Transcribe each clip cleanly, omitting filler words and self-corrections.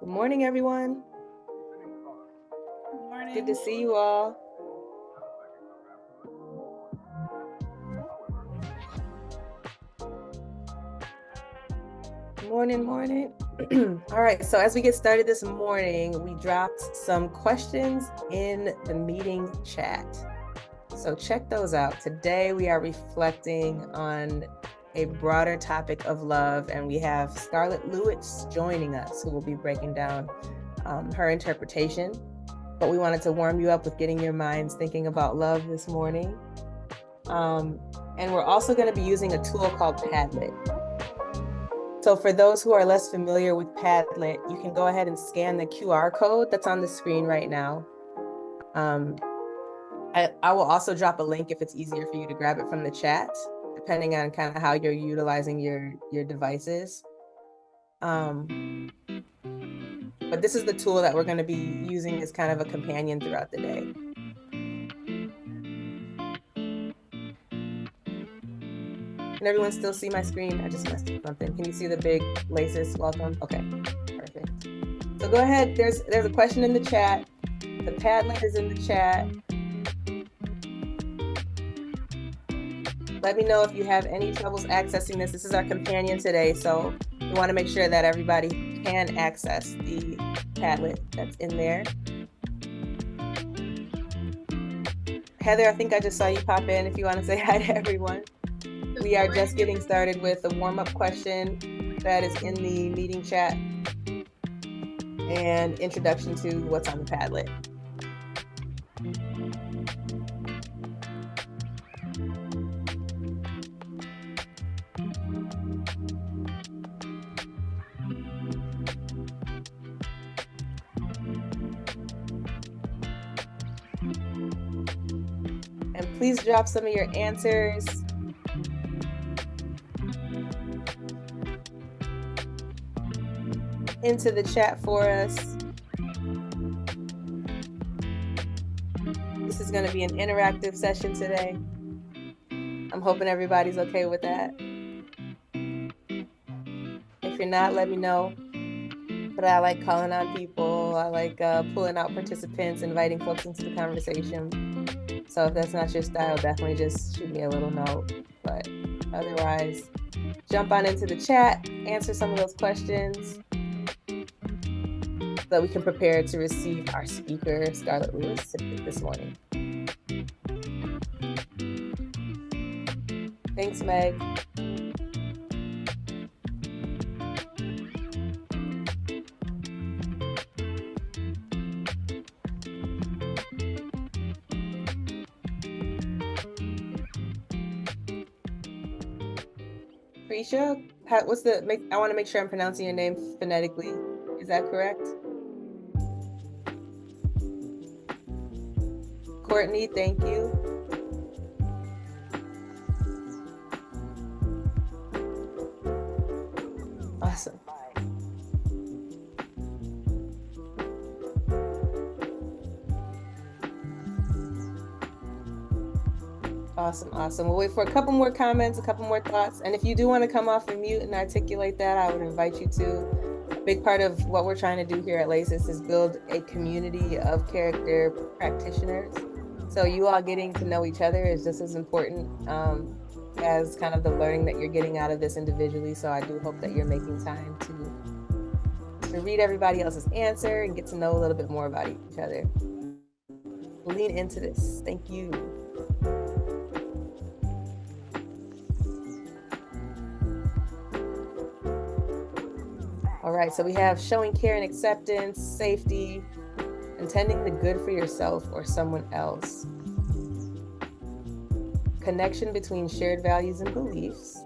Good morning, everyone. Good morning. Good to see you all. Morning. All right, so as we get started this morning, we dropped some questions in the meeting chat. So check those out. Today we are reflecting on a broader topic of love, and we have Scarlett Lewis joining us, who will be breaking down her interpretation. But we wanted to warm you up with getting your minds thinking about love this morning. And we're also going to be using a tool called Padlet. So for those who are less familiar with Padlet, you can go ahead and scan the QR code that's on the screen right now. I will also drop a link if it's easier for you to grab it from the chat, depending on kind of how you're utilizing your devices. But this is the tool that we're going to be using as kind of a companion throughout the day. Can everyone still see my screen? I just messed up something. Can you see the big Laccs welcome? Okay, perfect. So go ahead. There's a question in the chat. The Padlet is in the chat. Let me know if you have any troubles accessing this. This is our companion today, so we want to make sure that everybody can access the Padlet that's in there. Heather, I think I just saw you pop in if you want to say hi to everyone. We are just getting started with a warm-up question that is in the meeting chat and introduction to what's on the Padlet. And please drop some of your answers. Into the chat for us. This is going to be an interactive session today. I'm hoping everybody's okay with that. If you're not, let me know. But I like calling on people. I like pulling out participants, inviting folks into the conversation. So if that's not your style, definitely just shoot me a little note. But otherwise, jump on into the chat, answer some of those questions, so that we can prepare to receive our speaker, Scarlett Lewis, this morning. Thanks, Meg. Prisha, I want to make sure I'm pronouncing your name phonetically. Is that correct? Courtney, thank you. Awesome. Awesome. We'll wait for a couple more comments, a couple more thoughts. And if you do want to come off of mute and articulate that, I would invite you to. A big part of what we're trying to do here at Laccs is build a community of character practitioners. So you all getting to know each other is just as important as kind of the learning that you're getting out of this individually. So I do hope that you're making time to read everybody else's answer and get to know a little bit more about each other. Lean into this. Thank you. All right, so we have showing care and acceptance, safety, intending the good for yourself or someone else, connection between shared values and beliefs,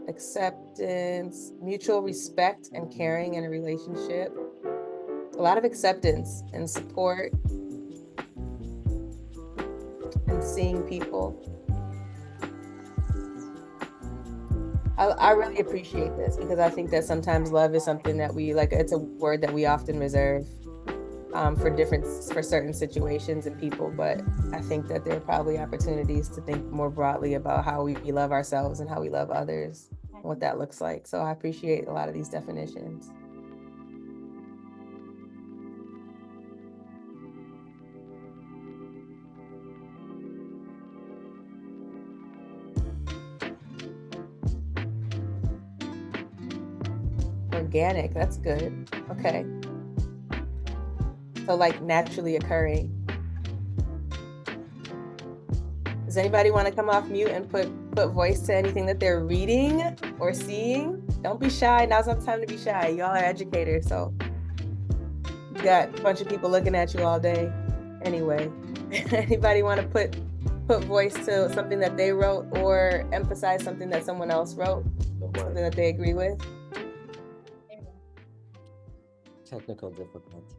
acceptance, mutual respect and caring in a relationship, a lot of acceptance and support, and seeing people. I really appreciate this because I think that sometimes love is something that we like, it's a word that we often reserve for certain situations and people, but I think that there are probably opportunities to think more broadly about how we love ourselves and how we love others what that looks like. So I appreciate a lot of these definitions. Organic, that's good. Okay. So like naturally occurring. Does anybody want to come off mute and put voice to anything that they're reading or seeing? Don't be shy. Now's not the time to be shy. Y'all are educators, so you got a bunch of people looking at you all day. Anyway, anybody want to put voice to something that they wrote or emphasize something that someone else wrote, something that they agree with? Technical difficulties.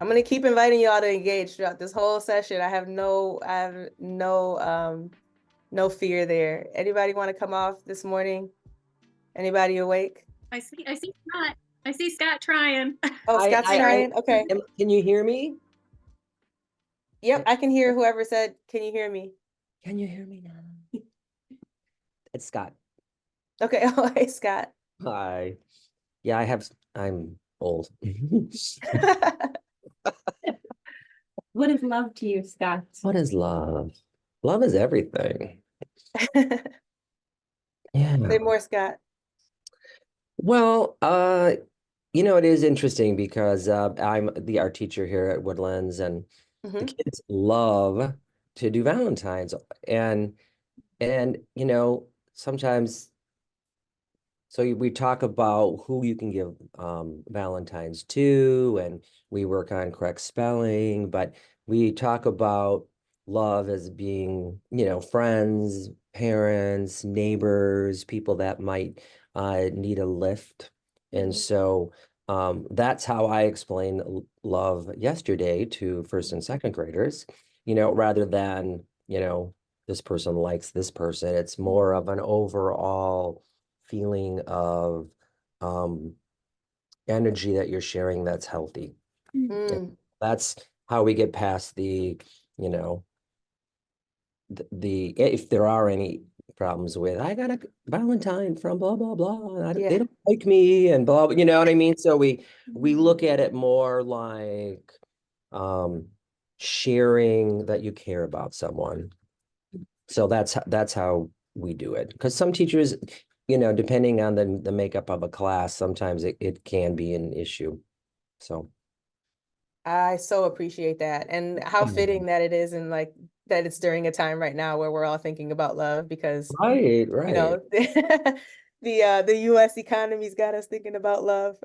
I'm gonna keep inviting y'all to engage throughout this whole session. I have no fear there. Anybody want to come off this morning? Anybody awake? I see Scott. I see Scott trying. Oh, Scott's trying. Okay. Can you hear me? Yep, I can hear whoever said, "Can you hear me?" Can you hear me now? It's Scott. Okay. Oh, hey, Scott. Hi. Yeah, I'm old. What is love to you, Scott? What is love? Love is everything. Yeah. Say more, Scott. Well, it is interesting because I'm the art teacher here at Woodlands, and the kids love to do Valentine's, and sometimes. So we talk about who you can give Valentine's to, and we work on correct spelling, but we talk about love as being, friends, parents, neighbors, people that might need a lift. And so that's how I explained love yesterday to first and second graders, rather than, this person likes this person. It's more of an overall feeling of energy that you're sharing that's healthy. That's how we get past the if there are any problems with, I got a Valentine from blah blah blah, they don't like me and blah, you know what I mean? So we look at it more like sharing that you care about someone. So that's how we do it, because some teachers, depending on the makeup of a class, sometimes it can be an issue. So I so appreciate that, and how fitting that it is, and like that it's during a time right now where we're all thinking about love, because right. The US economy's got us thinking about love.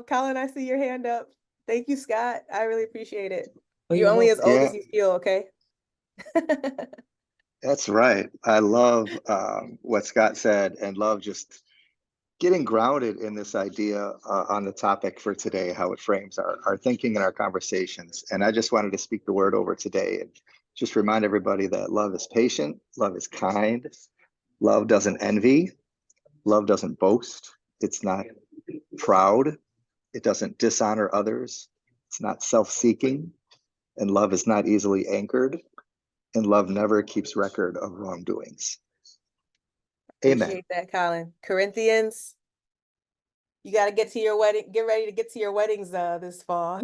Colin, I see your hand up. Thank you, Scott. I really appreciate it. You're only as old as you feel, okay? That's right. I love what Scott said, and love just getting grounded in this idea on the topic for today, how it frames our thinking and our conversations. And I just wanted to speak the word over today and just remind everybody that love is patient, love is kind, love doesn't envy, love doesn't boast, it's not proud, it doesn't dishonor others, it's not self-seeking, and love is not easily angered, and love never keeps record of wrongdoings. Amen. Appreciate that, Colin. Corinthians, you got to get to your wedding. Get ready to get to your weddings this fall.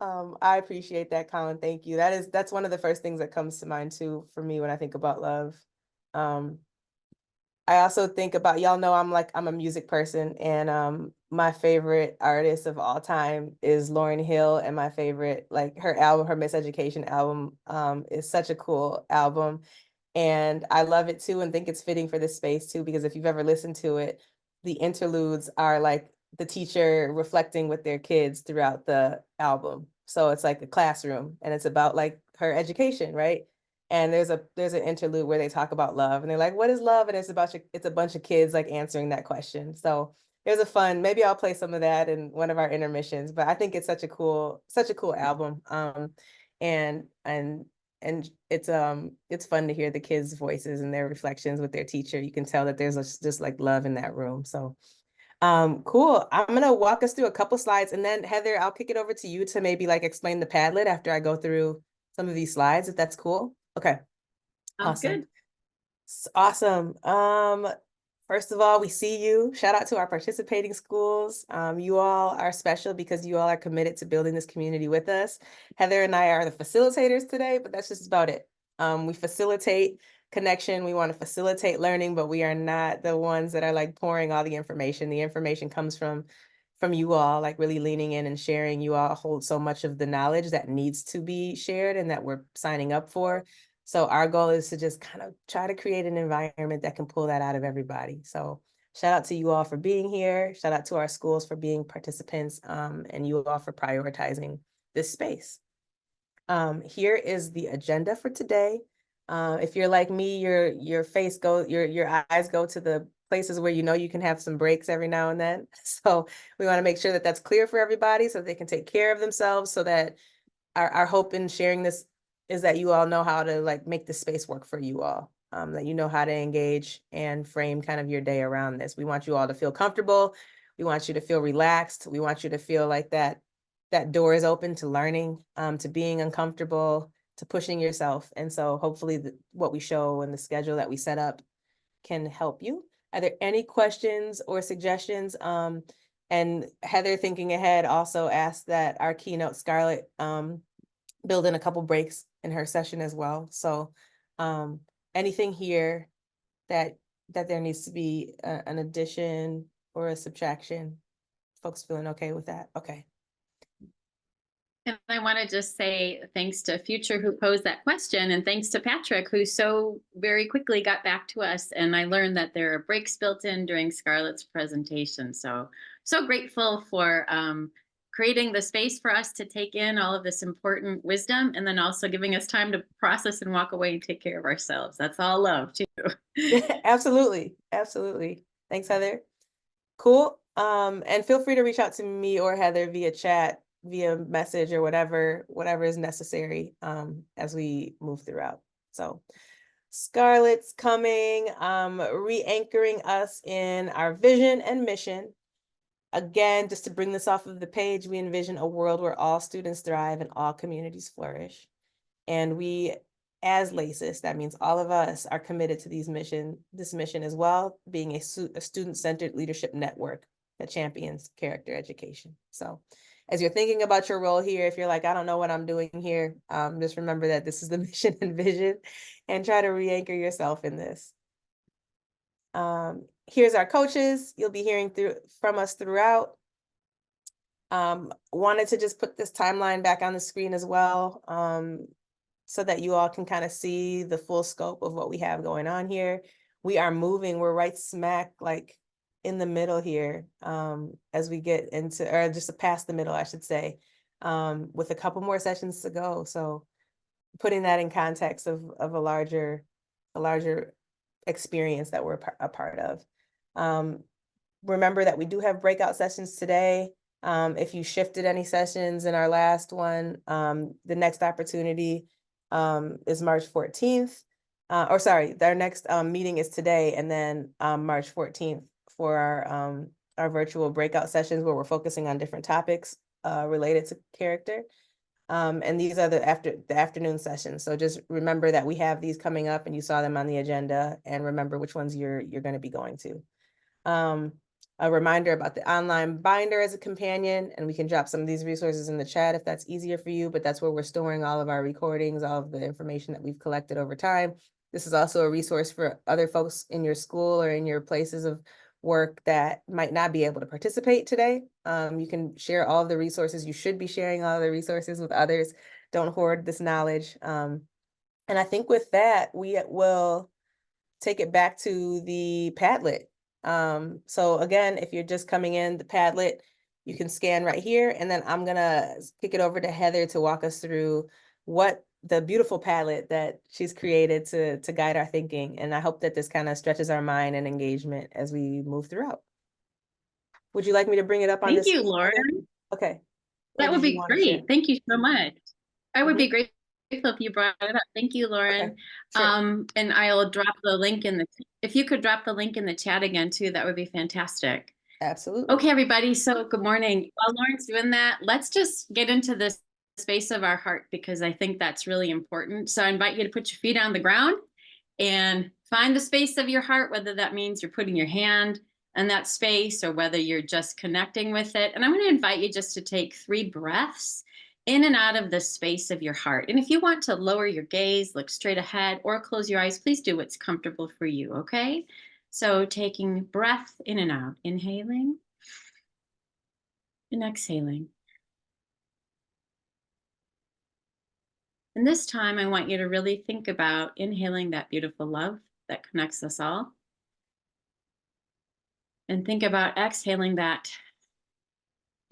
I appreciate that, Colin. Thank you. That's one of the first things that comes to mind too for me when I think about love. I also think about, y'all know I'm a music person, and my favorite artist of all time is Lauryn Hill, and my favorite, like, her album, her Miseducation album, is such a cool album. And I love it too, and think it's fitting for this space too, because if you've ever listened to it, the interludes are like the teacher reflecting with their kids throughout the album. So it's like a classroom, and it's about like her education, right? And there's an interlude where they talk about love, and they're like, "What is love?" And it's a bunch of kids like answering that question. So there's a fun. Maybe I'll play some of that in one of our intermissions. But I think it's such a cool album. And it's fun to hear the kids' voices and their reflections with their teacher. You can tell that there's just like love in that room. So Cool. I'm gonna walk us through a couple slides, and then Heather, I'll kick it over to you to maybe like explain the Padlet after I go through some of these slides, if that's cool. Okay, Sounds awesome. good. Awesome. First of all, we see you. Shout out to our participating schools. You all are special because you all are committed to building this community with us. Heather and I are the facilitators today, but that's just about it. We facilitate connection. We want to facilitate learning, but we are not the ones that are like pouring all the information. The information comes from you all, like really leaning in and sharing. You all hold so much of the knowledge that needs to be shared and that we're signing up for. So our goal is to just kind of try to create an environment that can pull that out of everybody. So shout out to you all for being here. Shout out to our schools for being participants, and you all for prioritizing this space. Here is the agenda for today. If you're like me, your eyes go to the places where you know you can have some breaks every now and then. So we want to make sure that that's clear for everybody so they can take care of themselves, so that our hope in sharing this is that you all know how to like make the space work for you all, that you know how to engage and frame kind of your day around this. We want you all to feel comfortable. We want you to feel relaxed. We want you to feel like that door is open to learning, to being uncomfortable, to pushing yourself. And so hopefully what we show and the schedule that we set up can help you. Are there any questions or suggestions? And Heather, thinking ahead, also asked that our keynote Scarlett build in a couple breaks in her session as well. So anything here that there needs to be an addition or a subtraction? Folks feeling okay with that? Okay. And I want to just say thanks to Future who posed that question, and thanks to Patrick who so very quickly got back to us. And I learned that there are breaks built in during Scarlett's presentation. So grateful for creating the space for us to take in all of this important wisdom, and then also giving us time to process and walk away and take care of ourselves. That's all love too. Absolutely. Absolutely. Thanks, Heather. Cool. And feel free to reach out to me or Heather via chat, via message, or whatever is necessary as we move throughout. So Scarlett's coming, re-anchoring us in our vision and mission. Again, just to bring this off of the page, we envision a world where all students thrive and all communities flourish. And we, as Laccs, that means all of us, are committed to this mission as well, being a student-centered leadership network that champions character education. So as you're thinking about your role here, if you're like, I don't know what I'm doing here, just remember that this is the mission and vision, and try to re-anchor yourself in this. Here's our coaches. You'll be hearing from us throughout. Wanted to just put this timeline back on the screen as well, so that you all can kind of see the full scope of what we have going on here. We are moving, we're right smack like in the middle here, as we get into, or just past the middle, I should say, with a couple more sessions to go. So putting that in context of a larger experience that we're a part of. Remember that we do have breakout sessions today. If you shifted any sessions in our last one, the next opportunity is March 14th. Or sorry, our next meeting is today, and then March 14th for our virtual breakout sessions where we're focusing on different topics related to character. And these are the afternoon sessions. So just remember that we have these coming up, and you saw them on the agenda, and remember which ones you're going to be going to. A reminder about the online binder as a companion, and we can drop some of these resources in the chat if that's easier for you, but that's where we're storing all of our recordings, all of the information that we've collected over time. This is also a resource for other folks in your school or in your places of work that might not be able to participate today. You can share all of the resources. You should be sharing all of the resources with others. Don't hoard this knowledge. And I think with that, we will take it back to the Padlet. So again, if you're just coming in, the Padlet, you can scan right here, and then I'm gonna kick it over to Heather to walk us through what the beautiful Padlet that she's created to guide our thinking. And I hope that this kind of stretches our mind and engagement as we move throughout. Would you like me to bring it up on this? Thank you, Lauren. Okay. That would be great. Thank you so much. I would be grateful if you brought it up. Thank you, Lauren. Okay. Sure. And I'll drop the link if you could drop the link in the chat again too, that would be fantastic. Absolutely. Okay, everybody. So good morning. While Lauren's doing that, let's just get into this space of our heart, because I think that's really important. So I invite you to put your feet on the ground and find the space of your heart, whether that means you're putting your hand in that space or whether you're just connecting with it. And I'm going to invite you just to take 3 breaths in and out of the space of your heart. And if you want to lower your gaze, look straight ahead, or close your eyes, please do what's comfortable for you, okay? So taking breath in and out, inhaling and exhaling. And this time, I want you to really think about inhaling that beautiful love that connects us all. And think about exhaling that.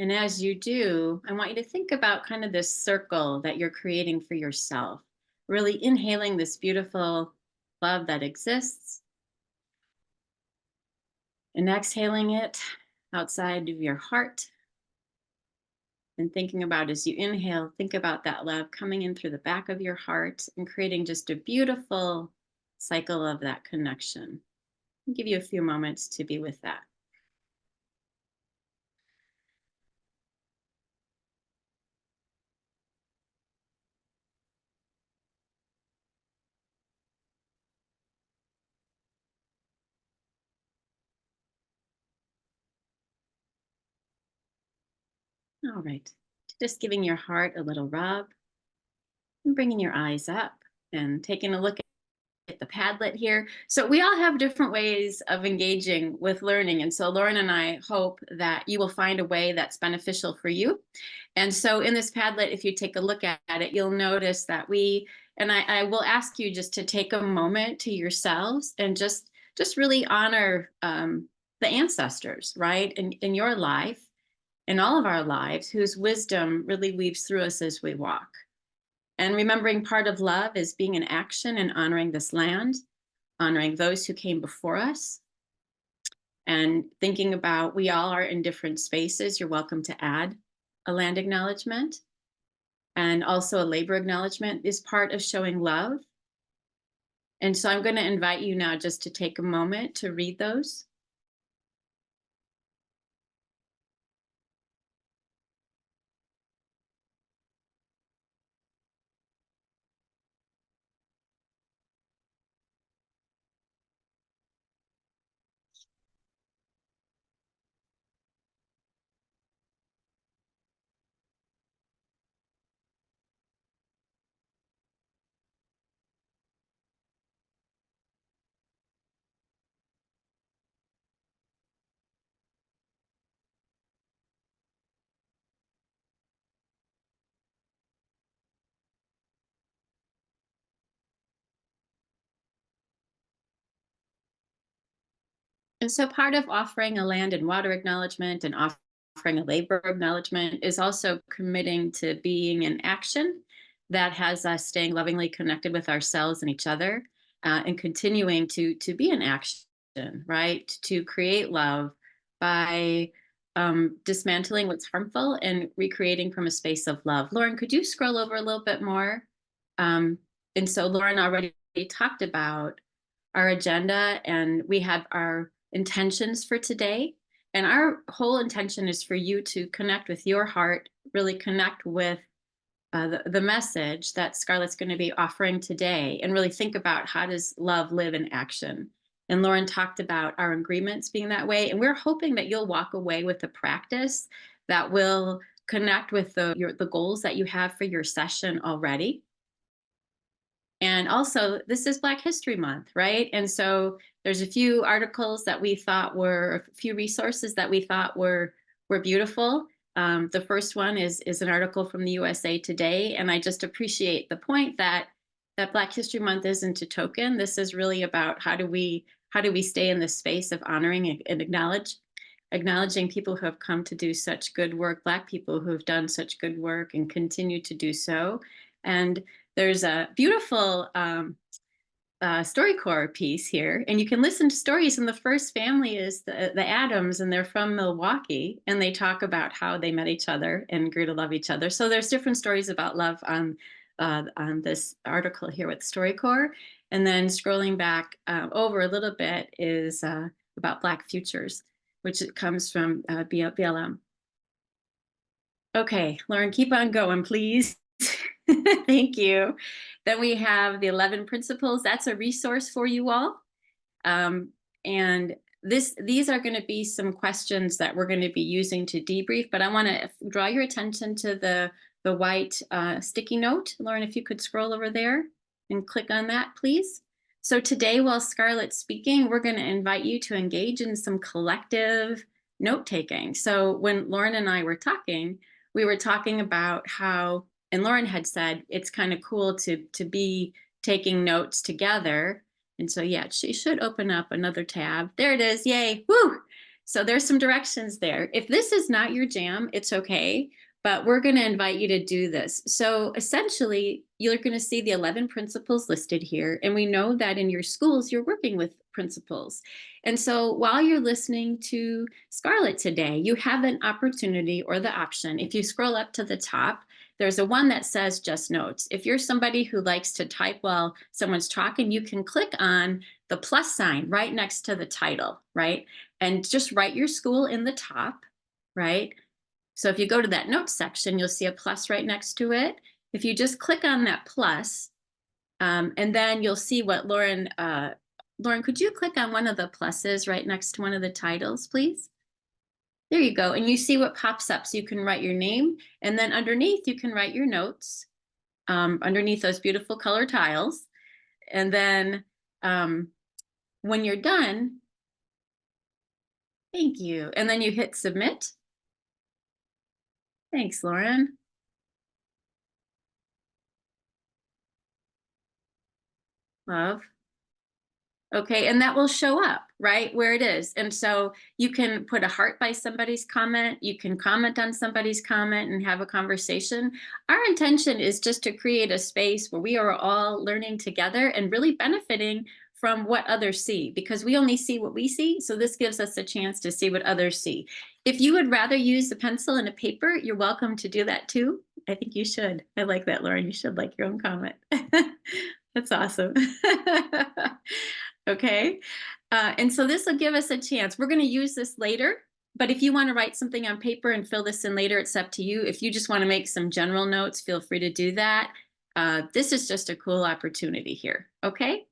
And as you do, I want you to think about kind of this circle that you're creating for yourself. Really inhaling this beautiful love that exists and exhaling it outside of your heart. And thinking about, as you inhale, think about that love coming in through the back of your heart and creating just a beautiful cycle of that connection. I'll give you a few moments to be with that. All right, just giving your heart a little rub and bringing your eyes up and taking a look at the Padlet here. So we all have different ways of engaging with learning. And so Lauren and I hope that you will find a way that's beneficial for you. And so in this Padlet, if you take a look at it, you'll notice that I will ask you just to take a moment to yourselves and just really honor the ancestors, right? In your life, in all of our lives, whose wisdom really weaves through us as we walk. And remembering part of love is being in action and honoring this land, honoring those who came before us, and thinking about we all are in different spaces. You're welcome to add a land acknowledgement. And also a labor acknowledgement is part of showing love. And so I'm going to invite you now just to take a moment to read those. And so part of offering a land and water acknowledgement and offering a labor acknowledgement is also committing to being in action that has us staying lovingly connected with ourselves and each other, and continuing to be in action, right? To create love by dismantling what's harmful and recreating from a space of love. Lauren, could you scroll over a little bit more? And so Lauren already talked about our agenda, and we have our intentions for today. And our whole intention is for you to connect with your heart, really connect with the message that Scarlett's going to be offering today, and really think about how does love live in action. And Lauren talked about our agreements being that way. And we're hoping that you'll walk away with a practice that will connect with the goals that you have for your session already. And also, this is Black History Month, right? And so there's a few articles that we thought were, a few resources that we thought were beautiful. The first one is an article from the USA Today, and I just appreciate the point that Black History Month isn't a token. This is really about how do we stay in the space of honoring and acknowledging people who have come to do such good work, Black people who have done such good work and continue to do so. And there's a beautiful StoryCorps piece here, and you can listen to stories. And the first family is the Adams, and they're from Milwaukee, and they talk about how they met each other and grew to love each other. So there's different stories about love on this article here with StoryCorps. And then scrolling back over a little bit is about Black Futures, which comes from BLM. Okay, Lauren, keep on going, please. Thank you. Then we have the 11 principles. That's a resource for you all. And these are going to be some questions that we're going to be using to debrief, but I want to draw your attention to the white sticky note. Lauren, if you could scroll over there and click on that, please. So today, while Scarlett's speaking, we're going to invite you to engage in some collective note-taking. So when Lauren and I were talking, we were talking about how, and Lauren had said, it's kind of cool to be taking notes together. And so, yeah, she should open up another tab. There it is. Yay. Woo. So there's some directions there. If this is not your jam, it's okay. But we're going to invite you to do this. So essentially, you're going to see the 11 principles listed here. And we know that in your schools, you're working with principles. And so while you're listening to Scarlett today, you have an opportunity or the option. If you scroll up to the top, there's a one that says just notes. If you're somebody who likes to type while someone's talking, you can click on the plus sign right next to the title, right? And just write your school in the top, right? So if you go to that notes section, you'll see a plus right next to it. If you just click on that plus, and then you'll see what Lauren, could you click on one of the pluses right next to one of the titles, please? There you go. And you see what pops up. So you can write your name, and then underneath you can write your notes underneath those beautiful color tiles. And then when you're done, thank you. And then you hit submit. Thanks, Lauren. Love. Okay, and that will show up right where it is. And so you can put a heart by somebody's comment. You can comment on somebody's comment and have a conversation. Our intention is just to create a space where we are all learning together and really benefiting from what others see, because we only see what we see. So this gives us a chance to see what others see. If you would rather use a pencil and a paper, you're welcome to do that too. I think you should. I like that, Lauren. You should like your own comment. That's awesome. Okay. And so this will give us a chance. We're going to use this later, but if you want to write something on paper and fill this in later, it's up to you. If you just want to make some general notes, feel free to do that. This is just a cool opportunity here. Okay.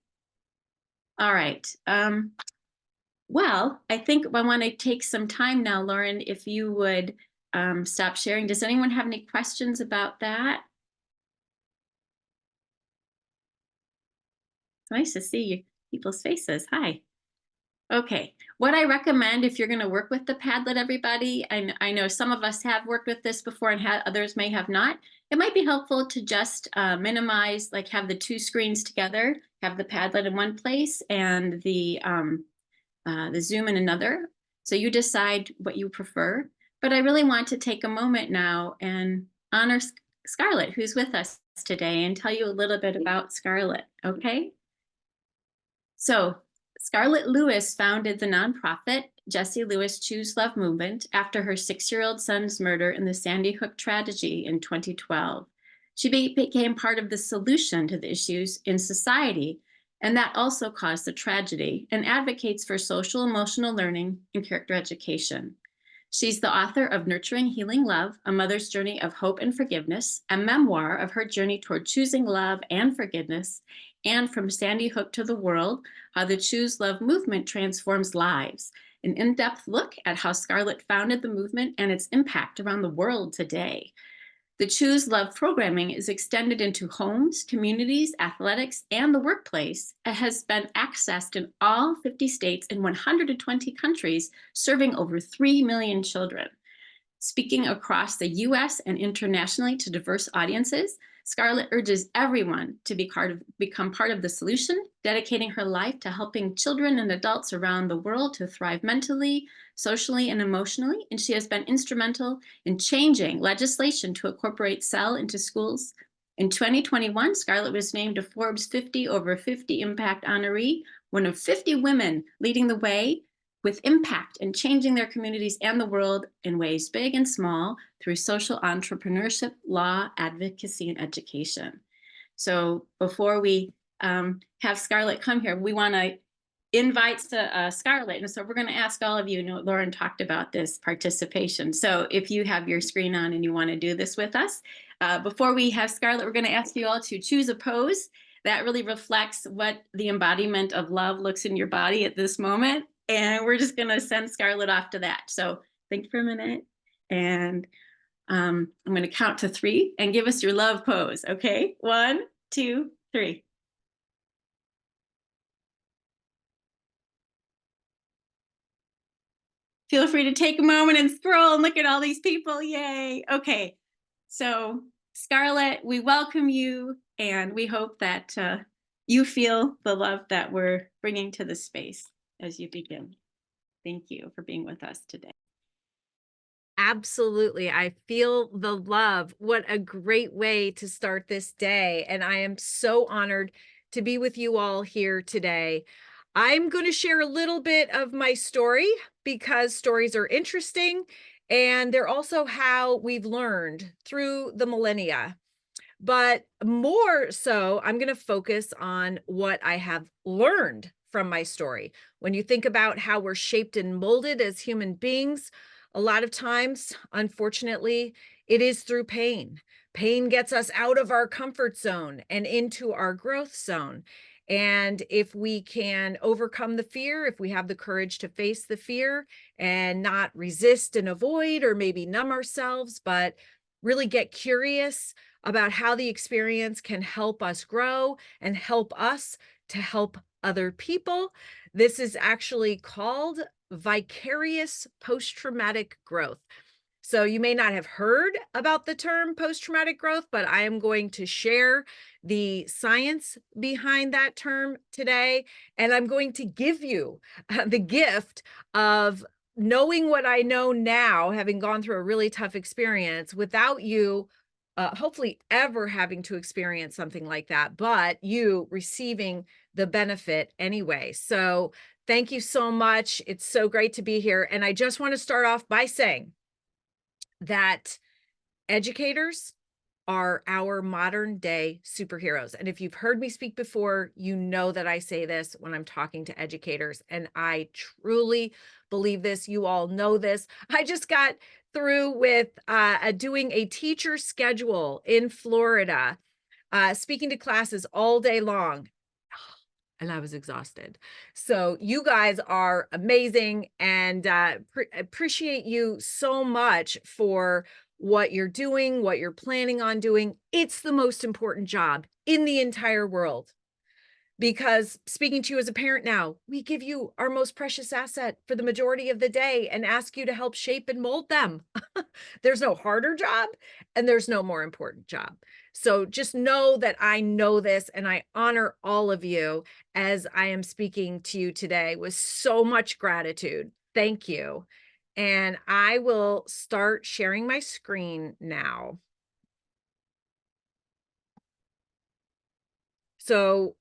All right. Well, I think I want to take some time now, Lauren, if you would stop sharing. Does anyone have any questions about that? It's nice to see you, people's faces. Hi. Okay. What I recommend if you're going to work with the Padlet, everybody, I know some of us have worked with this before and others may have not. It might be helpful to just minimize, like have the two screens together, have the Padlet in one place and the Zoom in another. So you decide what you prefer. But I really want to take a moment now and honor Scarlett, who's with us today, and tell you a little bit about Scarlett. Okay. So Scarlett Lewis founded the nonprofit Jessie Lewis Choose Love Movement after her 6-year-old son's murder in the Sandy Hook tragedy in 2012. She became part of the solution to the issues in society, and that also caused the tragedy, and advocates for social emotional learning and character education. She's the author of Nurturing Healing Love, A Mother's Journey of Hope and Forgiveness, a memoir of her journey toward choosing love and forgiveness, and From Sandy Hook to the World, How the Choose Love Movement Transforms Lives, an in-depth look at how Scarlett founded the movement and its impact around the world today. The Choose Love programming is extended into homes, communities, athletics, and the workplace. It has been accessed in all 50 states and 120 countries, serving over 3 million children. Speaking across the US and internationally to diverse audiences, Scarlett urges everyone to become part of the solution, dedicating her life to helping children and adults around the world to thrive mentally, socially, and emotionally. And she has been instrumental in changing legislation to incorporate SEL into schools. In 2021, Scarlett was named a Forbes 50 over 50 Impact honoree, one of 50 women leading the way with impact and changing their communities and the world in ways big and small through social entrepreneurship, law, advocacy, and education. So before we have Scarlett come here, we want to invites to Scarlett. And so we're going to ask all of you, Lauren talked about this participation. So if you have your screen on and you want to do this with us, before we have Scarlett, we're going to ask you all to choose a pose that really reflects what the embodiment of love looks in your body at this moment. And we're just going to send Scarlett off to that. So think for a minute. And I'm going to count to 3 and give us your love pose. Okay, 1, 2, 3. Feel free to take a moment and scroll and look at all these people. Yay. Okay. So Scarlett, we welcome you and we hope that you feel the love that we're bringing to the space as you begin. Thank you for being with us today. Absolutely. I feel the love. What a great way to start this day. And I am so honored to be with you all here today. I'm going to share a little bit of my story because stories are interesting and they're also how we've learned through the millennia. But more so, I'm going to focus on what I have learned from my story. When you think about how we're shaped and molded as human beings, a lot of times, unfortunately, it is through pain. Pain gets us out of our comfort zone and into our growth zone. And if we can overcome the fear, if we have the courage to face the fear and not resist and avoid or maybe numb ourselves, but really get curious about how the experience can help us grow and help us to help other people. This is actually called vicarious post-traumatic growth. So you may not have heard about the term post-traumatic growth, but I am going to share the science behind that term today. And I'm going to give you the gift of knowing what I know now, having gone through a really tough experience without you hopefully ever having to experience something like that, but you receiving the benefit anyway. So thank you so much. It's so great to be here. And I just want to start off by saying that educators are our modern day superheroes. And if you've heard me speak before, you know that I say this when I'm talking to educators, and I truly believe this. You all know this. I just got through with doing a teacher schedule in Florida, speaking to classes all day long. And I was exhausted. So you guys are amazing, and appreciate you so much for what you're doing, what you're planning on doing. It's the most important job in the entire world. Because speaking to you as a parent now, we give you our most precious asset for the majority of the day and ask you to help shape and mold them. There's no harder job and there's no more important job. So just know that I know this, and I honor all of you as I am speaking to you today with so much gratitude. Thank you. And I will start sharing my screen now. So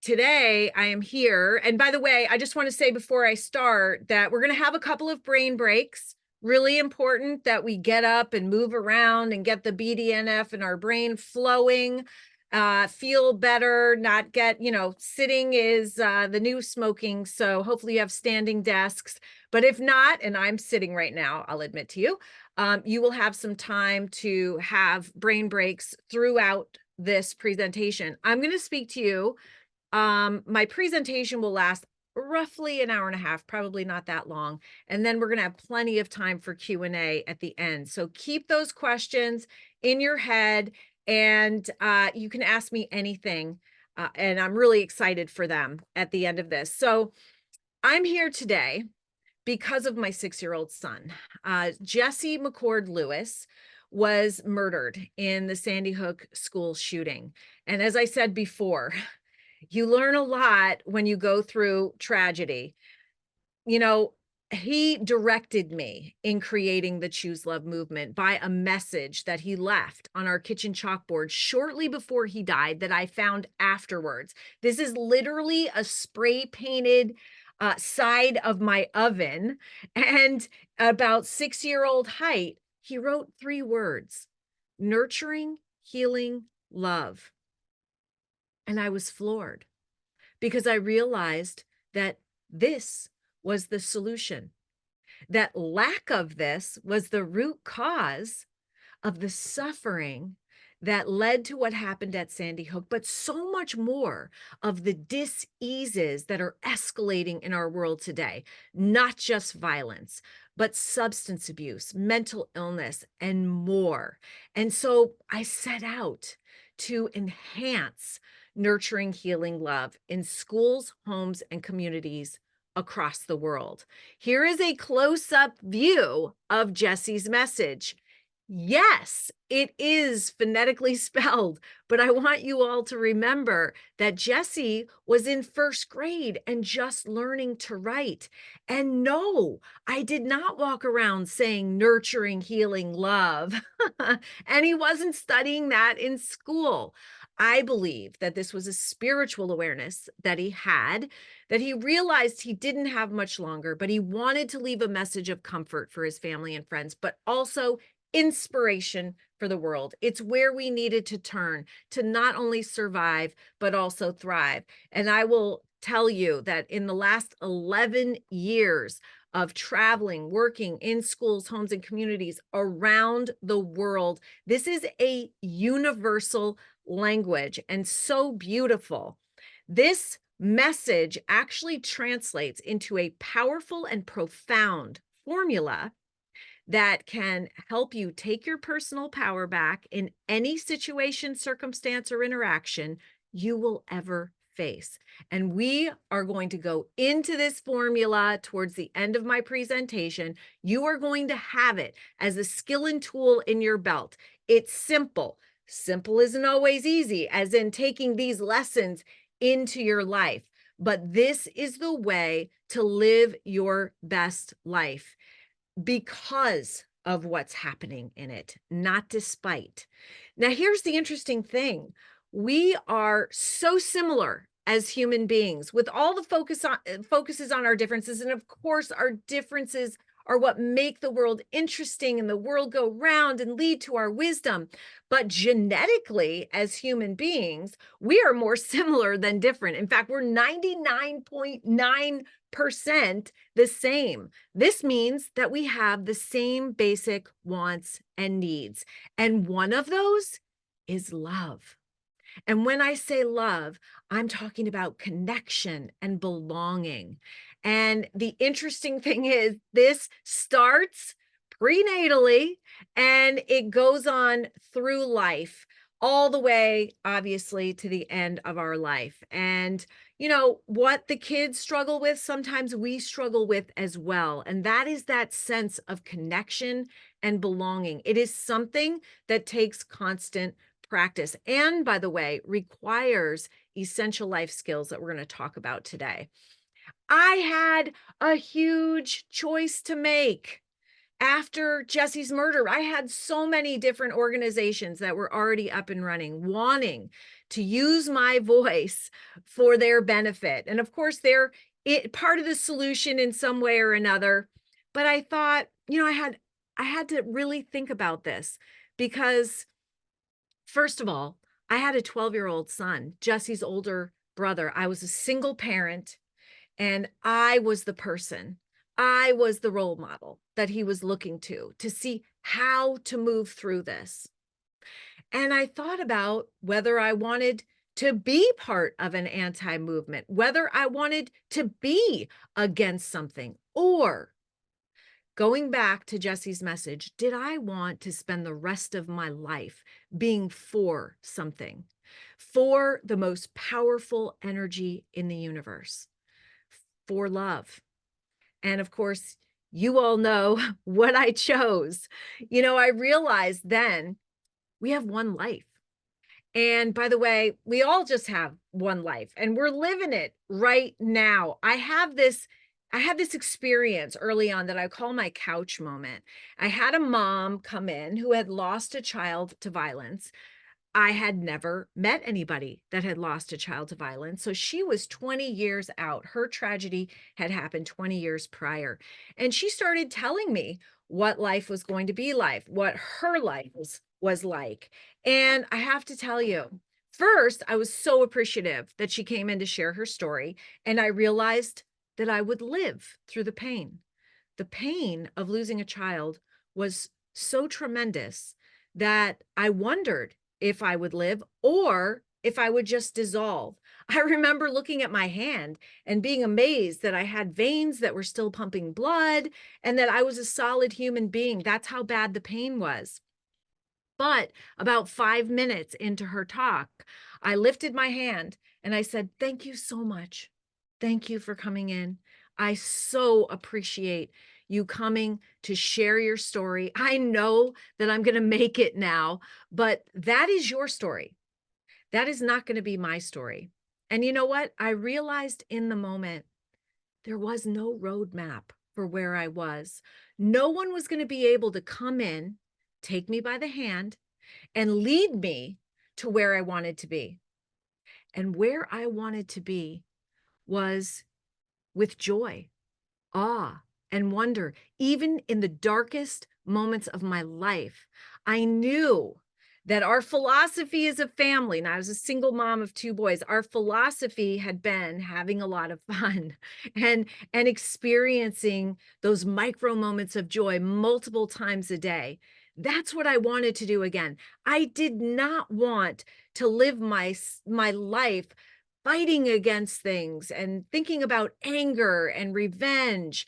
today I am here. And by the way, I just want to say before I start that we're going to have a couple of brain breaks. Really important that we get up and move around and get the BDNF in our brain flowing, feel better, not get, sitting is the new smoking. So hopefully you have standing desks. But if not, and I'm sitting right now, I'll admit to you, you will have some time to have brain breaks throughout this presentation. I'm going to speak to you. My presentation will last roughly an hour and a half, probably not that long. And then we're going to have plenty of time for Q&A at the end. So keep those questions in your head, and you can ask me anything. And I'm really excited for them at the end of this. So I'm here today because of my 6-year-old son. Jesse McCord Lewis was murdered in the Sandy Hook school shooting. And as I said before, you learn a lot when you go through tragedy. He directed me in creating the Choose Love movement by a message that he left on our kitchen chalkboard shortly before he died that I found afterwards. This is literally a spray painted side of my oven, and about 6-year-old height, he wrote 3 words: nurturing, healing, love. And I was floored, because I realized that this was the solution, that lack of this was the root cause of the suffering that led to what happened at Sandy Hook, but so much more of the dis-eases that are escalating in our world today, not just violence, but substance abuse, mental illness, and more. And so I set out to enhance nurturing healing love in schools, homes, and communities across the world. Here is a close-up view of Jesse's message. Yes, it is phonetically spelled, but I want you all to remember that Jesse was in first grade and just learning to write. And no, I did not walk around saying nurturing, healing, love. And he wasn't studying that in school. I believe that this was a spiritual awareness that he had, that he realized he didn't have much longer, but he wanted to leave a message of comfort for his family and friends, but also inspiration for the world. It's where we needed to turn to not only survive, but also thrive. And I will tell you that in the last 11 years of traveling, working in schools, homes, and communities around the world, this is a universal language and so beautiful. This message actually translates into a powerful and profound formula that can help you take your personal power back in any situation, circumstance, or interaction you will ever face. And we are going to go into this formula towards the end of my presentation. You are going to have it as a skill and tool in your belt. It's simple. Simple isn't always easy, as in taking these lessons into your life. But this is the way to live your best life, because of what's happening in it, not despite. Now, here's the interesting thing. We are so similar as human beings, with all the focuses on our differences. And of course, our differences are what make the world interesting and the world go round and lead to our wisdom. But genetically, as human beings, we are more similar than different. In fact, we're 99.9% the same. This means that we have the same basic wants and needs. And one of those is love. And when I say love, I'm talking about connection and belonging. And the interesting thing is, this starts prenatally and it goes on through life, all the way, obviously, to the end of our life. And you know what the kids struggle with, sometimes we struggle with as well. And that is that sense of connection and belonging. It is something that takes constant practice, and by the way, requires essential life skills that we're going to talk about today. I had a huge choice to make. After Jesse's murder, I had so many different organizations that were already up and running, wanting to use my voice for their benefit. And of course, they're part of the solution in some way or another. But I thought, you know, I had to really think about this, because first of all, I had a 12-year-old son, Jesse's older brother. I was a single parent, and I was the person, I was the role model that he was looking to see how to move through this. And I thought about whether I wanted to be part of an anti-movement, whether I wanted to be against something, or going back to Jesse's message, did I want to spend the rest of my life being for something, for the most powerful energy in the universe, for love? And of course, you all know what I chose. You know, I realized then we have one life. And by the way, we all just have one life, and we're living it right now. I had this experience early on that I call my couch moment. I had a mom come in who had lost a child to violence. I had never met anybody that had lost a child to violence. So she was 20 years out. Her tragedy had happened 20 years prior. And she started telling me what life was going to be like, what her life was like. And I have to tell you, First, I was so appreciative that she came in to share her story, and I realized that I would live through the pain. The pain of losing a child was so tremendous that I wondered if I would live or if I would just dissolve. I remember looking at my hand and being amazed that I had veins that were still pumping blood and that I was a solid human being. That's how bad the pain was. But about 5 minutes into her talk, I lifted my hand and I said, "Thank you so much. Thank you for coming in. I so appreciate you coming to share your story. I know that I'm going to make it now, but that is your story. That is not going to be my story." And you know what? I realized in the moment there was no roadmap for where I was. No one was going to be able to come in, take me by the hand, and lead me to where I wanted to be. And where I wanted to be was with joy, awe, and wonder. Even in the darkest moments of my life, I knew that our philosophy as a family, and I was a single mom of 2 boys, our philosophy had been having a lot of fun and experiencing those micro moments of joy multiple times a day. That's what I wanted to do again. I did not want to live my life fighting against things and thinking about anger and revenge.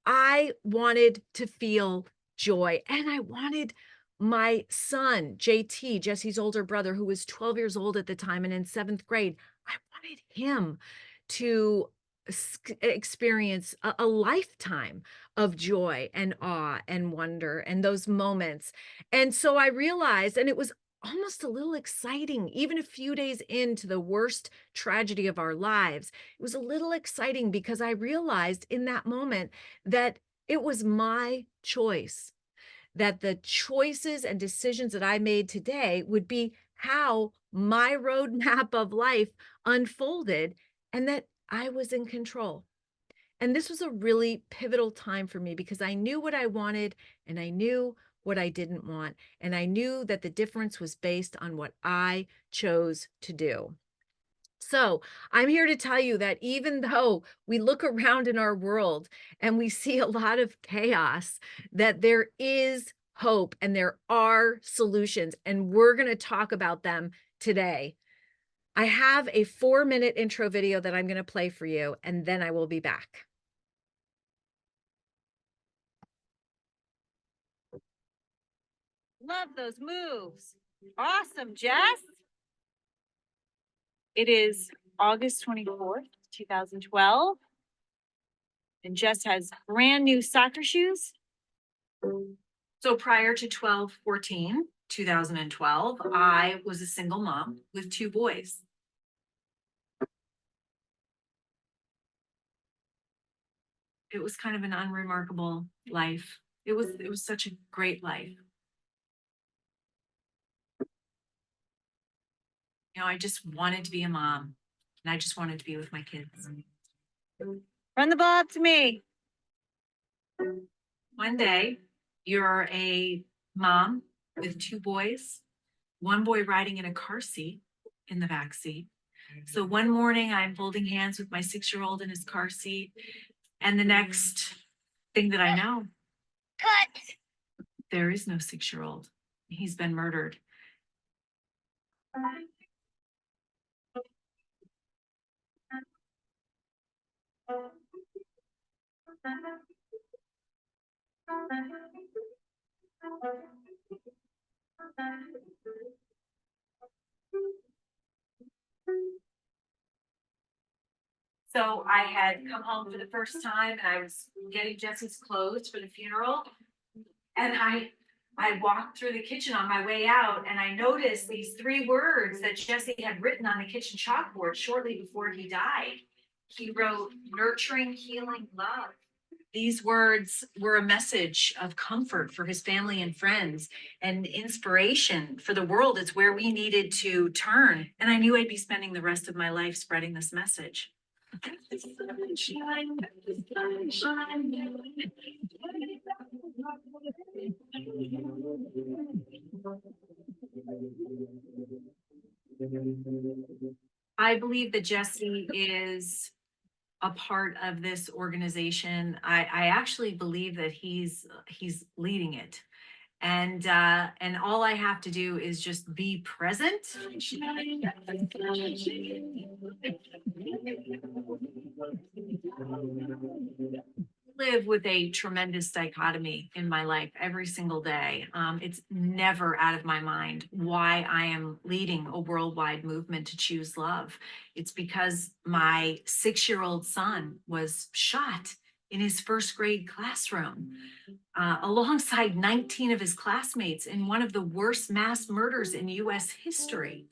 I wanted to feel joy, and I wanted my son, JT, Jesse's older brother, who was 12 years old at the time and in 7th grade, I wanted him to experience a lifetime of joy and awe and wonder and those moments. And so I realized, and it was almost a little exciting, even a few days into the worst tragedy of our lives, it was a little exciting because I realized in that moment that it was my choice, that the choices and decisions that I made today would be how my roadmap of life unfolded and that I was in control. And this was a really pivotal time for me because I knew what I wanted and I knew what I didn't want. And I knew that the difference was based on what I chose to do. So I'm here to tell you that even though we look around in our world and we see a lot of chaos, that there is hope and there are solutions, and we're going to talk about them today. I have a 4-minute intro video that I'm going to play for you, and then I will be back. Love those moves. Awesome, Jess. It is August 24th, 2012. And Jess has brand new soccer shoes. So prior to 2012, I was a single mom with 2 boys. It was kind of an unremarkable life. It was such a great life. You know, I just wanted to be a mom and I just wanted to be with my kids. Run the ball up to me. One day, you're a mom with 2 boys, 1 boy riding in a car seat in the back seat. So one morning I'm holding hands with my 6-year-old in his car seat. And the next thing that I know, there is no 6-year-old. He's been murdered. So I had come home for the first time and I was getting Jesse's clothes for the funeral. And I walked through the kitchen on my way out and I noticed these 3 words that Jesse had written on the kitchen chalkboard shortly before he died. He wrote, "Nurturing, healing, love." These words were a message of comfort for his family and friends and inspiration for the world. It's where we needed to turn. And I knew I'd be spending the rest of my life spreading this message. I believe that Jesse is a part of this organization. I actually believe that he's leading it. And all I have to do is just be present. Live with a tremendous dichotomy in my life every single day. It's never out of my mind why I am leading a worldwide movement to choose love. It's because my 6-year-old son was shot in his first grade classroom, alongside 19 of his classmates in one of the worst mass murders in US history.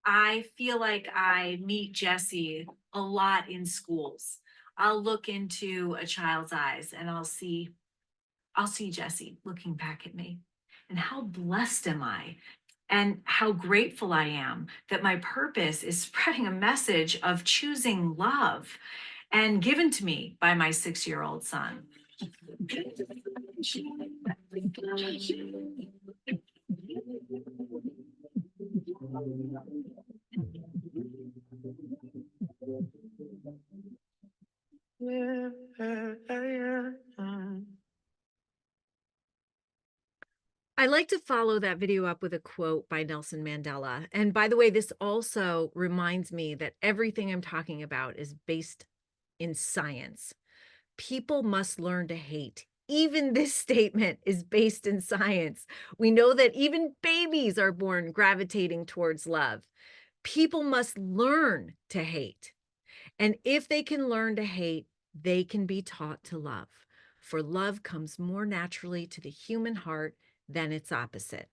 I feel like I meet Jesse a lot in schools. I'll look into a child's eyes and I'll see Jesse looking back at me. And how blessed am I? And how grateful I am that my purpose is spreading a message of choosing love, and given to me by my 6-year-old son. I like to follow that video up with a quote by Nelson Mandela. And by the way, this also reminds me that everything I'm talking about is based in science. People must learn to hate. Even this statement is based in science. We know that even babies are born gravitating towards love. People must learn to hate. And if they can learn to hate, they can be taught to love. For love comes more naturally to the human heart than its opposite.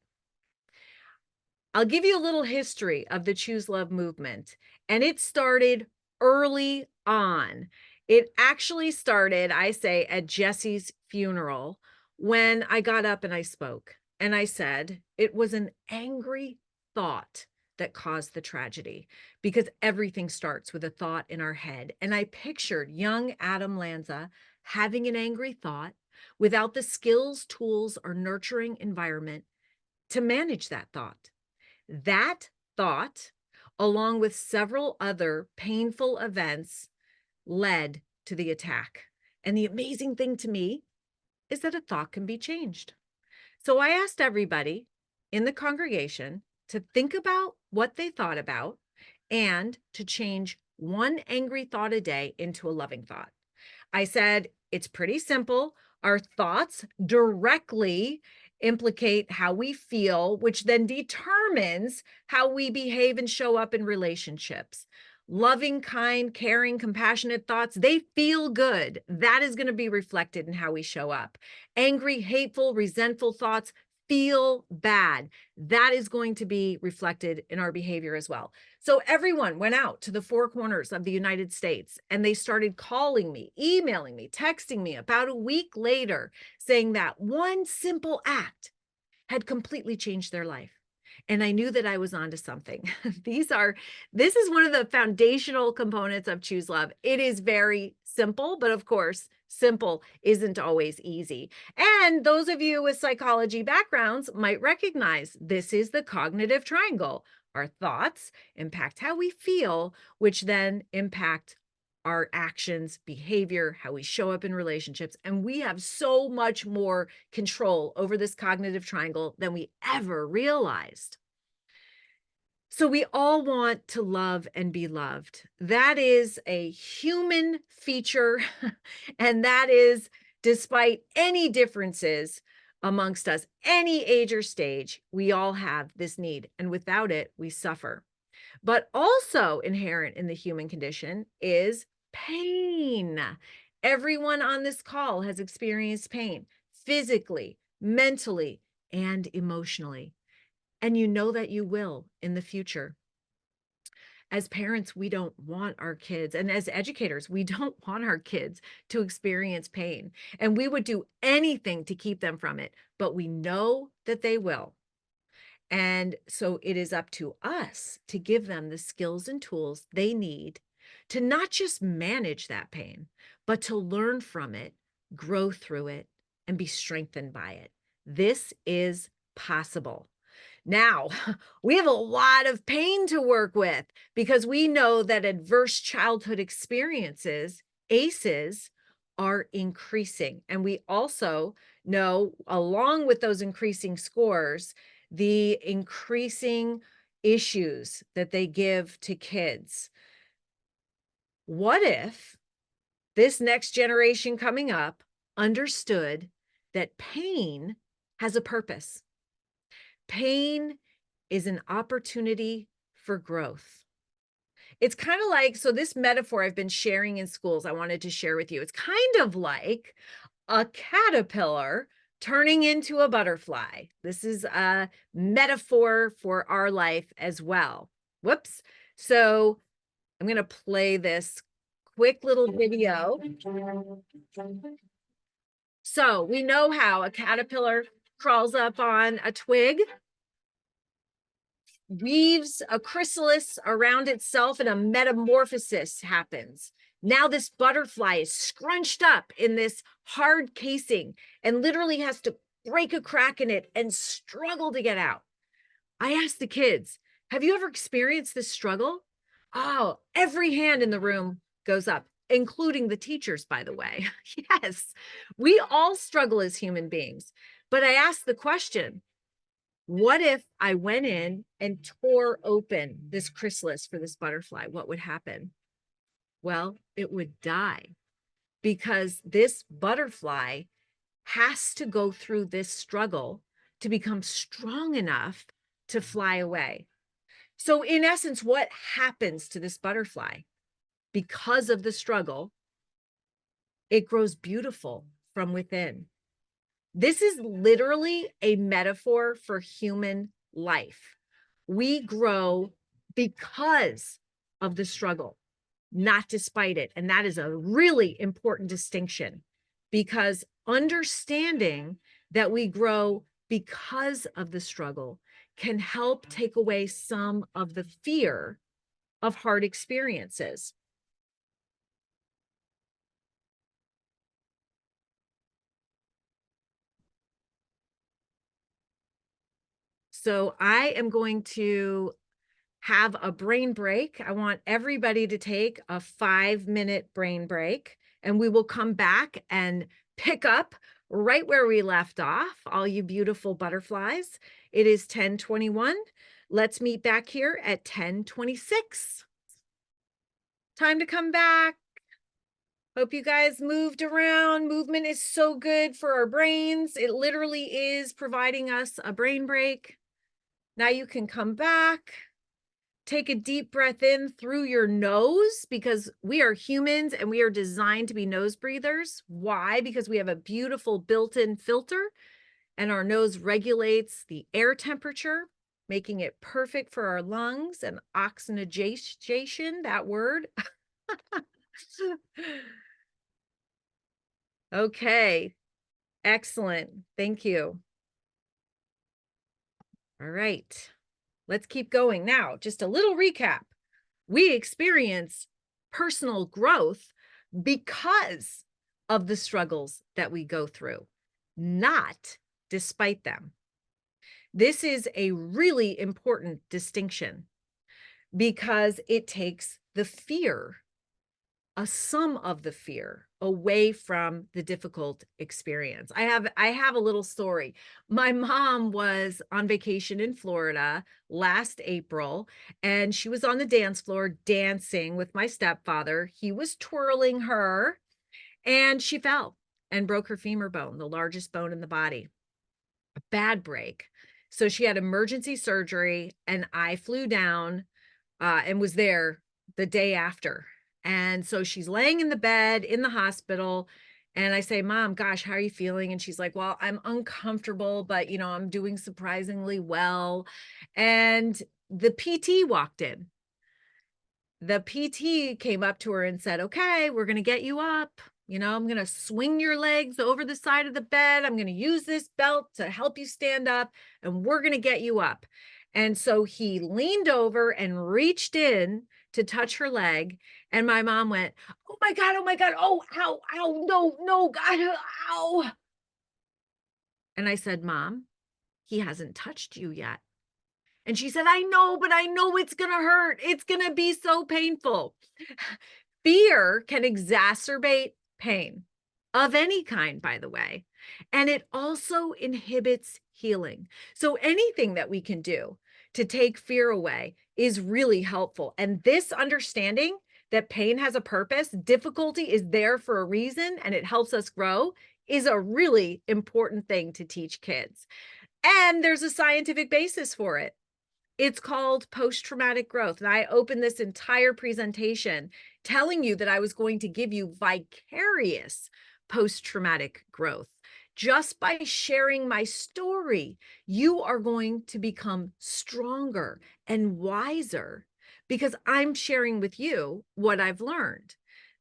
I'll give you a little history of the Choose Love movement, and it started early on. It actually started, I say, at Jesse's funeral when I got up and I spoke. And I said, it was an angry thought that caused the tragedy, because everything starts with a thought in our head. And I pictured young Adam Lanza having an angry thought without the skills, tools, or nurturing environment to manage that thought. That thought, along with several other painful events, led to the attack. And the amazing thing to me is that a thought can be changed. So I asked everybody in the congregation to think about what they thought about and to change one angry thought a day into a loving thought. I said, it's pretty simple. Our thoughts directly implicate how we feel, which then determines how we behave and show up in relationships. Loving, kind, caring, compassionate thoughts, they feel good. That is going to be reflected in how we show up. Angry, hateful, resentful thoughts feel bad. That is going to be reflected in our behavior as well. So everyone went out to the 4 corners of the United States and they started calling me, emailing me, texting me about a week later, saying that one simple act had completely changed their life. And I knew that I was onto something. This is one of the foundational components of Choose Love. It is very simple, but of course, simple isn't always easy. And those of you with psychology backgrounds might recognize this is the cognitive triangle. Our thoughts impact how we feel, which then impact our actions, behavior, how we show up in relationships. And we have so much more control over this cognitive triangle than we ever realized. So we all want to love and be loved. That is a human feature. And that is despite any differences amongst us, any age or stage, we all have this need. And without it, we suffer. But also inherent in the human condition is pain. Everyone on this call has experienced pain physically, mentally, and emotionally. And you know that you will in the future. As parents, we don't want our kids, and as educators, we don't want our kids to experience pain. And we would do anything to keep them from it, but we know that they will. And so it is up to us to give them the skills and tools they need to not just manage that pain, but to learn from it, grow through it, and be strengthened by it. This is possible. Now, we have a lot of pain to work with because we know that adverse childhood experiences, ACEs, are increasing. And we also know, along with those increasing scores, the increasing issues that they give to kids. What if this next generation coming up understood that pain has a purpose? Pain is an opportunity for growth. It's kind of like, so this metaphor I've been sharing in schools, I wanted to share with you. It's kind of like a caterpillar turning into a butterfly. This is a metaphor for our life as well. Whoops. So I'm going to play this quick little video. So we know how a caterpillar crawls up on a twig, weaves a chrysalis around itself, and a metamorphosis happens. Now this butterfly is scrunched up in this hard casing and literally has to break a crack in it and struggle to get out. I asked the kids, have you ever experienced this struggle? Oh, every hand in the room goes up, including the teachers, by the way. Yes, we all struggle as human beings. But I asked the question, what if I went in and tore open this chrysalis for this butterfly? What would happen? Well, it would die, because this butterfly has to go through this struggle to become strong enough to fly away. So in essence, what happens to this butterfly? Because of the struggle, it grows beautiful from within. This is literally a metaphor for human life. We grow because of the struggle, not despite it. And that is a really important distinction, because understanding that we grow because of the struggle can help take away some of the fear of hard experiences. So I am going to have a brain break. I want everybody to take a 5-minute brain break, and we will come back and pick up right where we left off, all you beautiful butterflies. It is 10:21. Let's meet back here at 10:26. Time to come back. Hope you guys moved around. Movement is so good for our brains. It literally is providing us a brain break. Now you can come back. Take a deep breath in through your nose, because we are humans and we are designed to be nose breathers. Why? Because we have a beautiful built-in filter, and our nose regulates the air temperature, making it perfect for our lungs and oxygenation, that word. Okay, excellent. Thank you. All right. Let's keep going. Now, just a little recap. We experience personal growth because of the struggles that we go through, not despite them. This is a really important distinction, because it takes the fear, some of the fear, away from the difficult experience. I have a little story. My mom was on vacation in Florida last April, and she was on the dance floor dancing with my stepfather. He was twirling her, and she fell and broke her femur bone, the largest bone in the body. A bad break. So she had emergency surgery, and I flew down and was there the day after. And so she's laying in the bed in the hospital, and I say, Mom, gosh, how are you feeling? And she's like, well, I'm uncomfortable, but I'm doing surprisingly well. And the PT walked in. The PT came up to her and said, okay, we're going to get you up. You know, I'm going to swing your legs over the side of the bed. I'm going to use this belt to help you stand up, and we're going to get you up. And so he leaned over and reached in to touch her leg. And my mom went, oh my God, oh, ow, ow, no, God, ow. And I said, Mom, he hasn't touched you yet. And she said, I know, but I know it's going to hurt. It's going to be so painful. Fear can exacerbate pain of any kind, by the way, and it also inhibits healing. So anything that we can do to take fear away is really helpful. And this understanding that pain has a purpose, difficulty is there for a reason, and it helps us grow, is a really important thing to teach kids. And there's a scientific basis for it. It's called post-traumatic growth. And I opened this entire presentation telling you that I was going to give you vicarious post-traumatic growth. Just by sharing my story, you are going to become stronger and wiser because I'm sharing with you what I've learned.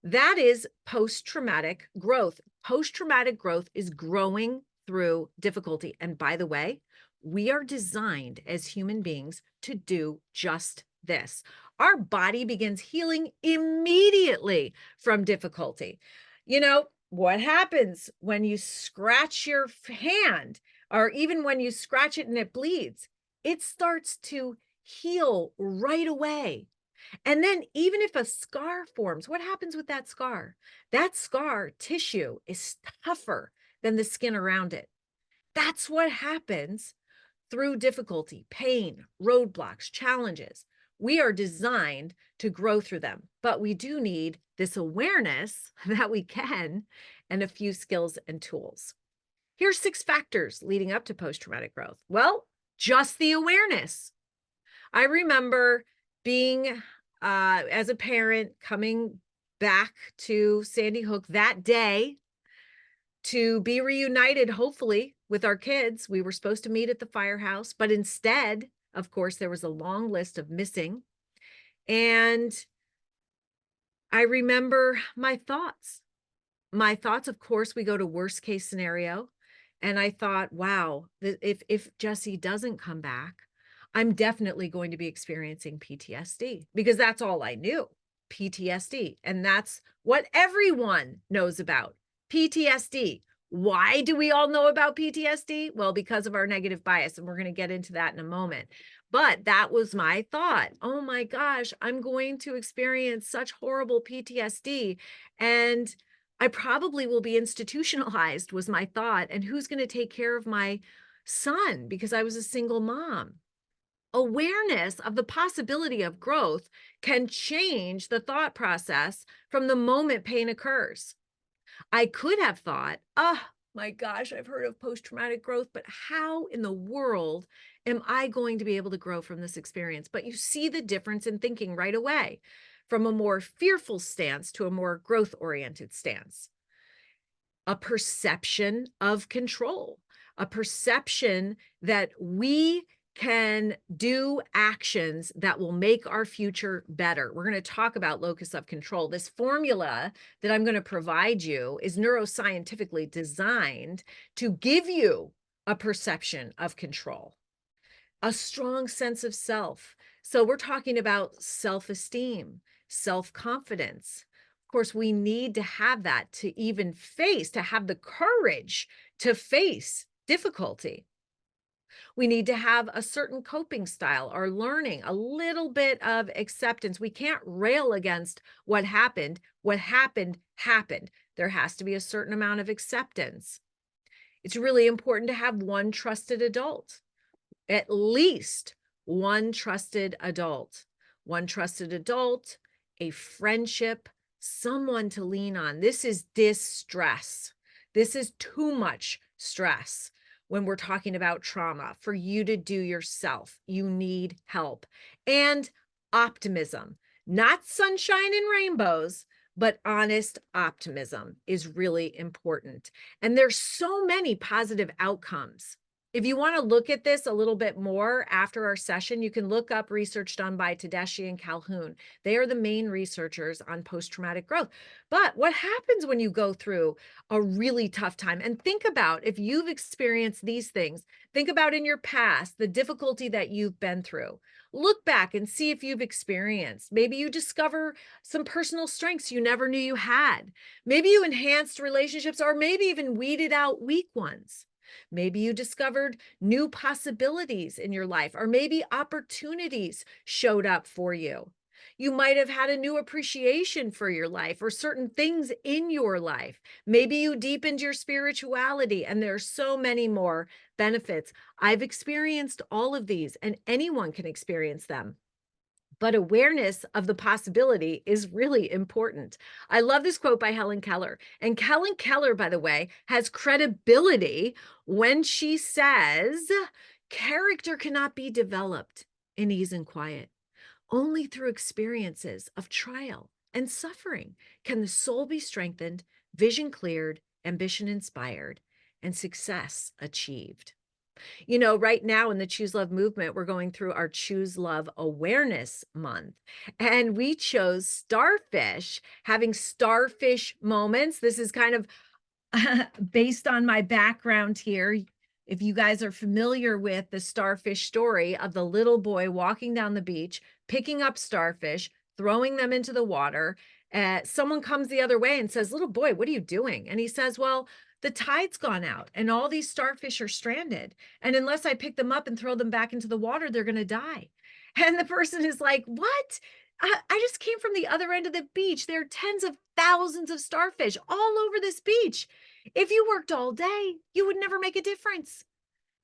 That is post-traumatic growth. Post-traumatic growth is growing through difficulty. And by the way, we are designed as human beings to do just this. Our body begins healing immediately from difficulty. You know, what happens when you scratch your hand, or even when you scratch it and it bleeds? It starts to heal right away. And then even if a scar forms, what happens with that scar? That scar tissue is tougher than the skin around it. That's what happens through difficulty, pain, roadblocks, challenges. We are designed to grow through them, but we do need this awareness that we can and a few skills and tools. Here's 6 factors leading up to post-traumatic growth. Well, just the awareness. I remember being, as a parent, coming back to Sandy Hook that day to be reunited, hopefully, with our kids. We were supposed to meet at the firehouse, but instead, of course, there was a long list of missing. And I remember my thoughts. My thoughts, of course, we go to worst case scenario. And I thought, wow, if Jesse doesn't come back, I'm definitely going to be experiencing PTSD because that's all I knew, PTSD. And that's what everyone knows about. PTSD. Why do we all know about PTSD? Well, because of our negative bias, and we're going to get into that in a moment. But that was my thought. Oh my gosh, I'm going to experience such horrible PTSD, and I probably will be institutionalized, was my thought. And who's going to take care of my son? Because I was a single mom. Awareness of the possibility of growth can change the thought process from the moment pain occurs. I could have thought, oh my gosh, I've heard of post-traumatic growth, but how in the world am I going to be able to grow from this experience? But you see the difference in thinking right away, from a more fearful stance to a more growth-oriented stance. A perception of control, a perception that we can do actions that will make our future better. We're going to talk about locus of control. This formula that I'm going to provide you is neuroscientifically designed to give you a perception of control, a strong sense of self. So we're talking about self-esteem, self-confidence. Of course, we need to have that to even face, to have the courage to face difficulty. We need to have a certain coping style or learning, a little bit of acceptance. We can't rail against what happened. What happened, happened. There has to be a certain amount of acceptance. It's really important to have one trusted adult, at least one trusted adult, a friendship, someone to lean on. This is distress. This is too much stress. When we're talking about trauma, for you to do yourself, you need help. And optimism, not sunshine and rainbows, but honest optimism is really important. And there's so many positive outcomes If you want to look at this a little bit more after our session, you can look up research done by Tedeschi and Calhoun. They are the main researchers on post-traumatic growth. But what happens when you go through a really tough time? And think about, if you've experienced these things, think about in your past, the difficulty that you've been through. Look back and see if you've experienced. Maybe you discover some personal strengths you never knew you had. Maybe you enhanced relationships, or maybe even weeded out weak ones. Maybe you discovered new possibilities in your life, or maybe opportunities showed up for you. You might have had a new appreciation for your life or certain things in your life. Maybe you deepened your spirituality, and there are so many more benefits. I've experienced all of these, and anyone can experience them. But awareness of the possibility is really important. I love this quote by Helen Keller. And Helen Keller, by the way, has credibility when she says, character cannot be developed in ease and quiet. Only through experiences of trial and suffering can the soul be strengthened, vision cleared, ambition inspired, and success achieved. You know, right now in the Choose Love movement, we're going through our Choose Love Awareness Month, and we chose starfish, having starfish moments. This is kind of based on my background here. If you guys are familiar with the starfish story of the little boy walking down the beach, picking up starfish, throwing them into the water, someone comes the other way and says, "Little boy, what are you doing?" And he says, "Well, the tide's gone out and all these starfish are stranded. And unless I pick them up and throw them back into the water, they're going to die." And the person is like, "What? I just came from the other end of the beach. There are tens of thousands of starfish all over this beach. If you worked all day, you would never make a difference."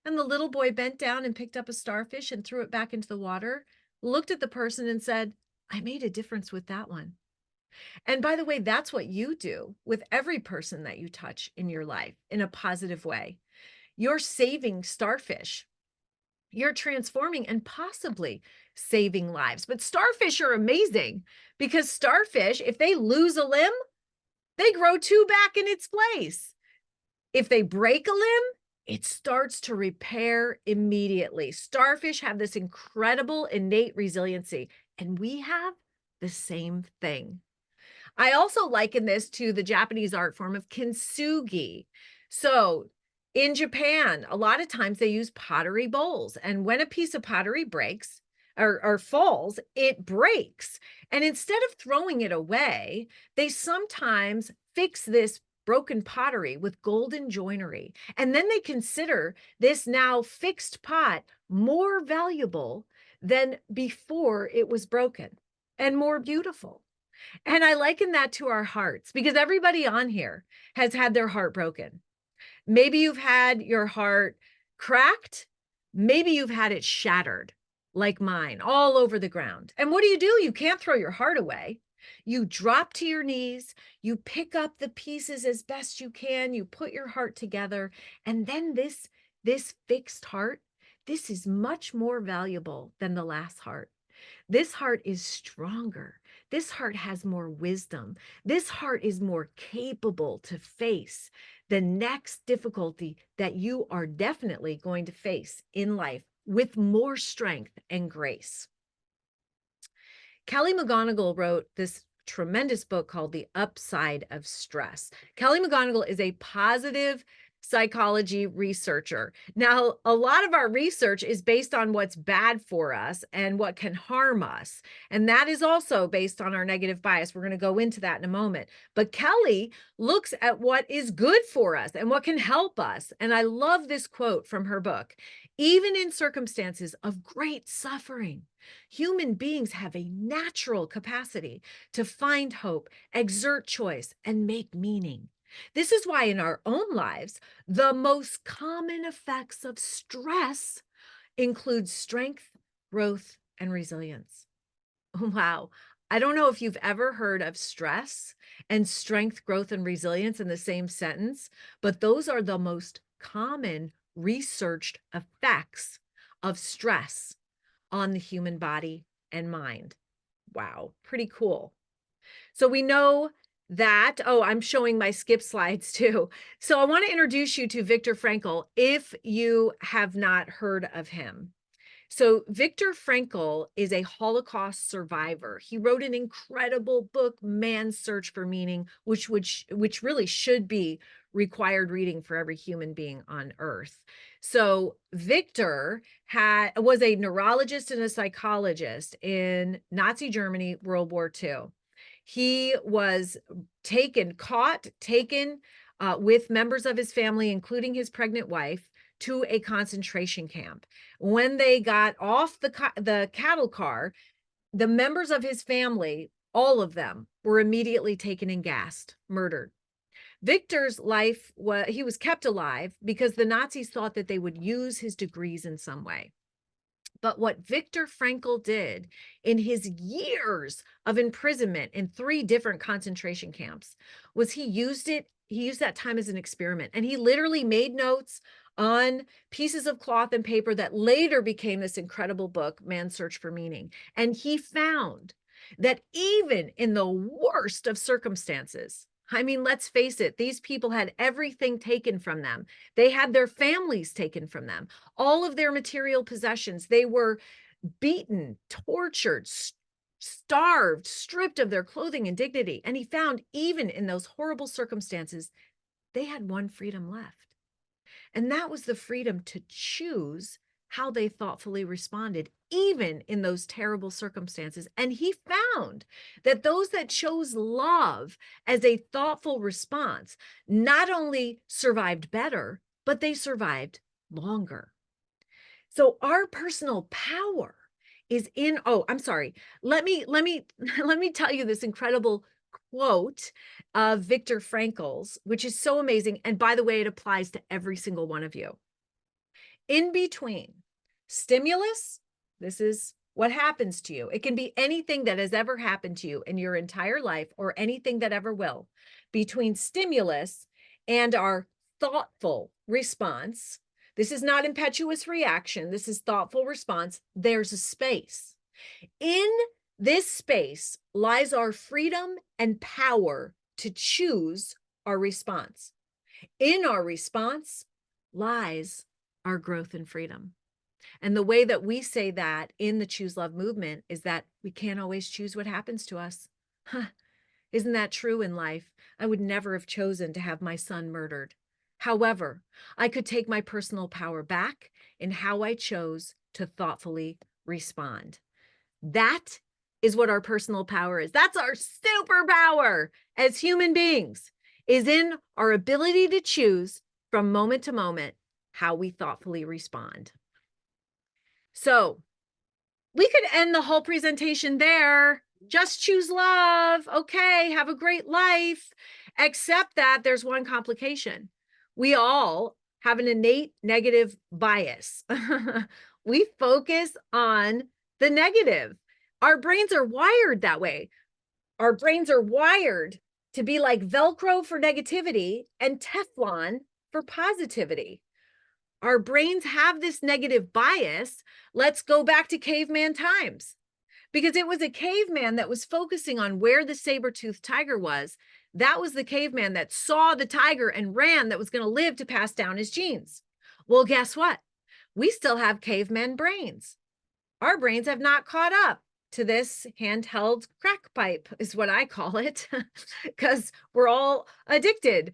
And the little boy bent down and picked up a starfish and threw it back into the water, looked at the person and said, "I made a difference with that one." And by the way, that's what you do with every person that you touch in your life in a positive way. You're saving starfish. You're transforming and possibly saving lives. But starfish are amazing because starfish, if they lose a limb, they grow two back in its place. If they break a limb, it starts to repair immediately. Starfish have this incredible innate resiliency, and we have the same thing. I also liken this to the Japanese art form of kintsugi. So in Japan, a lot of times they use pottery bowls. And when a piece of pottery breaks or falls, it breaks. And instead of throwing it away, they sometimes fix this broken pottery with golden joinery. And then they consider this now fixed pot more valuable than before it was broken and more beautiful. And I liken that to our hearts, because everybody on here has had their heart broken. Maybe you've had your heart cracked. Maybe you've had it shattered, like mine, all over the ground. And what do? You can't throw your heart away. You drop to your knees, you pick up the pieces as best you can, you put your heart together, and then this fixed heart, this is much more valuable than the last heart. This heart is stronger. This heart has more wisdom. This heart is more capable to face the next difficulty that you are definitely going to face in life with more strength and grace. Kelly McGonigal wrote this tremendous book called The Upside of Stress. Kelly McGonigal is a positive psychology researcher. Now, a lot of our research is based on what's bad for us and what can harm us. And that is also based on our negative bias. We're going to go into that in a moment. But Kelly looks at what is good for us and what can help us. And I love this quote from her book. "Even in circumstances of great suffering, human beings have a natural capacity to find hope, exert choice, and make meaning. This is why in our own lives, the most common effects of stress include strength, growth, and resilience." Wow. I don't know if you've ever heard of stress and strength, growth, and resilience in the same sentence, but those are the most common researched effects of stress on the human body and mind. Wow, pretty cool. So we know that, oh, I'm showing my skip slides too. So I want to introduce you to Viktor Frankl if you have not heard of him. So Viktor Frankl is a Holocaust survivor. He wrote an incredible book, Man's Search for Meaning, which really should be required reading for every human being on earth. So Viktor was a neurologist and a psychologist in Nazi Germany, World War II. He was taken with members of his family, including his pregnant wife, to a concentration camp. When they got off the cattle car, the members of his family, all of them, were immediately taken and gassed, murdered. Viktor's life he was kept alive because the Nazis thought that they would use his degrees in some way. But what Viktor Frankl did in his years of imprisonment in 3 different concentration camps was he used that time as an experiment. And he literally made notes on pieces of cloth and paper that later became this incredible book, Man's Search for Meaning. And he found that even in the worst of circumstances, I mean, let's face it, these people had everything taken from them. They had their families taken from them, all of their material possessions. They were beaten, tortured, starved, stripped of their clothing and dignity. And he found even in those horrible circumstances, they had one freedom left. And that was the freedom to choose how they thoughtfully responded, even in those terrible circumstances. And he found that those that chose love as a thoughtful response not only survived better, but they survived longer. So our personal power is in, oh, I'm sorry. Let me tell you this incredible quote of Viktor Frankl's, which is so amazing. And by the way, it applies to every single one of you. In between stimulus, this is what happens to you. It can be anything that has ever happened to you in your entire life or anything that ever will. Between stimulus and our thoughtful response, this is not impetuous reaction. This is thoughtful response. There's a space. In this space lies our freedom and power to choose our response. In our response lies our growth and freedom. And the way that we say that in the Choose Love movement is that we can't always choose what happens to us. Huh. Isn't that true in life? I would never have chosen to have my son murdered. However, I could take my personal power back in how I chose to thoughtfully respond. That is what our personal power is. That's our superpower as human beings, is in our ability to choose from moment to moment how we thoughtfully respond. So we could end the whole presentation there. Just choose love. Okay, have a great life. Except that there's one complication. We all have an innate negative bias. We focus on the negative. Our brains are wired that way. Our brains are wired to be like Velcro for negativity and Teflon for positivity. Our brains have this negative bias. Let's go back to caveman times, because it was a caveman that was focusing on where the saber-toothed tiger was. That was the caveman that saw the tiger and ran, that was going to live to pass down his genes. Well, guess what? We still have caveman brains. Our brains have not caught up to this handheld crack pipe, is what I call it, because we're all addicted.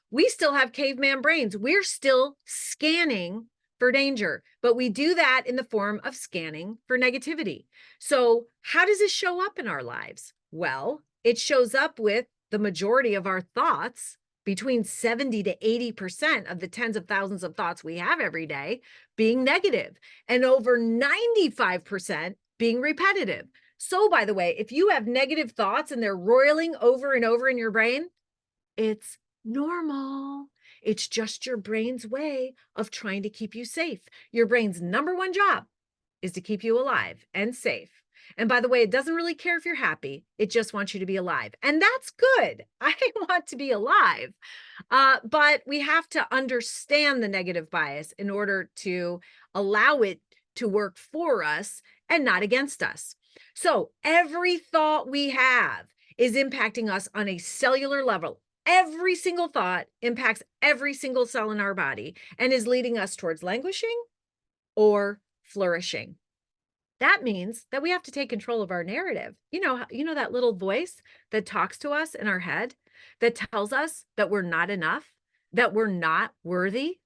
We still have caveman brains. We're still scanning for danger, but we do that in the form of scanning for negativity. So how does this show up in our lives? Well, it shows up with the majority of our thoughts, between 70 to 80% of the tens of thousands of thoughts we have every day, being negative, and over 95% being repetitive. So by the way, if you have negative thoughts and they're roiling over and over in your brain, it's normal. It's just your brain's way of trying to keep you safe. Your brain's number one job is to keep you alive and safe. And by the way, it doesn't really care if you're happy. It just wants you to be alive. And that's good. I want to be alive. But we have to understand the negative bias in order to allow it to work for us and not against us. So every thought we have is impacting us on a cellular level. Every single thought impacts every single cell in our body and is leading us towards languishing or flourishing. That means that we have to take control of our narrative. You know that little voice that talks to us in our head that tells us that we're not enough, that we're not worthy,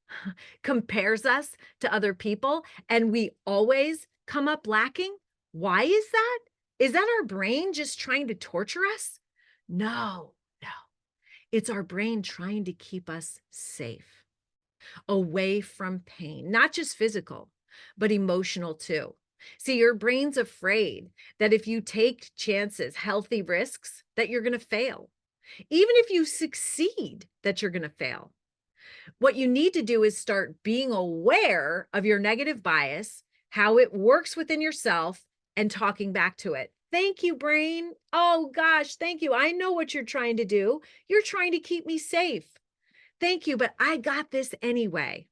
compares us to other people, and we always come up lacking. Why is that? Is that our brain just trying to torture us? No. It's our brain trying to keep us safe, away from pain, not just physical, but emotional too. See, your brain's afraid that if you take chances, healthy risks, that you're going to fail. Even if you succeed, that you're going to fail. What you need to do is start being aware of your negative bias, how it works within yourself, and talking back to it. Thank you, brain. Oh gosh, thank you. I know what you're trying to do. You're trying to keep me safe. Thank you, but I got this anyway.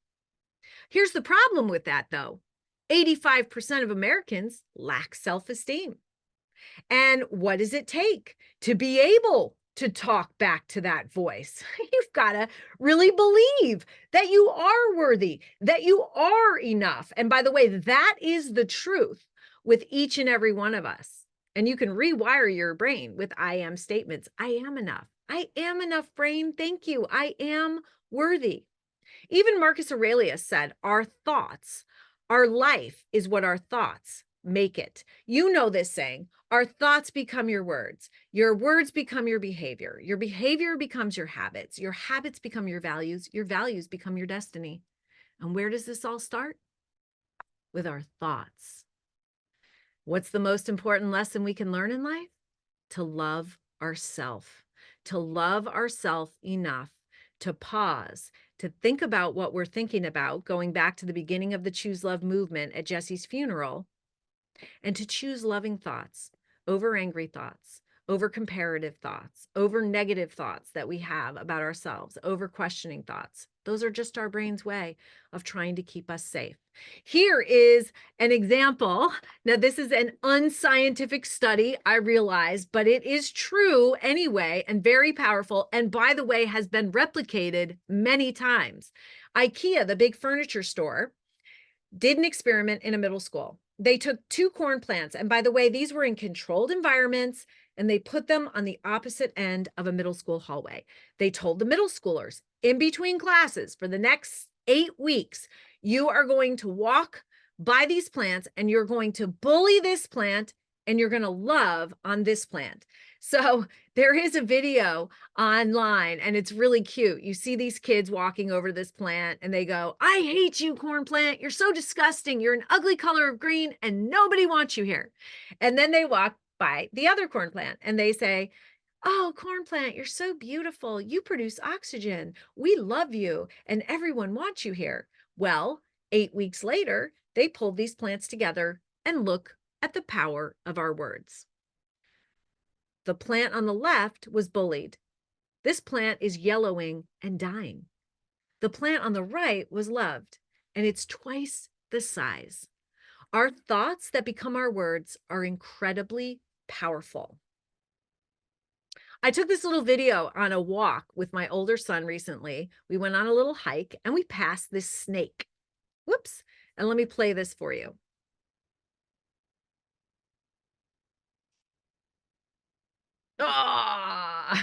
Here's the problem with that, though. 85% of Americans lack self-esteem. And what does it take to be able to talk back to that voice? You've got to really believe that you are worthy, that you are enough. And by the way, that is the truth with each and every one of us. And you can rewire your brain with I am statements. I am enough. I am enough, brain. Thank you. I am worthy. Even Marcus Aurelius said, our thoughts, our life is what our thoughts make it. You know this saying, our thoughts become your words become your behavior becomes your habits become your values become your destiny. And where does this all start? With our thoughts. What's the most important lesson we can learn in life? To love ourselves enough to pause, to think about what we're thinking about, going back to the beginning of the Choose Love movement at Jesse's funeral, and to choose loving thoughts over angry thoughts, over comparative thoughts, over negative thoughts that we have about ourselves, over questioning thoughts. Those are just our brain's way of trying to keep us safe. Here is an example. Now, this is an unscientific study, I realize, but it is true anyway and very powerful. And by the way, has been replicated many times. IKEA, the big furniture store, did an experiment in a middle school. They took 2 corn plants. And by the way, these were in controlled environments, and they put them on the opposite end of a middle school hallway. They told the middle schoolers in between classes for the next 8 weeks, you are going to walk by these plants and you're going to bully this plant and you're going to love on this plant. So there is a video online and it's really cute. You see these kids walking over this plant and they go, I hate you, corn plant. You're so disgusting. You're an ugly color of green and nobody wants you here. And then they walk by the other corn plant and they say, oh, corn plant, you're so beautiful. You produce oxygen. We love you and everyone wants you here. Well, 8 weeks later, they pulled these plants together and look at the power of our words. The plant on the left was bullied. This plant is yellowing and dying. The plant on the right was loved, and it's twice the size. Our thoughts that become our words are incredibly powerful. I took this little video on a walk with my older son recently. We went on a little hike and we passed this snake. Whoops. And let me play this for you. Oh,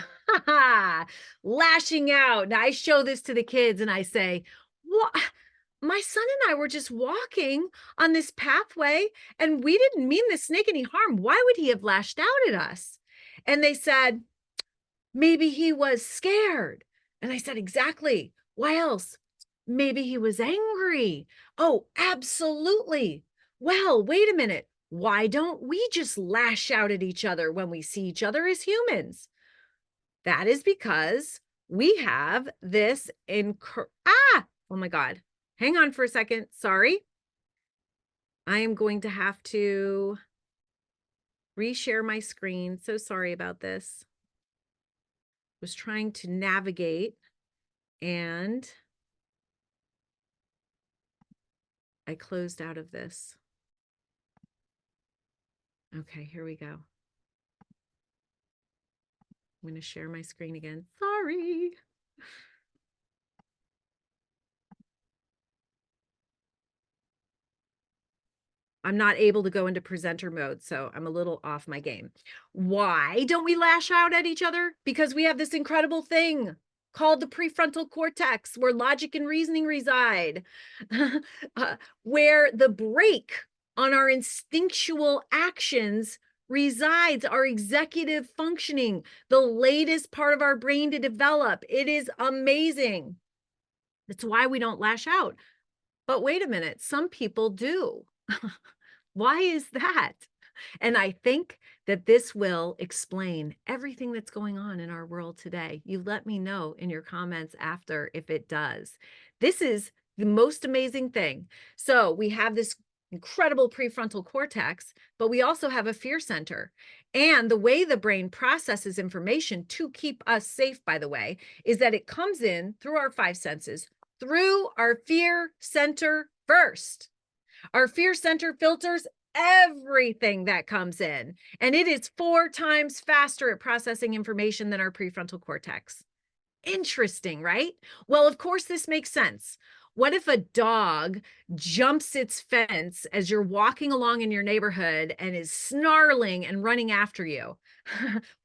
lashing out. Now I show this to the kids and I say, what? My son and I were just walking on this pathway and we didn't mean the snake any harm. Why would he have lashed out at us? And they said, maybe he was scared. And I said, exactly. Why else? Maybe he was angry. Oh, absolutely. Well, wait a minute. Why don't we just lash out at each other when we see each other as humans? That is because we have this oh my God. Hang on for a second. Sorry. I am going to have to reshare my screen. So sorry about this. Was trying to navigate and I closed out of this. Okay, here we go. I'm going to share my screen again. Sorry. I'm not able to go into presenter mode, so I'm a little off my game. Why don't we lash out at each other? Because we have this incredible thing called the prefrontal cortex, where logic and reasoning reside, where the brake on our instinctual actions resides, our executive functioning, the latest part of our brain to develop. It is amazing. That's why we don't lash out. But wait a minute, some people do. Why is that? And I think that this will explain everything that's going on in our world today. You let me know in your comments after if it does. This is the most amazing thing. So we have this incredible prefrontal cortex, but we also have a fear center. And the way the brain processes information to keep us safe, by the way, is that it comes in through our five senses, through our fear center first. Our fear center filters everything that comes in, and it is 4 times faster at processing information than our prefrontal cortex. Interesting, right? Well, of course, this makes sense. What if a dog jumps its fence as you're walking along in your neighborhood and is snarling and running after you?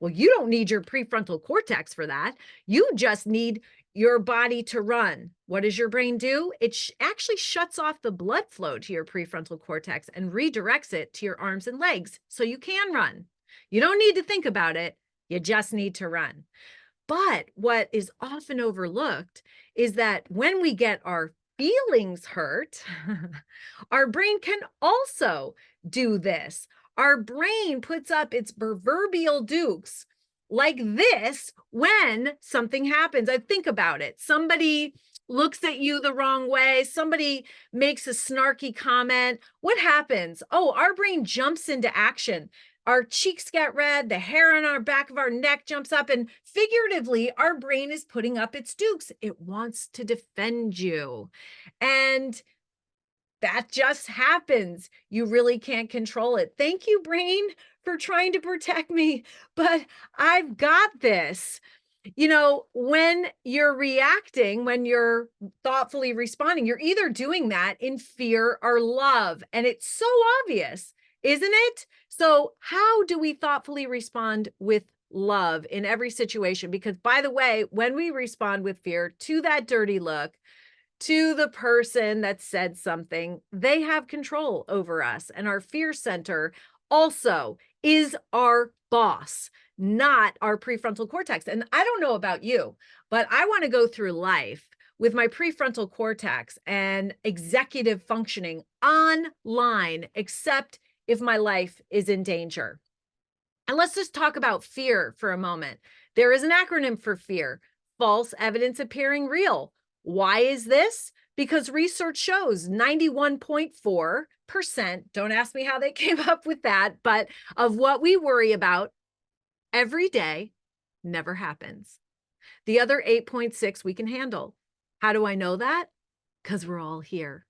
Well, you don't need your prefrontal cortex for that. You just need your body to run. What does your brain do? It actually shuts off the blood flow to your prefrontal cortex and redirects it to your arms and legs so you can run. You don't need to think about it. You just need to run. But what is often overlooked is that when we get our feelings hurt, our brain can also do this. Our brain puts up its proverbial dukes like this when something happens. I think about it. Somebody looks at you the wrong way. Somebody makes a snarky comment. What happens? Oh, our brain jumps into action. Our cheeks get red, the hair on our back of our neck jumps up, and figuratively, our brain is putting up its dukes. It wants to defend you. And that just happens. You really can't control it. Thank you, brain, for trying to protect me, but I've got this. You know, when you're reacting, when you're thoughtfully responding, you're either doing that in fear or love. And it's so obvious, isn't it? So how do we thoughtfully respond with love in every situation? Because by the way, when we respond with fear to that dirty look, to the person that said something, they have control over us. And our fear center also is our boss, not our prefrontal cortex. And I don't know about you, but I want to go through life with my prefrontal cortex and executive functioning online, except if my life is in danger. And let's just talk about fear for a moment. There is an acronym for fear: false evidence appearing real. Why is this? Because research shows 91.4%, don't ask me how they came up with that, but of what we worry about every day never happens. The other 8.6 we can handle. How do I know that? Because we're all here.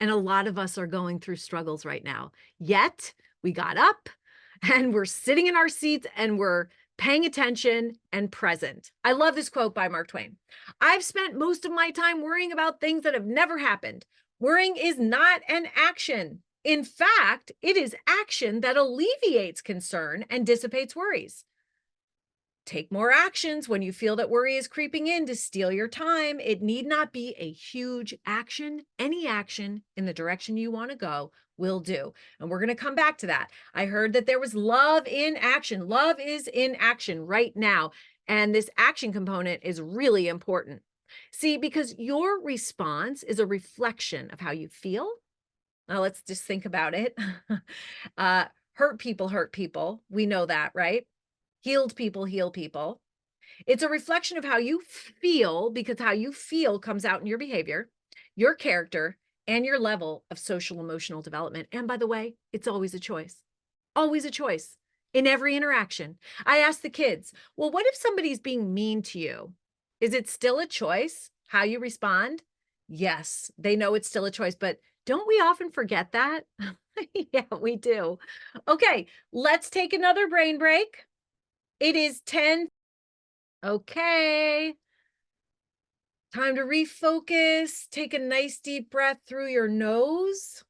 And a lot of us are going through struggles right now. Yet we got up and we're sitting in our seats and we're paying attention and present. I love this quote by Mark Twain. I've spent most of my time worrying about things that have never happened. Worrying is not an action. In fact, it is action that alleviates concern and dissipates worries. Take more actions when you feel that worry is creeping in to steal your time. It need not be a huge action. Any action in the direction you want to go will do. And we're going to come back to that. I heard that there was love in action. Love is in action right now. And this action component is really important. See, because your response is a reflection of how you feel. Now let's just think about it. Hurt people hurt people. We know that, right? Healed people heal people. It's a reflection of how you feel, because how you feel comes out in your behavior, your character, and your level of social emotional development. And by the way, it's always a choice in every interaction. I ask the kids, well, what if somebody's being mean to you? Is it still a choice how you respond? Yes, they know it's still a choice, but don't we often forget that? Yeah, we do. Okay, let's take another brain break. It is 10 Okay. Time to refocus. Take a nice deep breath through your nose.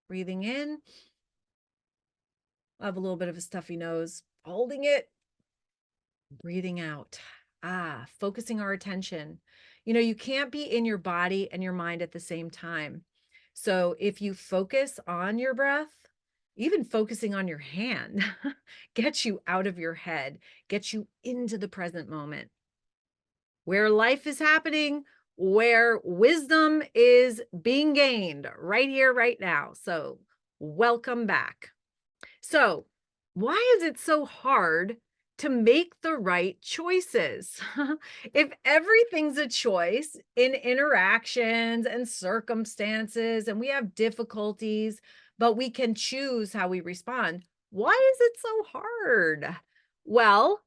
Breathing in. I have a little bit of a stuffy nose. Holding it. Breathing out. Focusing our attention. You know, you can't be in your body and your mind at the same time. So if you focus on your breath, even focusing on your hand, gets you out of your head, gets you into the present moment, where life is happening, where wisdom is being gained right here, right now. So welcome back. So why is it so hard to make the right choices? If everything's a choice in interactions and circumstances, and we have difficulties, but we can choose how we respond, why is it so hard? Well,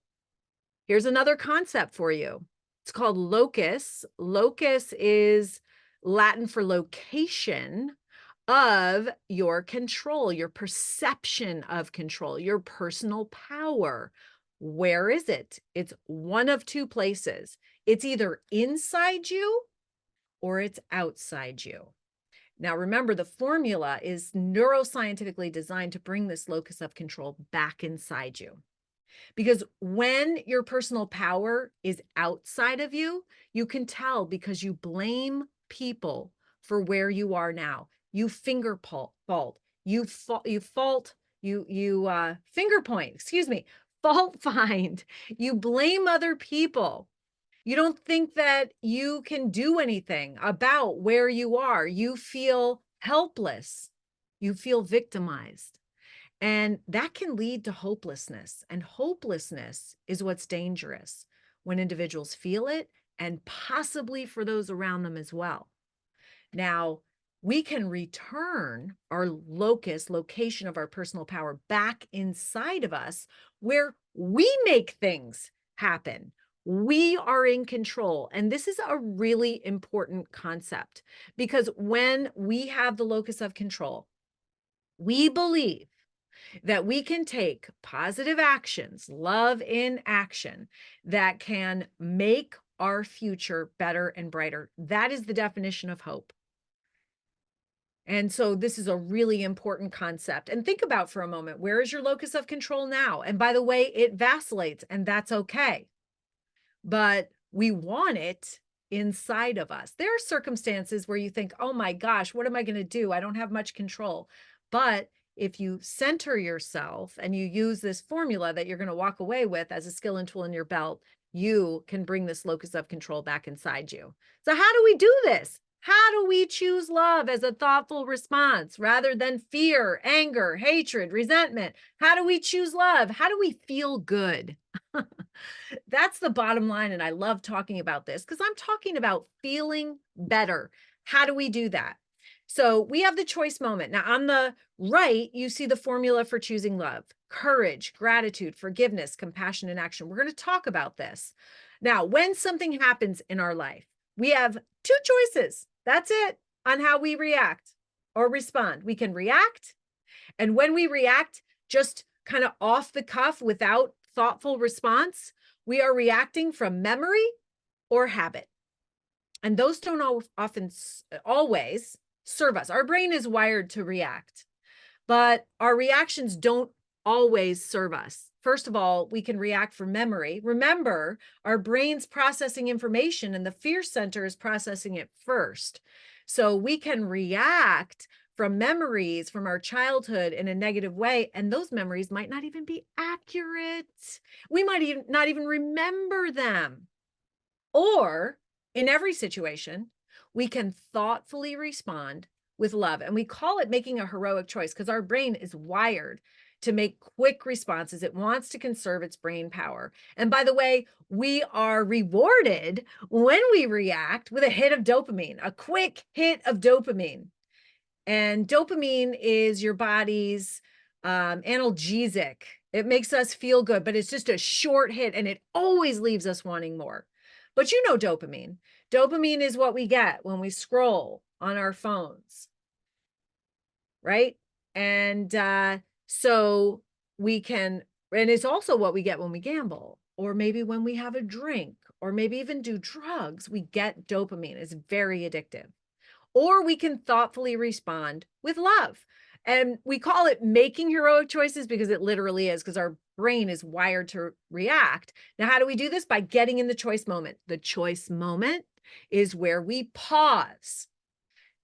here's another concept for you. It's called locus. Locus is Latin for location of your control, your perception of control, your personal power. Where is it? It's one of two places. It's either inside you or it's outside you. Now, remember, the formula is neuroscientifically designed to bring this locus of control back inside you. Because when your personal power is outside of you, you can tell because you blame people for where you are now. You finger fault, finger point, fault find. You blame other people. You don't think that you can do anything about where you are. You feel helpless. You feel victimized. And that can lead to hopelessness. And hopelessness is what's dangerous when individuals feel it, and possibly for those around them as well. Now, we can return our location of our personal power back inside of us, where we make things happen. We are in control. And this is a really important concept, because when we have the locus of control, we believe that we can take positive actions, love in action, that can make our future better and brighter. That is the definition of hope. And so this is a really important concept. And think about for a moment, where is your locus of control now? And by the way, it vacillates, and that's okay. But we want it inside of us. There are circumstances where you think, oh my gosh, what am I going to do? I don't have much control. But if you center yourself and you use this formula that you're going to walk away with as a skill and tool in your belt, you can bring this locus of control back inside you. So how do we do this? How do we choose love as a thoughtful response rather than fear, anger, hatred, resentment? How do we choose love? How do we feel good? That's the bottom line. And I love talking about this because I'm talking about feeling better. How do we do that? So we have the choice moment. Now, on the right, you see the formula for choosing love: courage, gratitude, forgiveness, compassion, and action. We're going to talk about this. Now, when something happens in our life, we have two choices. That's it, on how we react or respond. We can react. And when we react, just kind of off the cuff without thoughtful response, we are reacting from memory or habit. And those don't always serve us. Our brain is wired to react, but our reactions don't always serve us. First of all, we can react from memory. Remember, our brain's processing information and the fear center is processing it first. So we can react from memories from our childhood in a negative way, and those memories might not even be accurate. We might not even remember them. Or in every situation, we can thoughtfully respond with love. And we call it making a heroic choice because our brain is wired to make quick responses. It wants to conserve its brain power. And by the way, we are rewarded when we react with a hit of dopamine, a quick hit of dopamine. And dopamine is your body's analgesic. It makes us feel good, but it's just a short hit and it always leaves us wanting more. But you know dopamine. Dopamine is what we get when we scroll on our phones, right? And so we can, and it's also what we get when we gamble or maybe when we have a drink, or maybe even do drugs, we get dopamine. It's very addictive. Or we can thoughtfully respond with love. And we call it making heroic choices because it literally is, because our brain is wired to react. Now, how do we do this? By getting in the choice moment. The choice moment is where we pause,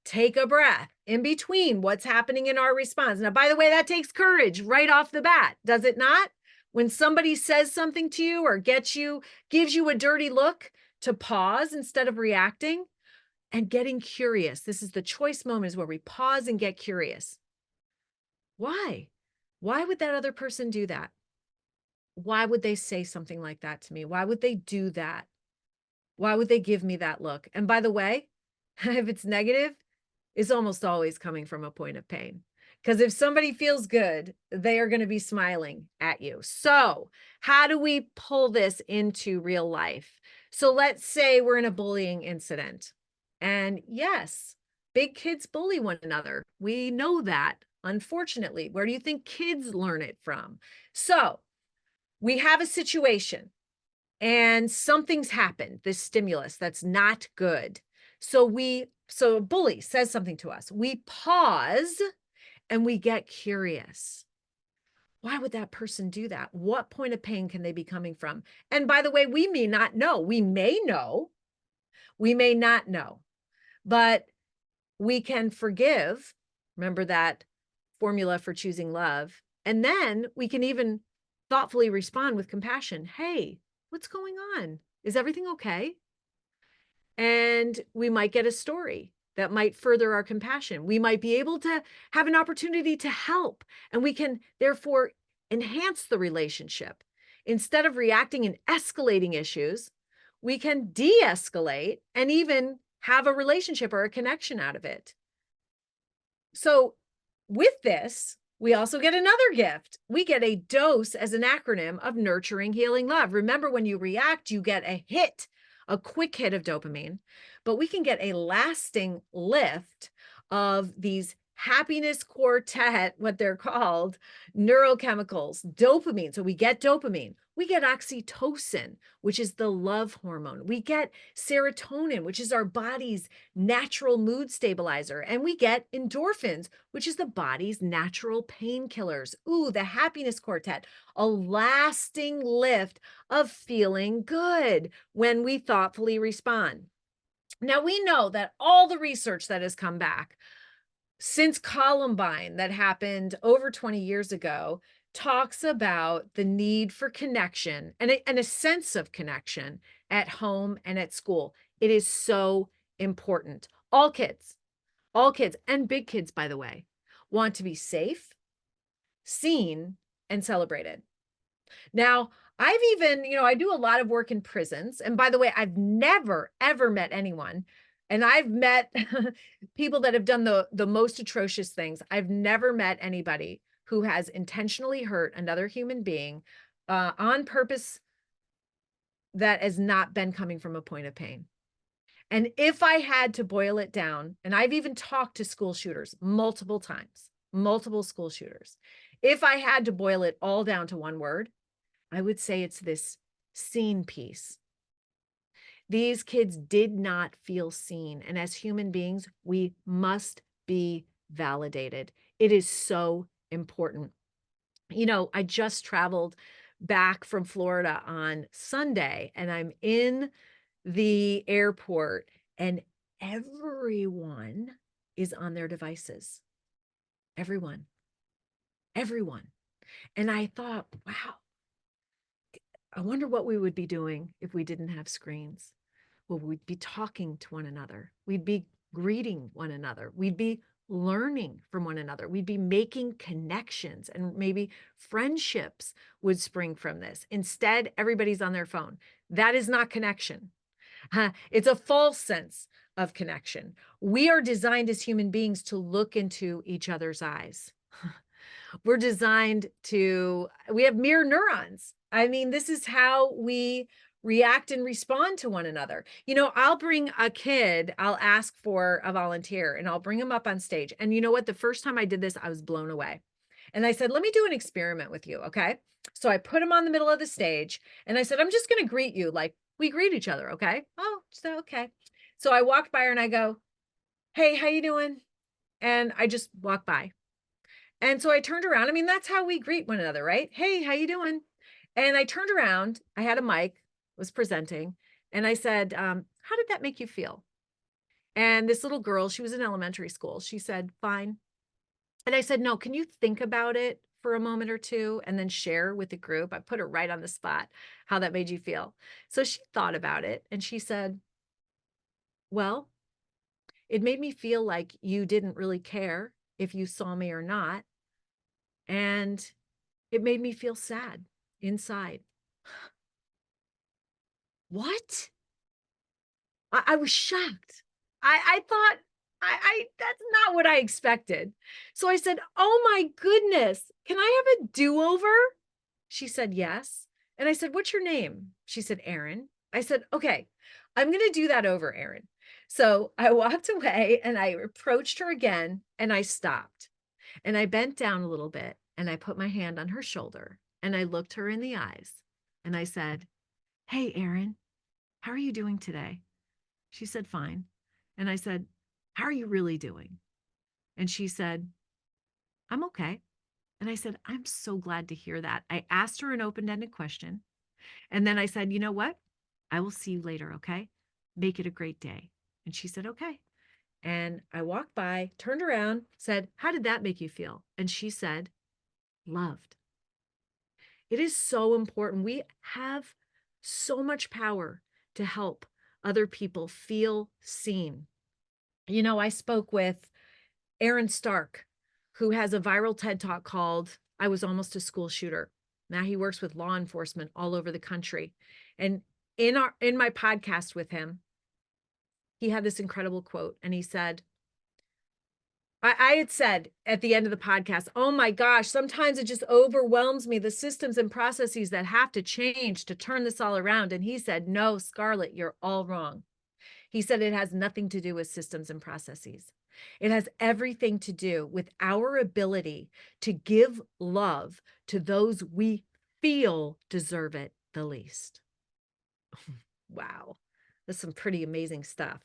take a breath in between what's happening in our response. Now, by the way, that takes courage right off the bat, does it not? When somebody says something to you or gives you a dirty look, to pause instead of reacting and getting curious. This is the choice moment, is where we pause and get curious. Why? Why would that other person do that? Why would they say something like that to me? Why would they do that? Why would they give me that look? And by the way, if it's negative, it's almost always coming from a point of pain. Because if somebody feels good, they are going to be smiling at you. So how do we pull this into real life? So let's say we're in a bullying incident. And yes, big kids bully one another. We know that, unfortunately. Where do you think kids learn it from? So we have a situation and something's happened, this stimulus that's not good. So a bully says something to us. We pause and we get curious. Why would that person do that? What point of pain can they be coming from? And by the way, we may not know. We may know. We may not know. But we can forgive. Remember that formula for choosing love. And then we can even thoughtfully respond with compassion. Hey, what's going on? Is everything okay? And we might get a story that might further our compassion. We might be able to have an opportunity to help, and we can therefore enhance the relationship. Instead of reacting and escalating issues, we can de-escalate and even have a relationship or a connection out of it. So with this, we also get another gift. We get a dose as an acronym of nurturing, healing, love. Remember, when you react, you get a hit, a quick hit of dopamine, but we can get a lasting lift of these happiness quartet, what they're called, neurochemicals, dopamine. So we get dopamine. We get oxytocin, which is the love hormone. We get serotonin, which is our body's natural mood stabilizer. And we get endorphins, which is the body's natural painkillers. Ooh, the happiness quartet, a lasting lift of feeling good when we thoughtfully respond. Now, we know that all the research that has come back since Columbine, that happened over 20 years ago, talks about the need for connection and a sense of connection at home and at school. It is so important. All kids, and big kids, by the way, want to be safe, seen, and celebrated. Now, I've even, I do a lot of work in prisons. And by the way, I've never, ever met anyone, and I've met people that have done the most atrocious things. I've never met anybody who has intentionally hurt another human being on purpose that has not been coming from a point of pain. And if I had to boil it down, and I've even talked to school shooters multiple times, multiple school shooters, if I had to boil it all down to one word, I would say it's this seen piece. These kids did not feel seen. And as human beings, we must be validated. It is so important. I just traveled back from Florida on Sunday, and I'm in the airport, and everyone is on their devices. Everyone. And I thought, wow, I wonder what we would be doing if we didn't have screens. Well, we'd be talking to one another. We'd be greeting one another. We'd be learning from one another. We'd be making connections, and maybe friendships would spring from this. Instead, everybody's on their phone. That is not connection. It's a false sense of connection. We are designed as human beings to look into each other's eyes. We're designed we have mirror neurons. I mean, this is how we react and respond to one another. I'll bring a kid, I'll ask for a volunteer, and I'll bring him up on stage. And you know what? The first time I did this, I was blown away. And I said, let me do an experiment with you. Okay. So I put him on the middle of the stage and I said, I'm just going to greet you like we greet each other. Okay. Oh, so, okay. So I walked by her and I go, hey, how you doing? And I just walked by. And so I turned around. I mean, that's how we greet one another, right? Hey, how you doing? And I turned around. I had a mic, was presenting, and I said, how did that make you feel? And this little girl, she was in elementary school. She said, fine. And I said, no, can you think about it for a moment or two and then share with the group? I put her right on the spot, how that made you feel. So she thought about it and she said, well, it made me feel like you didn't really care if you saw me or not. And it made me feel sad inside. What? I was shocked. I thought that's not what I expected. So I said, oh my goodness, can I have a do-over? She said, yes. And I said, what's your name? She said, Erin. I said, okay, I'm going to do that over, Erin. So I walked away and I approached her again and I stopped and I bent down a little bit and I put my hand on her shoulder and I looked her in the eyes and I said, hey, Erin, how are you doing today? She said, fine. And I said, how are you really doing? And she said, I'm okay. And I said, I'm so glad to hear that. I asked her an open-ended question. And then I said, you know what? I will see you later, okay? Make it a great day. And she said, okay. And I walked by, turned around, said, how did that make you feel? And she said, loved. It is so important. We have so much power to help other people feel seen. You know, I spoke with Aaron Stark, who has a viral TED Talk called I Was Almost a School Shooter. Now he works with law enforcement all over the country. And in my podcast with him, he had this incredible quote. And he said, I had said at the end of the podcast, oh my gosh, sometimes it just overwhelms me, the systems and processes that have to change to turn this all around. And he said, no, Scarlett, you're all wrong. He said it has nothing to do with systems and processes. It has everything to do with our ability to give love to those we feel deserve it the least. Wow, that's some pretty amazing stuff.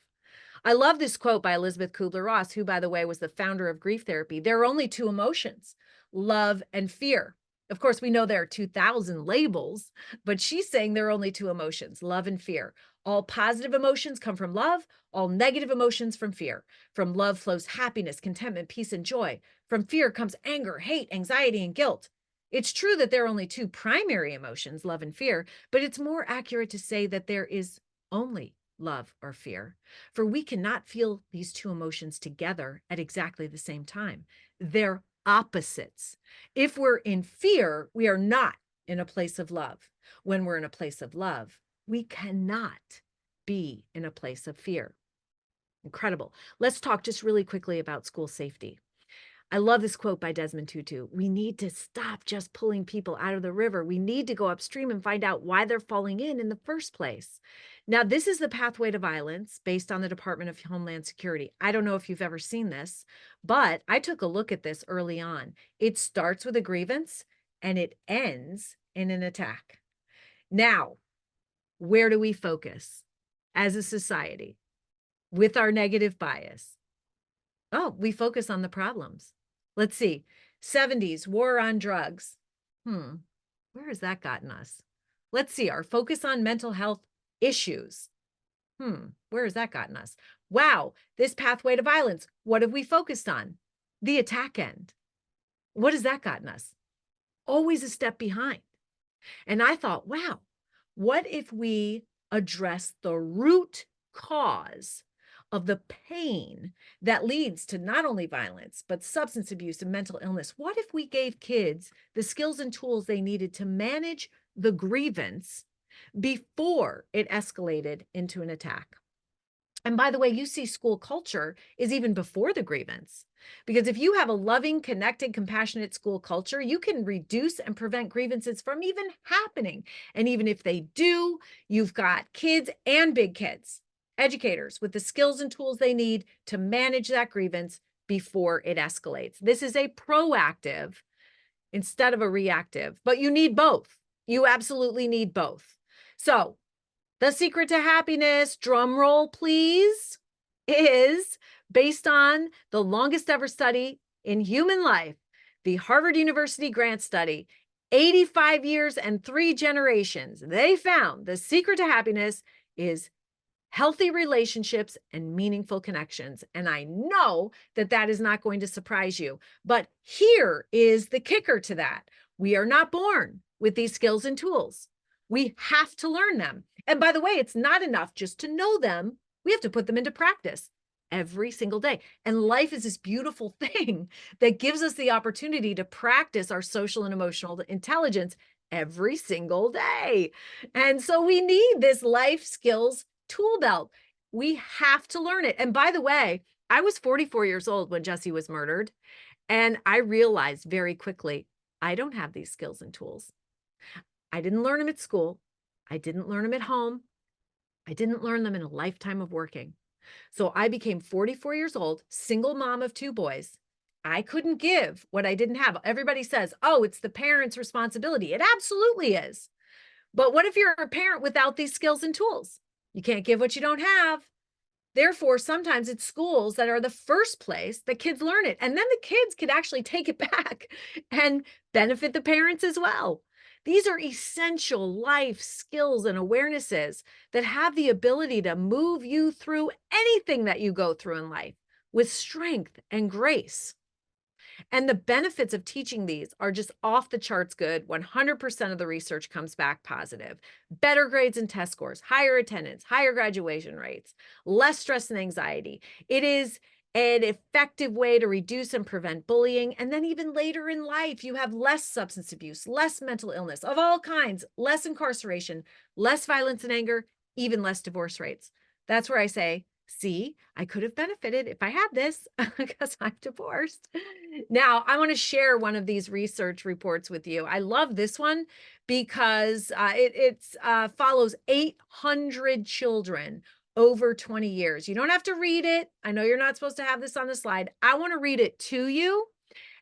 I love this quote by Elizabeth Kubler-Ross, who, by the way, was the founder of grief therapy. There are only two emotions, love and fear. Of course, we know there are 2,000 labels, but she's saying there are only two emotions, love and fear. All positive emotions come from love, all negative emotions from fear. From love flows happiness, contentment, peace, and joy. From fear comes anger, hate, anxiety, and guilt. It's true that there are only two primary emotions, love and fear, but it's more accurate to say that there is only love or fear, for we cannot feel these two emotions together at exactly the same time. They're opposites. If we're in fear, we are not in a place of love. When we're in a place of love, we cannot be in a place of fear. Incredible. Let's talk just really quickly about school safety. I love this quote by Desmond Tutu. We need to stop just pulling people out of the river. We need to go upstream and find out why they're falling in the first place. Now, this is the pathway to violence based on the Department of Homeland Security. I don't know if you've ever seen this, but I took a look at this early on. It starts with a grievance and it ends in an attack. Now, where do we focus as a society with our negative bias? Oh, we focus on the problems. Let's see. 70s, war on drugs. Where has that gotten us? Let's see. Our focus on mental health issues. Where has that gotten us? Wow, this pathway to violence. What have we focused on? The attack end. What has that gotten us? Always a step behind. And I thought, wow, what if we address the root cause of the pain that leads to not only violence, but substance abuse and mental illness? What if we gave kids the skills and tools they needed to manage the grievance before it escalated into an attack? And by the way, you see school culture is even before the grievance. Because if you have a loving, connected, compassionate school culture, you can reduce and prevent grievances from even happening. And even if they do, you've got kids and big kids, educators with the skills and tools they need to manage that grievance before it escalates. This is a proactive instead of a reactive, but you need both. You absolutely need both. So the secret to happiness, drum roll please, is based on the longest ever study in human life, the Harvard University grant study, 85 years and 3 generations. They found the secret to happiness is healthy relationships and meaningful connections. And I know that that is not going to surprise you, but here is the kicker to that. We are not born with these skills and tools. We have to learn them. And by the way, it's not enough just to know them. We have to put them into practice every single day. And life is this beautiful thing that gives us the opportunity to practice our social and emotional intelligence every single day. And so we need this life skills tool belt. We have to learn it. And by the way, I was 44 years old when Jesse was murdered. And I realized very quickly, I don't have these skills and tools. I didn't learn them at school. I didn't learn them at home. I didn't learn them in a lifetime of working. So I became 44 years old, single mom of 2 boys. I couldn't give what I didn't have. Everybody says, oh, it's the parent's responsibility. It absolutely is. But what if you're a parent without these skills and tools? You can't give what you don't have. Therefore, sometimes it's schools that are the first place that kids learn it. And then the kids could actually take it back and benefit the parents as well. These are essential life skills and awarenesses that have the ability to move you through anything that you go through in life with strength and grace. And the benefits of teaching these are just off the charts good. 100% of the research comes back positive. Better grades and test scores, higher attendance, higher graduation rates, less stress and anxiety. It is an effective way to reduce and prevent bullying. And then even later in life, you have less substance abuse, less mental illness of all kinds, less incarceration, less violence and anger, even less divorce rates. That's where I say, see, I could have benefited if I had this because I'm divorced. Now, I want to share one of these research reports with you. I love this one because it follows 800 children over 20 years. You don't have to read it. I know you're not supposed to have this on the slide. I want to read it to you.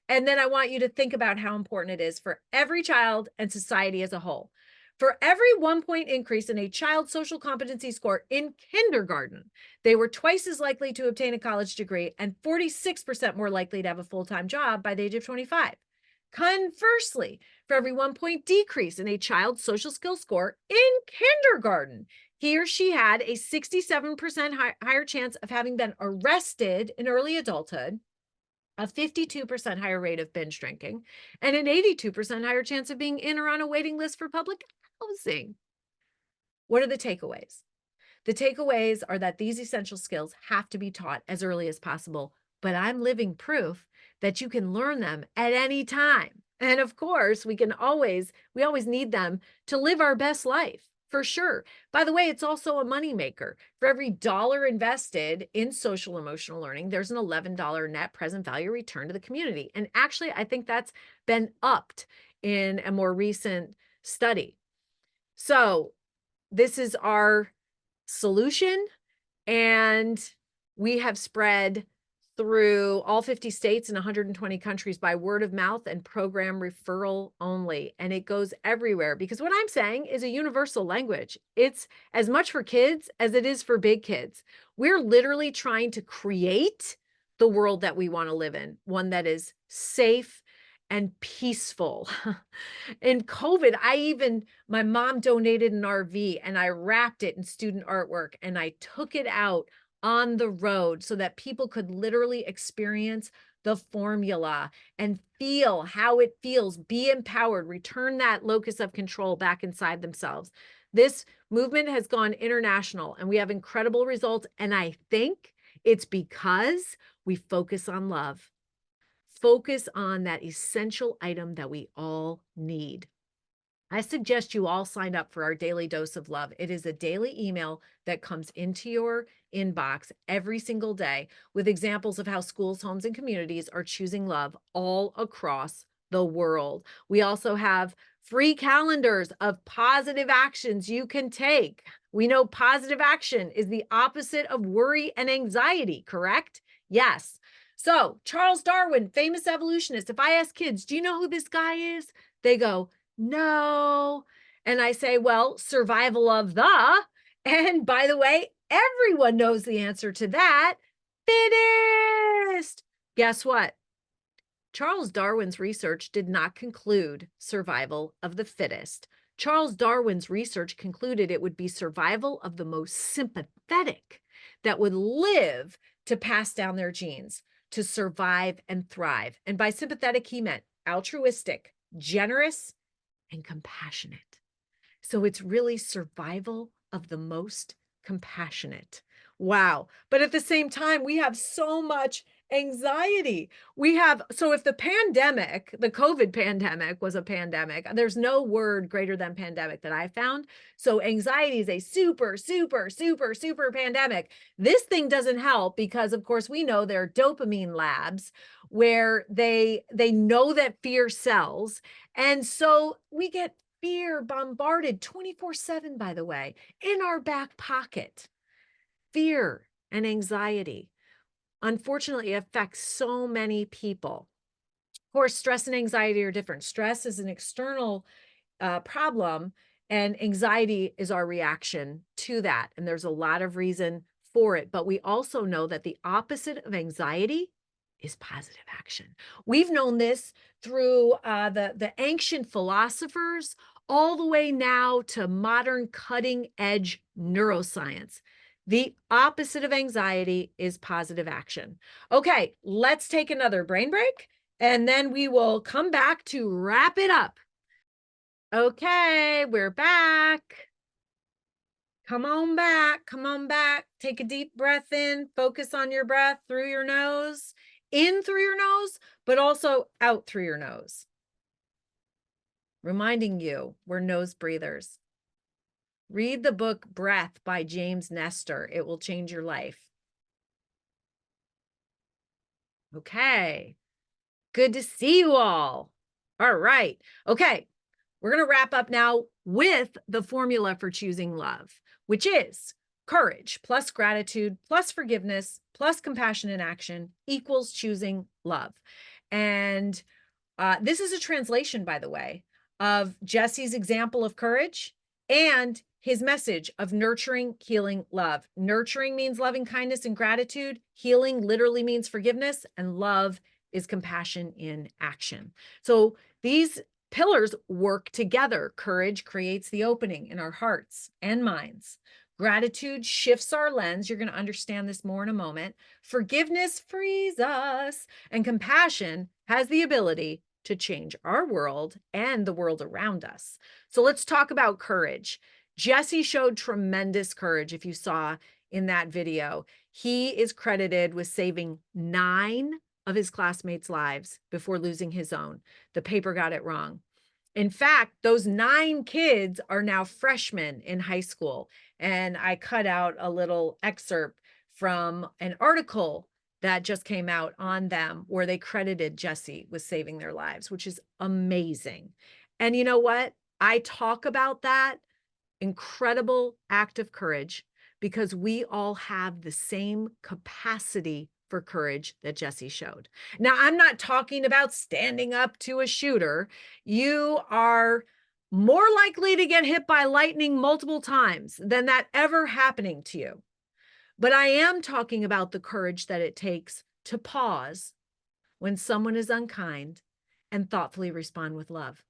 And then I want you to think about how important it is for every child and society as a whole. For every 1 point increase in a child's social competency score in kindergarten, they were twice as likely to obtain a college degree and 46% more likely to have a full-time job by the age of 25. Conversely, for every 1 point decrease in a child's social skills score in kindergarten, he or she had a 67% higher chance of having been arrested in early adulthood, a 52% higher rate of binge drinking, and an 82% higher chance of being in or on a waiting list for public housing. What are the takeaways? The takeaways are that these essential skills have to be taught as early as possible, but I'm living proof that you can learn them at any time. And of course, we always need them to live our best life, for sure. By the way, it's also a moneymaker. For every dollar invested in social emotional learning, there's an $11 net present value return to the community. And actually, I think that's been upped in a more recent study. So this is our solution, and we have spread through all 50 states and 120 countries by word of mouth and program referral only. And it goes everywhere because what I'm saying is a universal language. It's as much for kids as it is for big kids. We're literally trying to create the world that we want to live in, one that is safe and peaceful. In COVID, my mom donated an RV and I wrapped it in student artwork and I took it out on the road so that people could literally experience the formula and feel how it feels, be empowered, return that locus of control back inside themselves. This movement has gone international and we have incredible results. And I think it's because we focus on love. Focus on that essential item that we all need. I suggest you all sign up for our daily dose of love. It is a daily email that comes into your inbox every single day with examples of how schools, homes, and communities are choosing love all across the world. We also have free calendars of positive actions you can take. We know positive action is the opposite of worry and anxiety, correct? Yes. So Charles Darwin, famous evolutionist. If I ask kids, do you know who this guy is? They go, no. And I say, well, survival of the. And by the way, everyone knows the answer to that. Fittest. Guess what? Charles Darwin's research did not conclude survival of the fittest. Charles Darwin's research concluded it would be survival of the most sympathetic that would live to pass down their genes, to survive and thrive. And by sympathetic, he meant altruistic, generous, and compassionate. So it's really survival of the most compassionate. Wow. But at the same time, we have so much anxiety. So if the pandemic, the COVID pandemic was a pandemic, there's no word greater than pandemic that I found. So anxiety is a super, super, super, super pandemic. This thing doesn't help because, of course, we know there are dopamine labs where they know that fear sells. And so we get fear bombarded 24/7, by the way, in our back pocket. Fear and anxiety, unfortunately, affects so many people. Of course, stress and anxiety are different. Stress is an external problem, and anxiety is our reaction to that. And there's a lot of reason for it. But we also know that the opposite of anxiety is positive action. We've known this through the ancient philosophers all the way now to modern cutting edge neuroscience. The opposite of anxiety is positive action. Okay, let's take another brain break, and then we will come back to wrap it up. Okay, we're back. Come on back. Come on back. Take a deep breath in. Focus on your breath through your nose, in through your nose, but also out through your nose. Reminding you, we're nose breathers. Read the book Breath by James Nestor. It will change your life. Okay. Good to see you all. All right. Okay. We're going to wrap up now with the formula for choosing love, which is courage plus gratitude plus forgiveness plus compassionate action equals choosing love. And this is a translation, by the way, of Jesse's example of courage and his message of nurturing, healing, love. Nurturing means loving kindness and gratitude. Healing literally means forgiveness, and love is compassion in action. So these pillars work together. Courage creates the opening in our hearts and minds. Gratitude shifts our lens. You're going to understand this more in a moment. Forgiveness frees us, and compassion has the ability to change our world and the world around us. So let's talk about courage. Jesse showed tremendous courage. If you saw in that video, he is credited with saving 9 of his classmates' lives before losing his own. The paper got it wrong. In fact, those 9 kids are now freshmen in high school. And I cut out a little excerpt from an article that just came out on them where they credited Jesse with saving their lives, which is amazing. And you know what? I talk about that incredible act of courage because we all have the same capacity for courage that Jesse showed. Now, I'm not talking about standing up to a shooter. You are more likely to get hit by lightning multiple times than that ever happening to you. But I am talking about the courage that it takes to pause when someone is unkind and thoughtfully respond with love.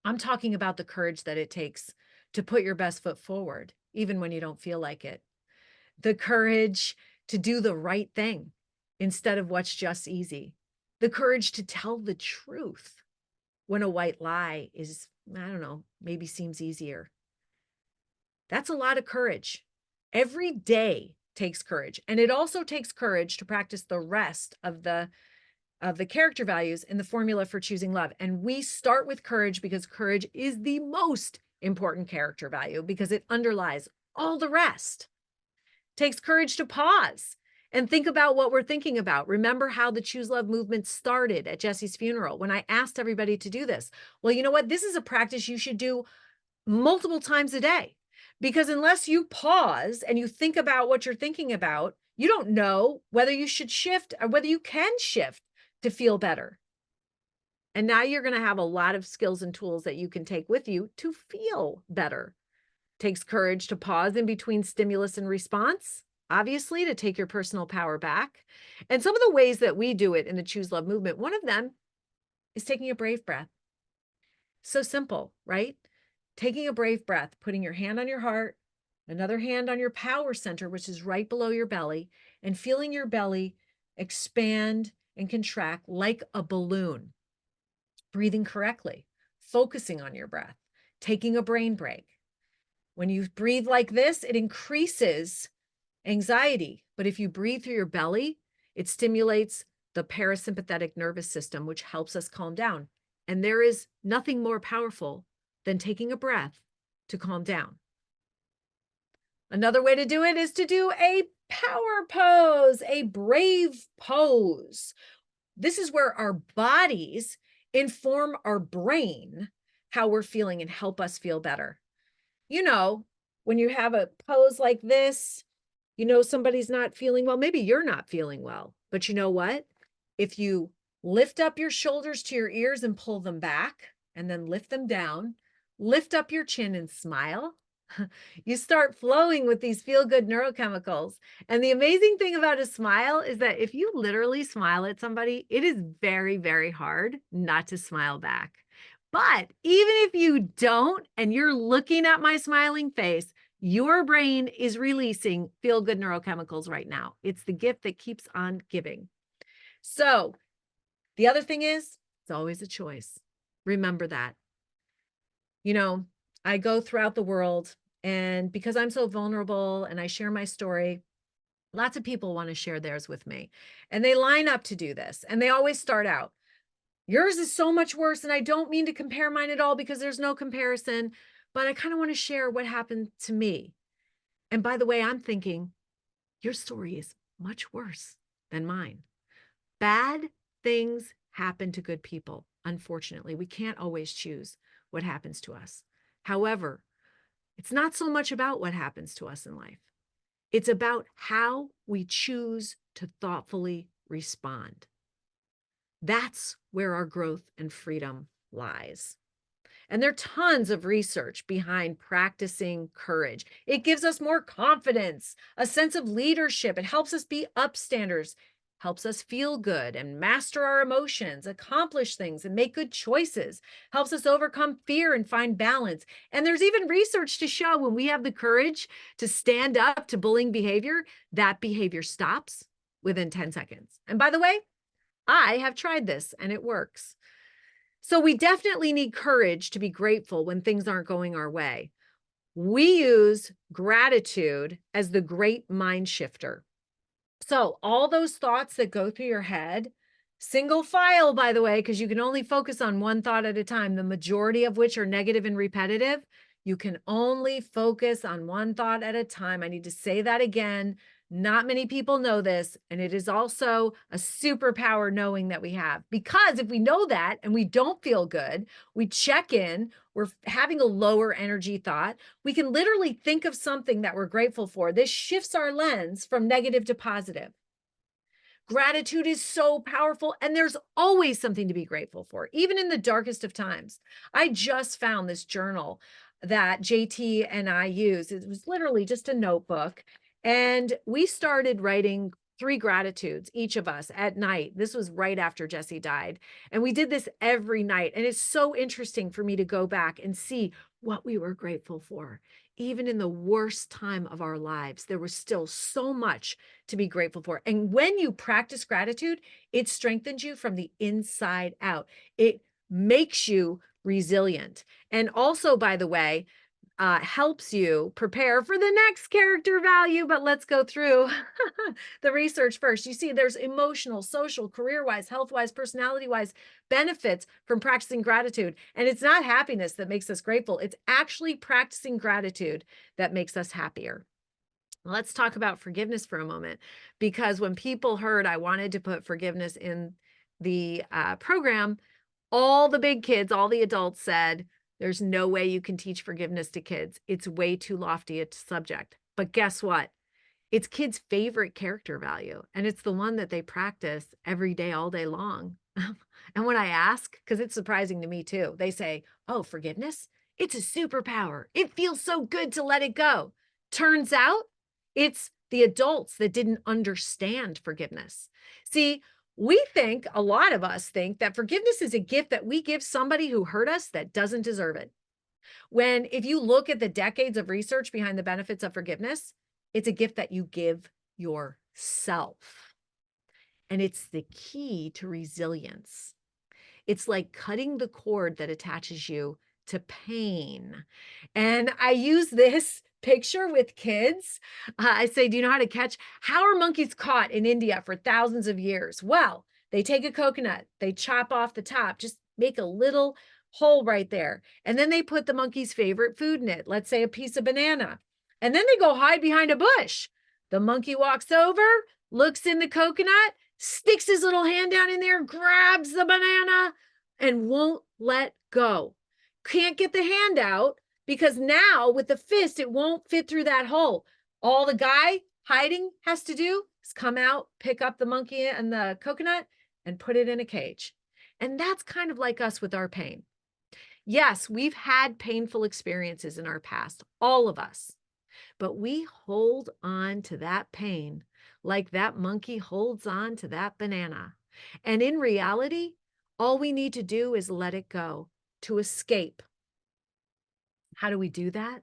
I'm talking about the courage that it takes to put your best foot forward, even when you don't feel like it. The courage to do the right thing instead of what's just easy. The courage to tell the truth when a white lie is, I don't know, maybe seems easier. That's a lot of courage. Every day takes courage. And it also takes courage to practice the rest of the character values in the formula for choosing love. And we start with courage because courage is the most important character value because it underlies all the rest. It takes courage to pause and think about what we're thinking about. Remember how the Choose Love movement started at Jesse's funeral when I asked everybody to do this. Well, you know what? This is a practice you should do multiple times a day, because unless you pause and you think about what you're thinking about, You don't know whether you should shift or whether you can shift to feel better. And now you're going to have a lot of skills and tools that you can take with you to feel better. Takes courage to pause in between stimulus and response, obviously, to take your personal power back. And some of the ways that we do it in the Choose Love movement, one of them is taking a brave breath. So simple, right? Taking a brave breath, putting your hand on your heart, another hand on your power center, which is right below your belly, and feeling your belly expand and contract like a balloon. Breathing correctly, focusing on your breath, taking a brain break. When you breathe like this, it increases anxiety. But if you breathe through your belly, it stimulates the parasympathetic nervous system, which helps us calm down. And there is nothing more powerful than taking a breath to calm down. Another way to do it is to do a power pose, a brave pose. This is where our bodies inform our brain how we're feeling and help us feel better. You know, when you have a pose like this, you know somebody's not feeling well. Maybe you're not feeling well, but you know what? If you lift up your shoulders to your ears and pull them back, and then lift them down, lift up your chin and smile, you start flowing with these feel-good neurochemicals. And the amazing thing about a smile is that if you literally smile at somebody, it is very, very hard not to smile back. But even if you don't, and you're looking at my smiling face, your brain is releasing feel-good neurochemicals right now. It's the gift that keeps on giving. So the other thing is, it's always a choice. Remember that. You know, I go throughout the world, and because I'm so vulnerable and I share my story, lots of people want to share theirs with me. And they line up to do this. And they always start out, yours is so much worse. And I don't mean to compare mine at all because there's no comparison, but I kind of want to share what happened to me. And by the way, I'm thinking, your story is much worse than mine. Bad things happen to good people. Unfortunately, we can't always choose what happens to us. However, it's not so much about what happens to us in life. It's about how we choose to thoughtfully respond. That's where our growth and freedom lies. And there are tons of research behind practicing courage. It gives us more confidence, a sense of leadership. It helps us be upstanders, helps us feel good and master our emotions, accomplish things and make good choices, helps us overcome fear and find balance. And there's even research to show when we have the courage to stand up to bullying behavior, that behavior stops within 10 seconds. And by the way, I have tried this and it works. So we definitely need courage to be grateful when things aren't going our way. We use gratitude as the great mind shifter. So all those thoughts that go through your head, single file, by the way, because you can only focus on one thought at a time, the majority of which are negative and repetitive. You can only focus on one thought at a time. I need to say that again. Not many people know this, and it is also a superpower knowing that we have. Because if we know that and we don't feel good, we check in, we're having a lower energy thought, we can literally think of something that we're grateful for. This shifts our lens from negative to positive. Gratitude is so powerful, and there's always something to be grateful for, even in the darkest of times. I just found this journal that JT and I use. It was literally just a notebook. And we started writing 3 gratitudes, each of us, at night. This was right after Jesse died. And we did this every night. And it's so interesting for me to go back and see what we were grateful for. Even in the worst time of our lives, there was still so much to be grateful for. And when you practice gratitude, it strengthens you from the inside out. It makes you resilient. And also, by the way, helps you prepare for the next character value. But let's go through the research first. You see, there's emotional, social, career-wise, health-wise, personality-wise benefits from practicing gratitude. And it's not happiness that makes us grateful. It's actually practicing gratitude that makes us happier. Let's talk about forgiveness for a moment, because when people heard I wanted to put forgiveness in the program, all the big kids, all the adults said, there's no way you can teach forgiveness to kids. It's way too lofty a subject. But guess what? It's kids' favorite character value, and it's the one that they practice every day, all day long. And when I ask, because it's surprising to me too, they say, oh, forgiveness? It's a superpower. It feels so good to let it go. Turns out it's the adults that didn't understand forgiveness. See, a lot of us think that forgiveness is a gift that we give somebody who hurt us that doesn't deserve it. When, if you look at the decades of research behind the benefits of forgiveness, it's a gift that you give yourself. And it's the key to resilience. It's like cutting the cord that attaches you to pain. And I use this picture with kids. I say, do you know how are monkeys caught in India for thousands of years? Well, they take a coconut, they chop off the top, just make a little hole right there. And then they put the monkey's favorite food in it, let's say a piece of banana. And then they go hide behind a bush. The monkey walks over, looks in the coconut, sticks his little hand down in there, grabs the banana, and won't let go. Can't get the hand out because now with the fist, it won't fit through that hole. All the guy hiding has to do is come out, pick up the monkey and the coconut and put it in a cage. And that's kind of like us with our pain. Yes, we've had painful experiences in our past, all of us, but we hold on to that pain like that monkey holds on to that banana. And in reality, all we need to do is let it go to escape. How do we do that?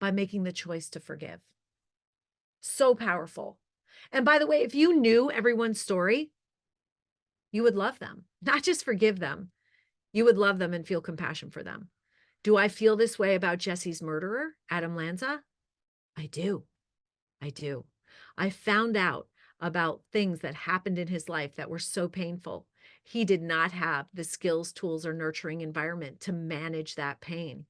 By making the choice to forgive. So powerful. And by the way, if you knew everyone's story, you would love them, not just forgive them. You would love them and feel compassion for them. Do I feel this way about Jesse's murderer, Adam Lanza? I do. I do. I found out about things that happened in his life that were so painful. He did not have the skills, tools, or nurturing environment to manage that pain.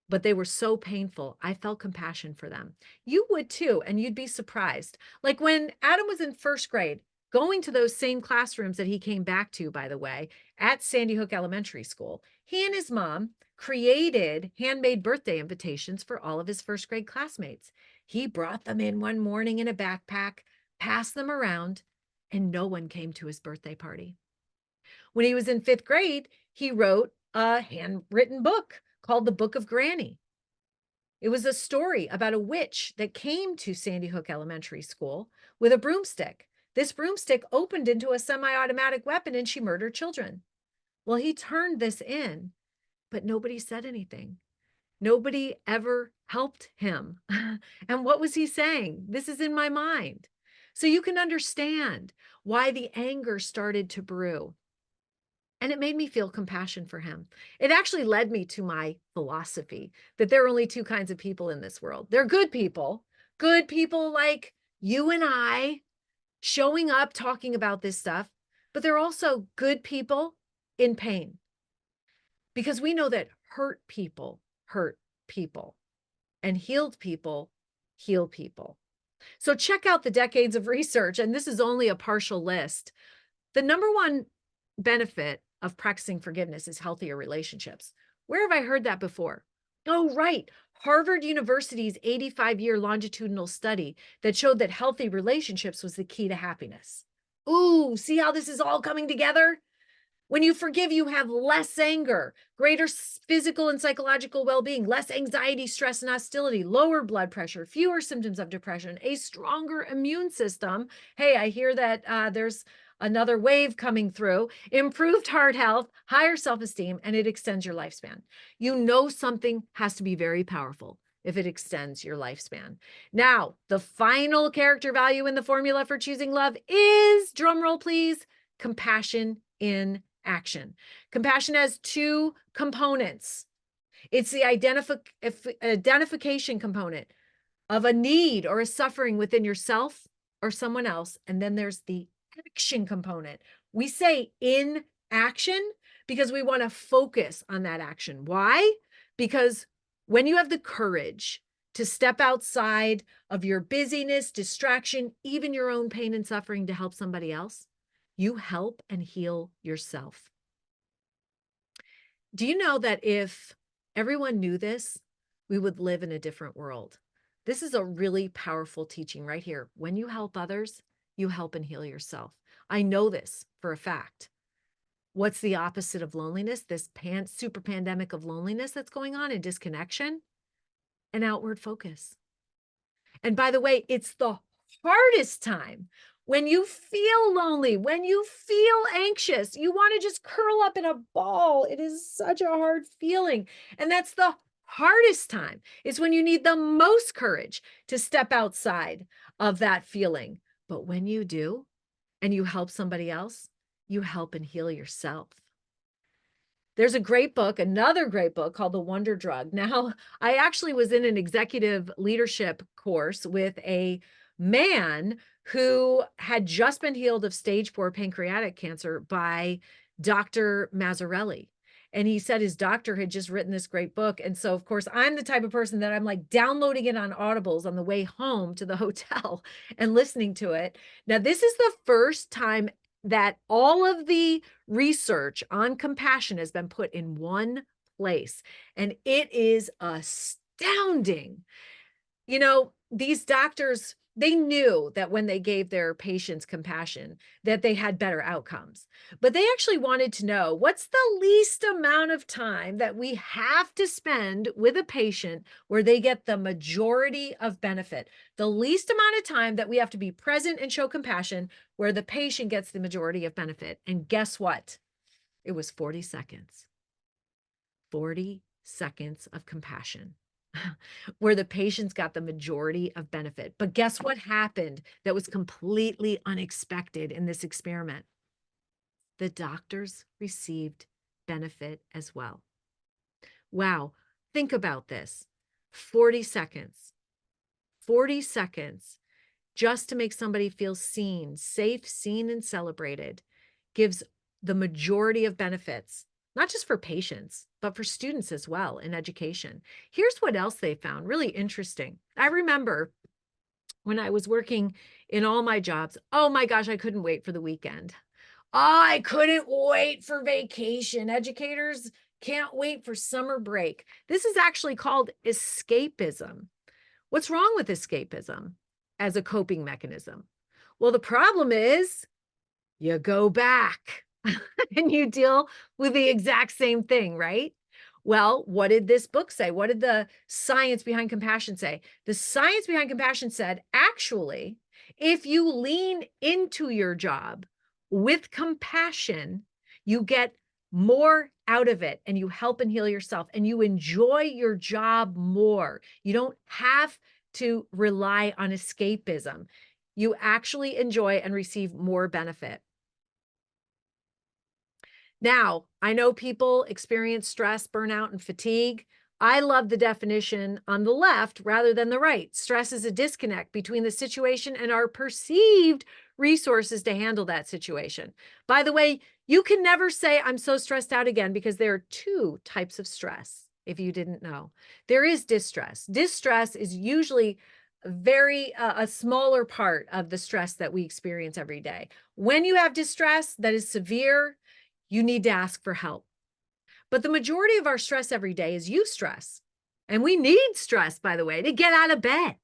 But they were so painful. I felt compassion for them. You would too, and you'd be surprised. Like when Adam was in first grade, going to those same classrooms that he came back to, by the way, at Sandy Hook Elementary School, he and his mom created handmade birthday invitations for all of his first grade classmates. He brought them in one morning in a backpack, passed them around, and no one came to his birthday party. When he was in fifth grade, he wrote a handwritten book called The Book of Granny. It was a story about a witch that came to Sandy Hook Elementary School with a broomstick. This broomstick opened into a semi-automatic weapon and she murdered children. Well, he turned this in, but nobody said anything. Nobody ever helped him. And what was he saying? This is in my mind. So you can understand why the anger started to brew. And it made me feel compassion for him. It actually led me to my philosophy that there are only two kinds of people in this world. They're good people like you and I, showing up, talking about this stuff, but they're also good people in pain. Because we know that hurt people and healed people heal people. So check out the decades of research, and this is only a partial list. The number one benefit of practicing forgiveness is healthier relationships. Where have I heard that before? Oh, right. Harvard University's 85-year longitudinal study that showed that healthy relationships was the key to happiness. Ooh, see how this is all coming together? When you forgive, you have less anger, greater physical and psychological well-being, less anxiety, stress, and hostility, lower blood pressure, fewer symptoms of depression, a stronger immune system. Hey, I hear that there's another wave coming through, improved heart health, higher self-esteem, and it extends your lifespan. You know something has to be very powerful if it extends your lifespan. Now, the final character value in the formula for choosing love is, drumroll please, compassion in action. Compassion has two components. It's the identification component of a need or a suffering within yourself or someone else. And then there's the action component. We say in action because we want to focus on that action. Why? Because when you have the courage to step outside of your busyness, distraction, even your own pain and suffering to help somebody else, you help and heal yourself. Do you know that if everyone knew this, we would live in a different world? This is a really powerful teaching right here. When you help others, you help and heal yourself. I know this for a fact. What's the opposite of loneliness? This super pandemic of loneliness that's going on and disconnection? An outward focus. And by the way, it's the hardest time when you feel lonely, when you feel anxious, you want to just curl up in a ball. It is such a hard feeling. And that's the hardest time, is when you need the most courage to step outside of that feeling. But when you do, and you help somebody else, you help and heal yourself. There's a great book, another great book called The Wonder Drug. Now, I actually was in an executive leadership course with a man who had just been healed of stage 4 pancreatic cancer by Dr. Mazzarelli. And he said his doctor had just written this great book. And so, of course, I'm the type of person that I'm like downloading it on Audibles on the way home to the hotel and listening to it. Now, this is the first time that all of the research on compassion has been put in one place, and it is astounding. You know, these doctors, they knew that when they gave their patients compassion, that they had better outcomes. But they actually wanted to know, what's the least amount of time that we have to spend with a patient where they get the majority of benefit? The least amount of time that we have to be present and show compassion where the patient gets the majority of benefit. And guess what? It was 40 seconds. 40 seconds of compassion. Where the patients got the majority of benefit. But guess what happened that was completely unexpected in this experiment? The doctors received benefit as well. Wow, think about this. 40 seconds. 40 seconds just to make somebody feel seen, safe, seen, and celebrated gives the majority of benefits. Not just for patients, but for students as well in education. Here's what else they found, really interesting. I remember when I was working in all my jobs, oh my gosh, I couldn't wait for the weekend. I couldn't wait for vacation. Educators can't wait for summer break. This is actually called escapism. What's wrong with escapism as a coping mechanism? Well, the problem is you go back and you deal with the exact same thing, right? Well, what did this book say? What did the science behind compassion say? The science behind compassion said, actually, if you lean into your job with compassion, you get more out of it and you help and heal yourself and you enjoy your job more. You don't have to rely on escapism. You actually enjoy and receive more benefit. Now, I know people experience stress, burnout, and fatigue. I love the definition on the left rather than the right. Stress is a disconnect between the situation and our perceived resources to handle that situation. By the way, you can never say, I'm so stressed out again, because there are two types of stress, if you didn't know. There is distress. Distress is usually a smaller part of the stress that we experience every day. When you have distress that is severe, you need to ask for help. But the majority of our stress every day is eustress. And we need stress, by the way, to get out of bed.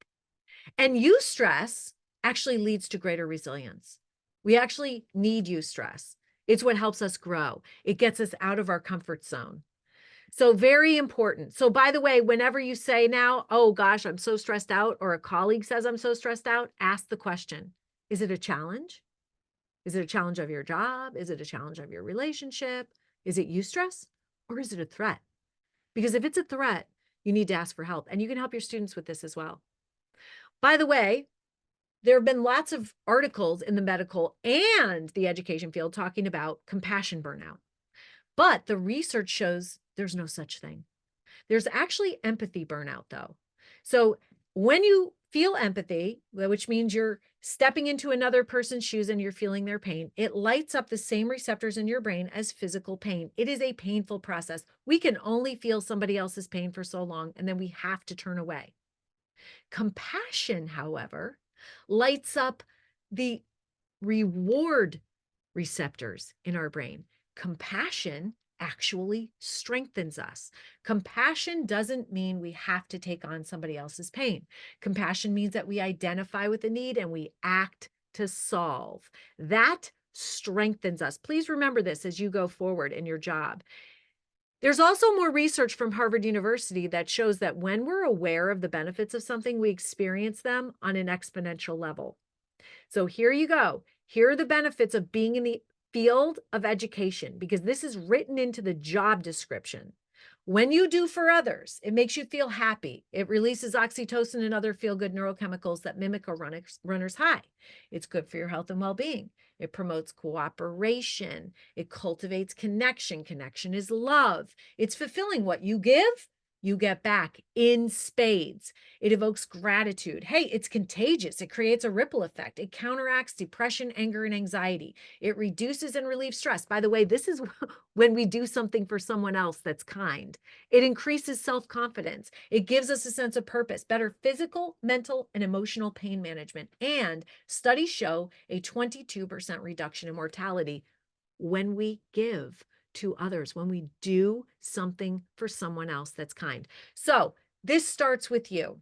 And eustress actually leads to greater resilience. We actually need eustress. It's what helps us grow. It gets us out of our comfort zone. So very important. So by the way, whenever you say now, oh gosh, I'm so stressed out, or a colleague says I'm so stressed out, ask the question, is it a challenge? Is it a challenge of your job? Is it a challenge of your relationship? Is it eustress, or is it a threat? Because if it's a threat, you need to ask for help, and you can help your students with this as well. By the way, there have been lots of articles in the medical and the education field talking about compassion burnout, but the research shows there's no such thing. There's actually empathy burnout though. So when you feel empathy, which means you're stepping into another person's shoes and you're feeling their pain, it lights up the same receptors in your brain as physical pain. It is a painful process. We can only feel somebody else's pain for so long, and then we have to turn away. Compassion, however, lights up the reward receptors in our brain. Compassion actually strengthens us. Compassion doesn't mean we have to take on somebody else's pain. Compassion means that we identify with the need and we act to solve. That strengthens us. Please remember this as you go forward in your job. There's also more research from Harvard University that shows that when we're aware of the benefits of something, we experience them on an exponential level. So here you go. Here are the benefits of being in the field of education, because this is written into the job description. When you do for others, it makes you feel happy. It releases oxytocin and other feel-good neurochemicals that mimic a runner's high. It's good for your health and well-being. It promotes cooperation. It cultivates connection. Connection is love. It's fulfilling. What you give, you get back in spades. It evokes gratitude. Hey, it's contagious. It creates a ripple effect. It counteracts depression, anger, and anxiety. It reduces and relieves stress. By the way, this is when we do something for someone else that's kind. It increases self-confidence. It gives us a sense of purpose, better physical, mental, and emotional pain management. And studies show a 22% reduction in mortality when we give to others, when we do something for someone else that's kind. So this starts with you.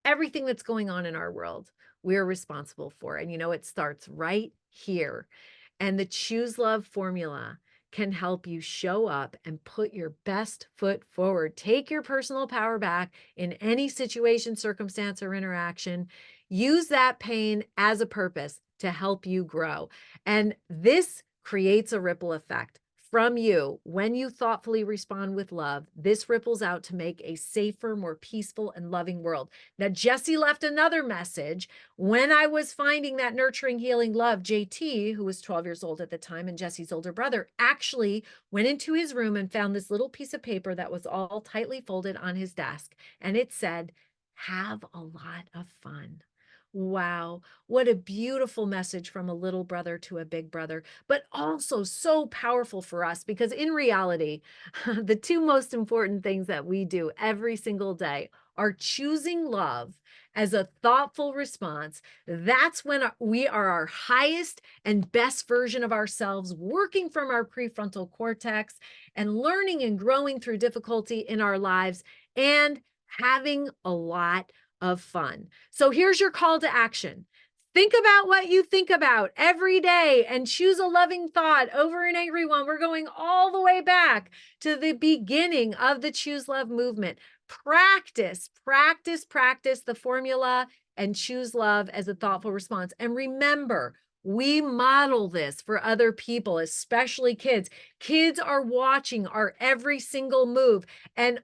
Everything that's going on in our world, we're responsible for. And it starts right here. And the Choose Love formula can help you show up and put your best foot forward. Take your personal power back in any situation, circumstance, or interaction. Use that pain as a purpose to help you grow. And this creates a ripple effect from you. When you thoughtfully respond with love, this ripples out to make a safer, more peaceful, and loving world. Now, Jesse left another message. When I was finding that nurturing, healing love, JT, who was 12 years old at the time and Jesse's older brother, actually went into his room and found this little piece of paper that was all tightly folded on his desk. And it said, "Have a lot of fun." Wow, what a beautiful message from a little brother to a big brother, but also so powerful for us, because in reality, the two most important things that we do every single day are choosing love as a thoughtful response. That's when we are our highest and best version of ourselves, working from our prefrontal cortex and learning and growing through difficulty in our lives and having a lot of fun. So here's your call to action. Think about what you think about every day and choose a loving thought over an angry one. We're going all the way back to the beginning of the Choose Love movement. Practice the formula and choose love as a thoughtful response. And remember, we model this for other people, especially kids. Kids are watching our every single move, and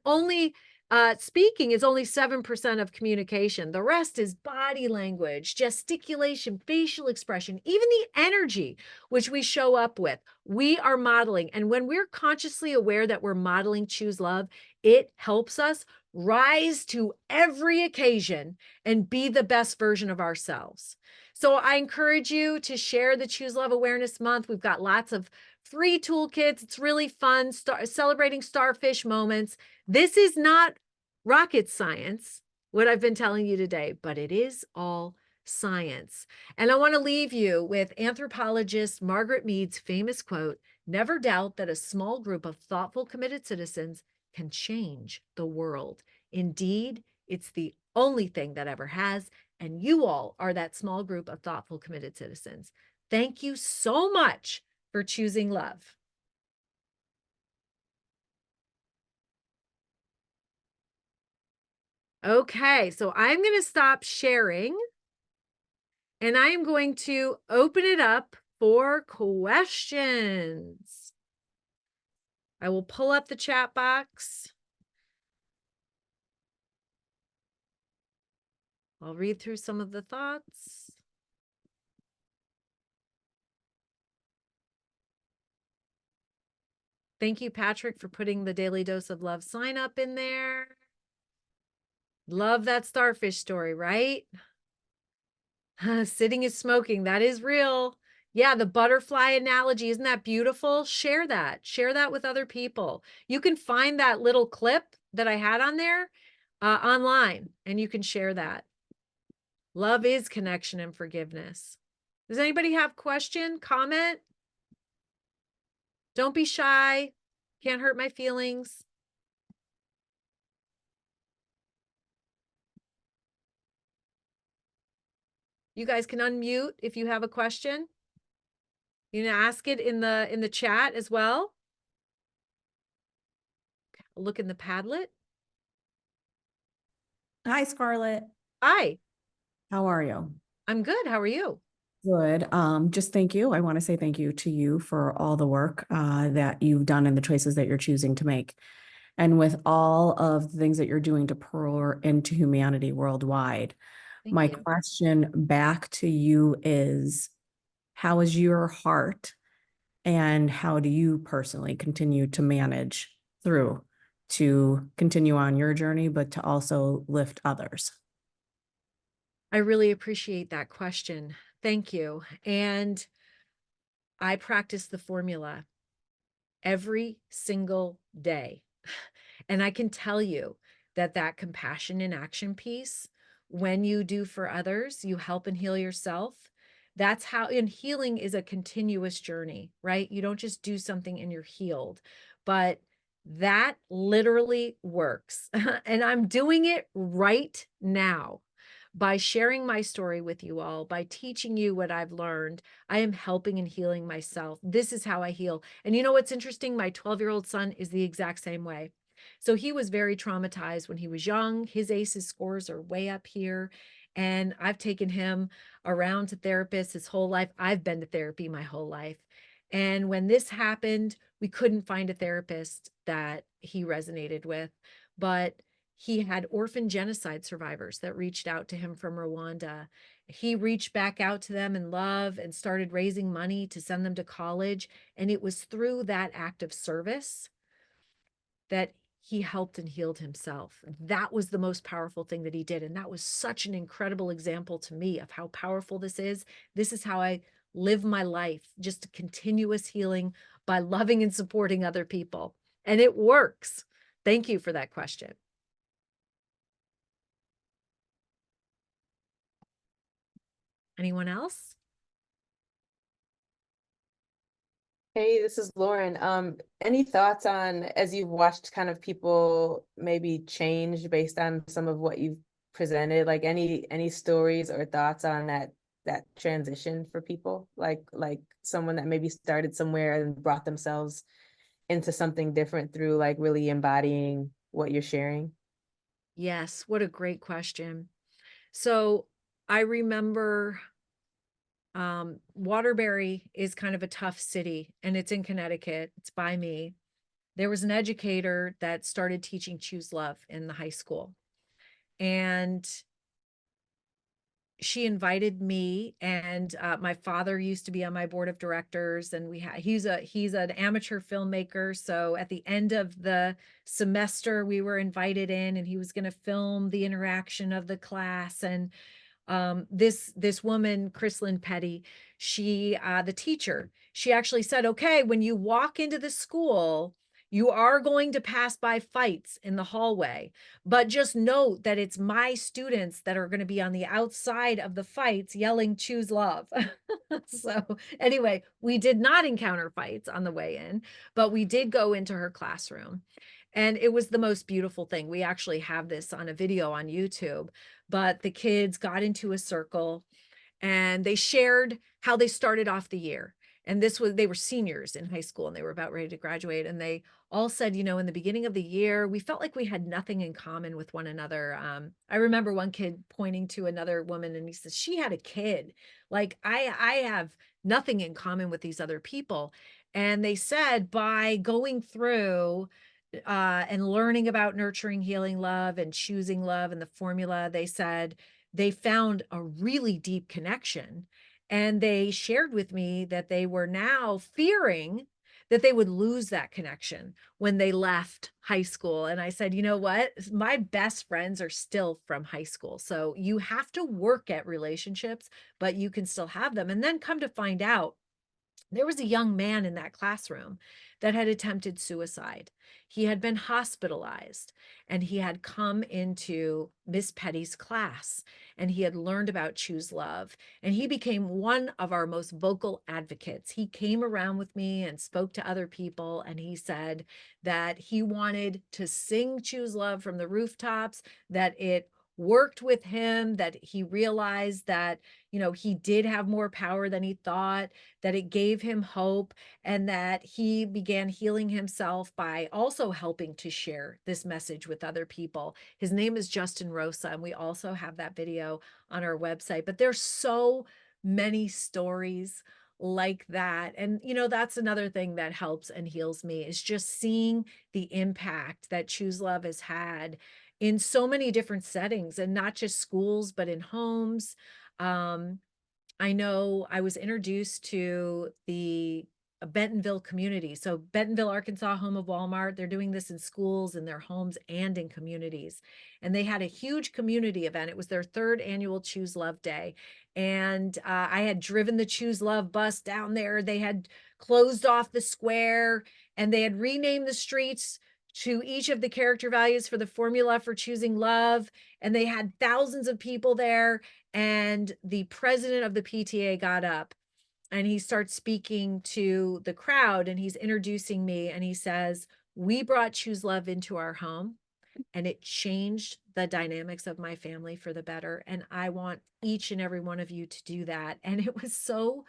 speaking is only 7% of communication. The rest is body language, gesticulation, facial expression, even the energy which we show up with. We are modeling. And when we're consciously aware that we're modeling Choose Love, it helps us rise to every occasion and be the best version of ourselves. So I encourage you to share the Choose Love Awareness Month. We've got lots of free toolkits. It's really fun, celebrating starfish moments. This is not rocket science, what I've been telling you today, but it is all science. And I want to leave you with anthropologist Margaret Mead's famous quote, "Never doubt that a small group of thoughtful, committed citizens can change the world. Indeed, it's the only thing that ever has, and you all are that small group of thoughtful, committed citizens." Thank you so much for choosing love. Okay, so I'm going to stop sharing and I am going to open it up for questions. I will pull up the chat box. I'll read through some of the thoughts. Thank you, Patrick, for putting the Daily Dose of Love sign up in there. Love that starfish story, right? Sitting is smoking. That is real. Yeah, the butterfly analogy. Isn't that beautiful? Share that. Share that with other people. You can find that little clip that I had on there online, and you can share that. Love is connection and forgiveness. Does anybody have question, comment? Don't be shy. Can't hurt my feelings. You guys can unmute if you have a question. You can ask it in the chat as well. I'll look in the Padlet. Hi, Scarlett. Hi, How are you? I'm good. How are you? Good. Just thank you. I want to say thank you to you for all the work that you've done and the choices that you're choosing to make. And with all of the things that you're doing to pour into humanity worldwide, Thank my you. question back to you is, how is your heart and how do you personally continue to manage through to continue on your journey, but to also lift others? I really appreciate that question. Thank you. And I practice the formula every single day. And I can tell you that that compassion in action piece, when you do for others, you help and heal yourself. That's how, and healing is a continuous journey, right? You don't just do something and you're healed, but that literally works. And I'm doing it right now. By sharing my story with you all, by teaching you what I've learned, I am helping and healing myself. This is how I heal. And you know what's interesting? My 12-year-old son is the exact same way. So he was very traumatized when he was young. His ACEs scores are way up here. And I've taken him around to therapists his whole life. I've been to therapy my whole life. And when this happened, we couldn't find a therapist that he resonated with. But he had orphan genocide survivors that reached out to him from Rwanda. He reached back out to them in love and started raising money to send them to college. And it was through that act of service that he helped and healed himself. That was the most powerful thing that he did. And that was such an incredible example to me of how powerful this is. This is how I live my life, just a continuous healing by loving and supporting other people. And it works. Thank you for that question. Anyone else? Hey, this is Lauren. Any thoughts on, as you've watched kind of people maybe change based on some of what you've presented, like any stories or thoughts on that transition for people? Like someone that maybe started somewhere and brought themselves into something different through like really embodying what you're sharing? Yes, what a great question. So I remember Waterbury is kind of a tough city and it's in Connecticut. It's by me. There was an educator that started teaching Choose Love in the high school. And she invited me and my father used to be on my board of directors, and he's an amateur filmmaker. So at the end of the semester, we were invited in and he was going to film the interaction of the class. And this woman, Chrislyn Petty, she, the teacher, she actually said, okay, when you walk into the school, you are going to pass by fights in the hallway, but just note that it's my students that are going to be on the outside of the fights yelling, choose love. So anyway, we did not encounter fights on the way in, but we did go into her classroom. And it was the most beautiful thing. We actually have this on a video on YouTube, but the kids got into a circle and they shared how they started off the year. And they were seniors in high school and they were about ready to graduate. And they all said, you know, in the beginning of the year, we felt like we had nothing in common with one another. I remember one kid pointing to another woman and he says, she had a kid. Like I have nothing in common with these other people. And they said by going through and learning about nurturing, healing, love, and choosing love and the formula, they said they found a really deep connection. And they shared with me that they were now fearing that they would lose that connection when they left high school. And I said, you know what? My best friends are still from high school. So you have to work at relationships, but you can still have them. And then come to find out, there was a young man in that classroom that had attempted suicide. He had been hospitalized and he had come into Miss Petty's class and he had learned about Choose Love. And he became one of our most vocal advocates. He came around with me and spoke to other people. And he said that he wanted to sing Choose Love from the rooftops, that it worked with him, that he realized that, you know, he did have more power than he thought, that it gave him hope, and that he began healing himself by also helping to share this message with other people. His name is Justin Rosa, and we also have that video on our website. But there's so many stories like that. And, you know, that's another thing that helps and heals me, is just seeing the impact that Choose Love has had in so many different settings, and not just schools, but in homes. I know I was introduced to the Bentonville community. So Bentonville, Arkansas, home of Walmart, they're doing this in schools, in their homes, and in communities. And they had a huge community event. It was their 3rd annual Choose Love Day. And I had driven the Choose Love bus down there. They had closed off the square and they had renamed the streets to each of the character values for the formula for choosing love. And they had thousands of people there. And the president of the PTA got up and he starts speaking to the crowd and he's introducing me and he says, "We brought Choose Love into our home and it changed the dynamics of my family for the better. And I want each and every one of you to do that." And it was so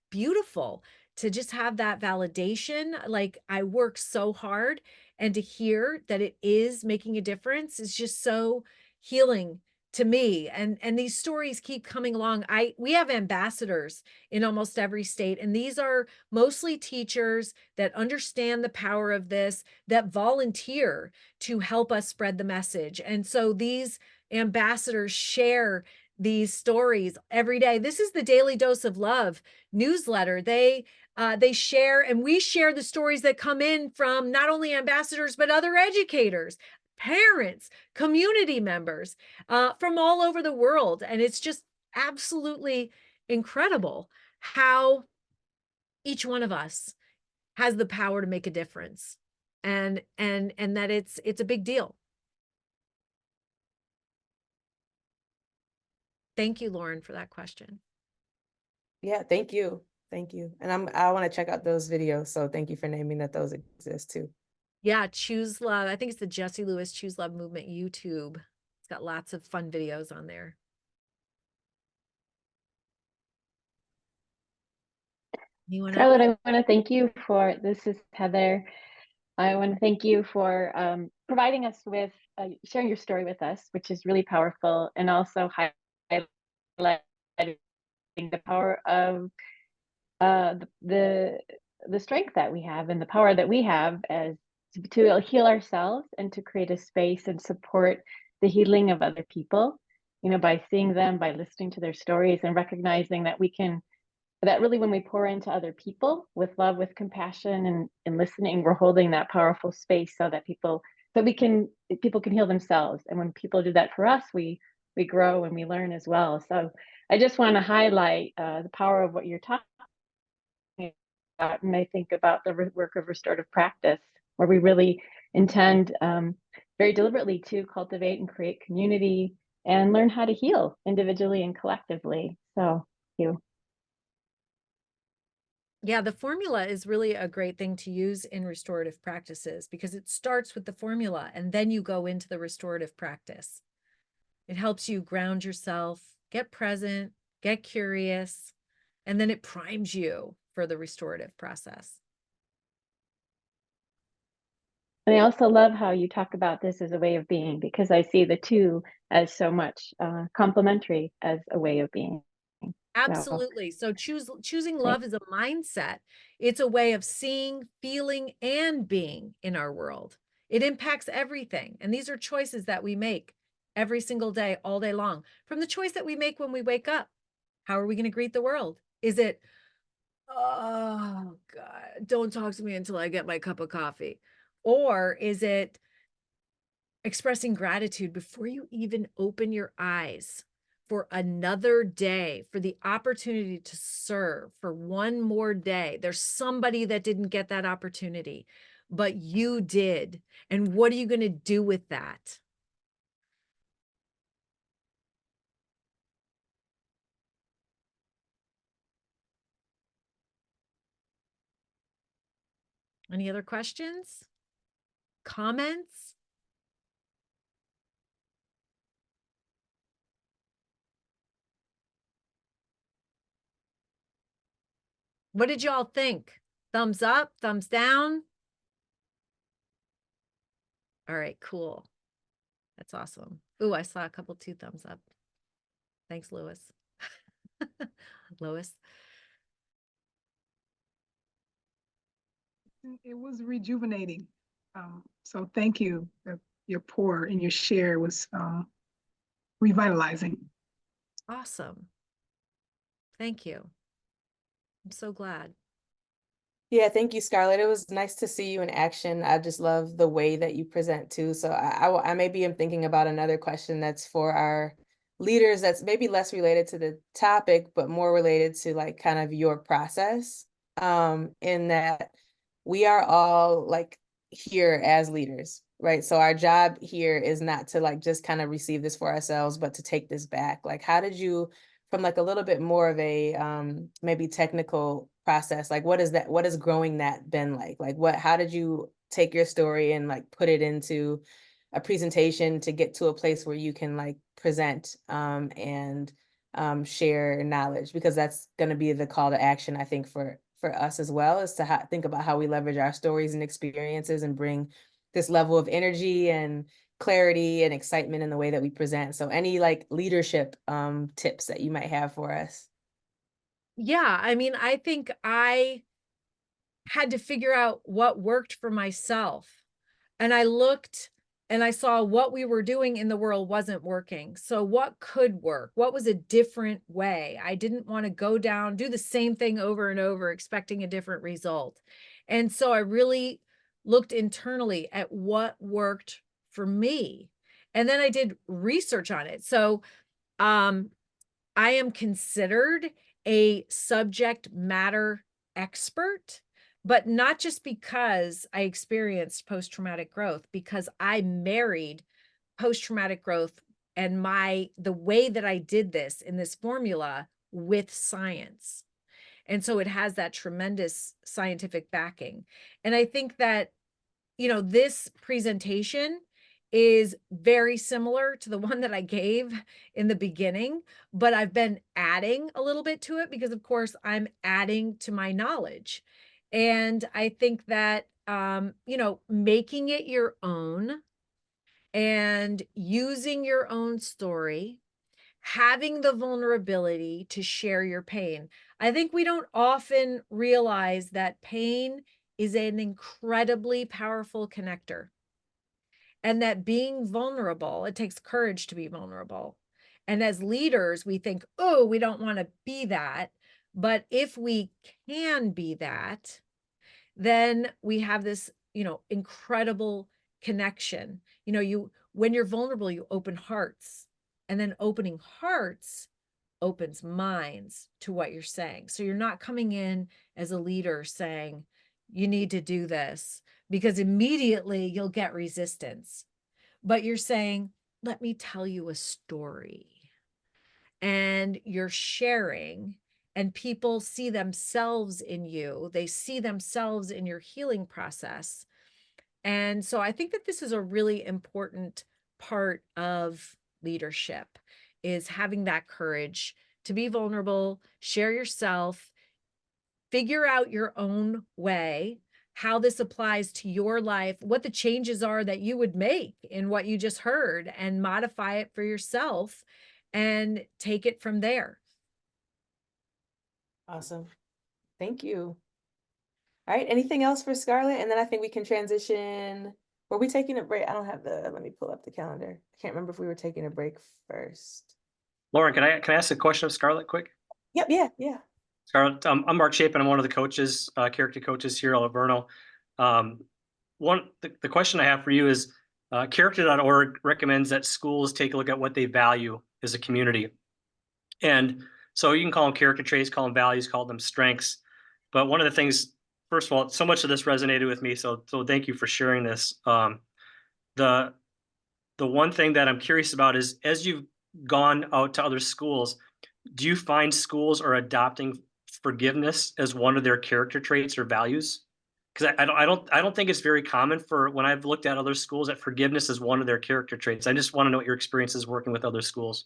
beautiful to just have that validation. Like, I work so hard, and to hear that it is making a difference is just so healing to me. And these stories keep coming along. We have ambassadors in almost every state, and these are mostly teachers that understand the power of this, that volunteer to help us spread the message. And so these ambassadors share these stories every day. This is the Daily Dose of Love newsletter. They share, and we share the stories that come in from not only ambassadors, but other educators, parents, community members from all over the world. And it's just absolutely incredible how each one of us has the power to make a difference, and that it's a big deal. Thank you, Lauren, for that question. Yeah, thank you. Thank you. And I want to check out those videos. So thank you for naming that those exist too. Yeah, Choose Love. I think it's the Jesse Lewis Choose Love Movement YouTube. It's got lots of fun videos on there. Anyone else? Charlotte, I want to thank you for, this is Heather. I want to thank you for providing us with, sharing your story with us, which is really powerful, and also highlighting the power of the strength that we have and the power that we have as to heal ourselves and to create a space and support the healing of other people, you know, by seeing them, by listening to their stories, and recognizing that we can, that really when we pour into other people with love, with compassion and listening, we're holding that powerful space so that people can heal themselves. And when people do that for us, we grow and we learn as well. So I just want to highlight the power of what you're talking about. And I think about the work of restorative practice, where we really intend very deliberately to cultivate and create community and learn how to heal individually and collectively. So thank you. Yeah, the formula is really a great thing to use in restorative practices, because it starts with the formula and then you go into the restorative practice. It helps you ground yourself, get present, get curious, and then it primes you for the restorative process. And I also love how you talk about this as a way of being, because I see the two as so much complementary as a way of being. Absolutely. So choosing love is a mindset. It's a way of seeing, feeling, and being in our world. It impacts everything. And these are choices that we make every single day, all day long. From the choice that we make when we wake up. How are we going to greet the world? Is it, "Oh God, don't talk to me until I get my cup of coffee"? Or is it expressing gratitude before you even open your eyes for another day, for the opportunity to serve for one more day. There's somebody that didn't get that opportunity, but you did. And what are you going to do with that? Any other questions? Comments? What did y'all think? Thumbs up, thumbs down? All right, cool. That's awesome. Ooh, I saw a couple 2 thumbs up. Thanks, Lois. Lois. It was rejuvenating. So thank you. Your pour and your share was revitalizing. Awesome. Thank you. I'm so glad. Yeah, thank you, Scarlett. It was nice to see you in action. I just love the way that you present too. So I maybe am thinking about another question that's for our leaders that's maybe less related to the topic, but more related to like kind of your process. In that we are all like here as leaders, right? So our job here is not to like just kind of receive this for ourselves, but to take this back. Like, how did you, from like a little bit more of a maybe technical process, like what has growing that been like? Like how did you take your story and like put it into a presentation to get to a place where you can like present and share knowledge? Because that's going to be the call to action, I think, for us as well, is to think about how we leverage our stories and experiences and bring this level of energy and clarity and excitement in the way that we present. So any like leadership tips that you might have for us? Yeah, I mean, I think I had to figure out what worked for myself. And I looked and I saw what we were doing in the world wasn't working. So what could work? What was a different way? I didn't want to go down, do the same thing over and over, expecting a different result. And so I really looked internally at what worked for me. And then I did research on it. So I am considered a subject matter expert, but not just because I experienced post-traumatic growth, because I married post-traumatic growth and the way that I did this in this formula with science. And so it has that tremendous scientific backing. And I think that, this presentation is very similar to the one that I gave in the beginning, but I've been adding a little bit to it because, of course, I'm adding to my knowledge. And I think that, making it your own and using your own story, having the vulnerability to share your pain. I think we don't often realize that pain is an incredibly powerful connector. And that being vulnerable, it takes courage to be vulnerable. And as leaders, we think, oh, we don't want to be that. But if we can be that, then we have this, incredible connection. When you're vulnerable, you open hearts, and then opening hearts opens minds to what you're saying. So you're not coming in as a leader saying, you need to do this, because immediately you'll get resistance. But you're saying, let me tell you a story. And you're sharing, and people see themselves in you. They see themselves in your healing process. And so I think that this is a really important part of leadership, is having that courage to be vulnerable, share yourself, figure out your own way, how this applies to your life, what the changes are that you would make in what you just heard, and modify it for yourself and take it from there. Awesome. Thank you. All right. Anything else for Scarlett? And then I think we can transition. Were we taking a break? I don't have let me pull up the calendar. I can't remember if we were taking a break first. Lauren, can I ask a question of Scarlett quick? Yep. Yeah. Scarlett, I'm Mark Chapin. I'm one of the coaches, character coaches here at Alverno. The question I have for you is, character.org recommends that schools take a look at what they value as a community. And so you can call them character traits, call them values, call them strengths. But one of the things, first of all, so much of this resonated with me. So thank you for sharing this. The one thing that I'm curious about is, as you've gone out to other schools, do you find schools are adopting forgiveness as one of their character traits or values? Because I don't think it's very common for, when I've looked at other schools, that forgiveness is one of their character traits. I just want to know what your experience is working with other schools.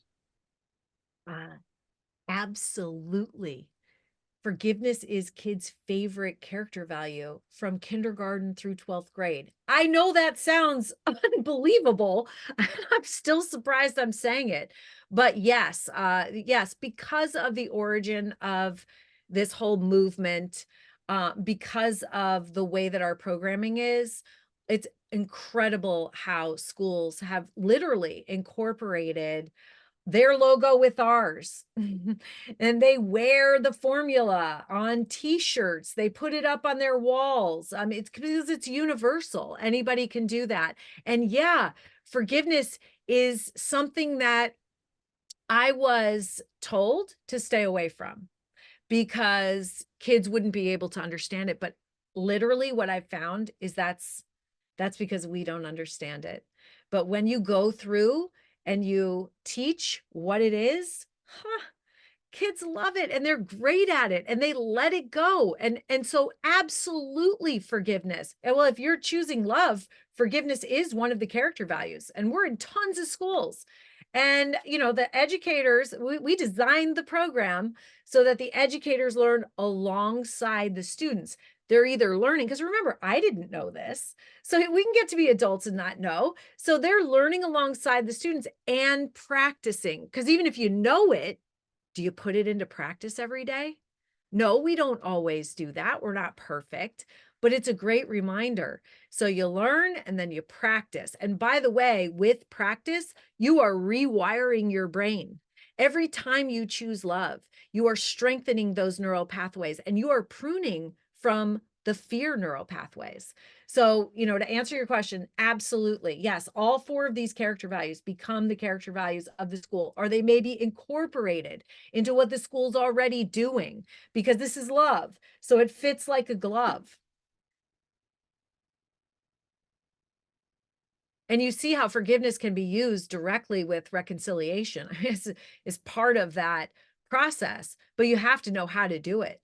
Absolutely. Forgiveness is kids' favorite character value from kindergarten through 12th grade. I know that sounds unbelievable. I'm still surprised I'm saying it. But yes, yes, because of the origin of this whole movement, because of the way that our programming is, it's incredible how schools have literally incorporated their logo with ours. And they wear the formula on t-shirts. They put it up on their walls. It's because it's universal. Anybody can do that. And yeah, forgiveness is something that I was told to stay away from because kids wouldn't be able to understand it. But literally what I found is that's because we don't understand it. But when you go through and you teach what it is, kids love it and they're great at it and they let it go. And so absolutely forgiveness. And well, if you're choosing love, forgiveness is one of the character values. And we're in tons of schools. And, you know, the educators, we designed the program so that the educators learn alongside the students. They're either learning, because remember, I didn't know this. So we can get to be adults and not know. So they're learning alongside the students and practicing. Because even if you know it, do you put it into practice every day? No, we don't always do that. We're not perfect, but it's a great reminder. So you learn and then you practice. And by the way, with practice, you are rewiring your brain. Every time you choose love, you are strengthening those neural pathways and you are pruning from the fear neural pathways. So, you know, to answer your question, absolutely. Yes, all 4 of these character values become the character values of the school, or they may be incorporated into what the school's already doing, because this is love. So it fits like a glove. And you see how forgiveness can be used directly with reconciliation. It's part of that process, but you have to know how to do it.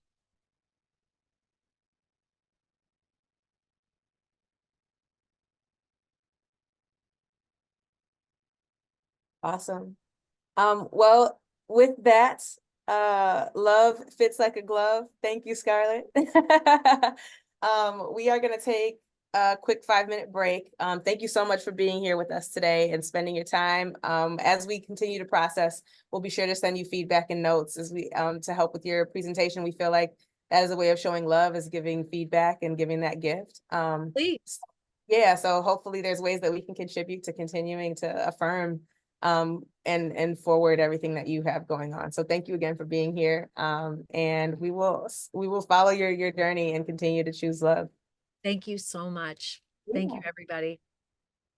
Awesome. Well, with that, love fits like a glove. Thank you, Scarlett. We are gonna take a quick 5-minute break. Thank you so much for being here with us today and spending your time. As we continue to process, we'll be sure to send you feedback and notes as we to help with your presentation. We feel like that is a way of showing love, is giving feedback and giving that gift. Please. Yeah, so hopefully there's ways that we can contribute to continuing to affirm and forward everything that you have going on. So thank you again for being here. And we will follow your journey and continue to choose love. Thank you so much. Thank you, everybody.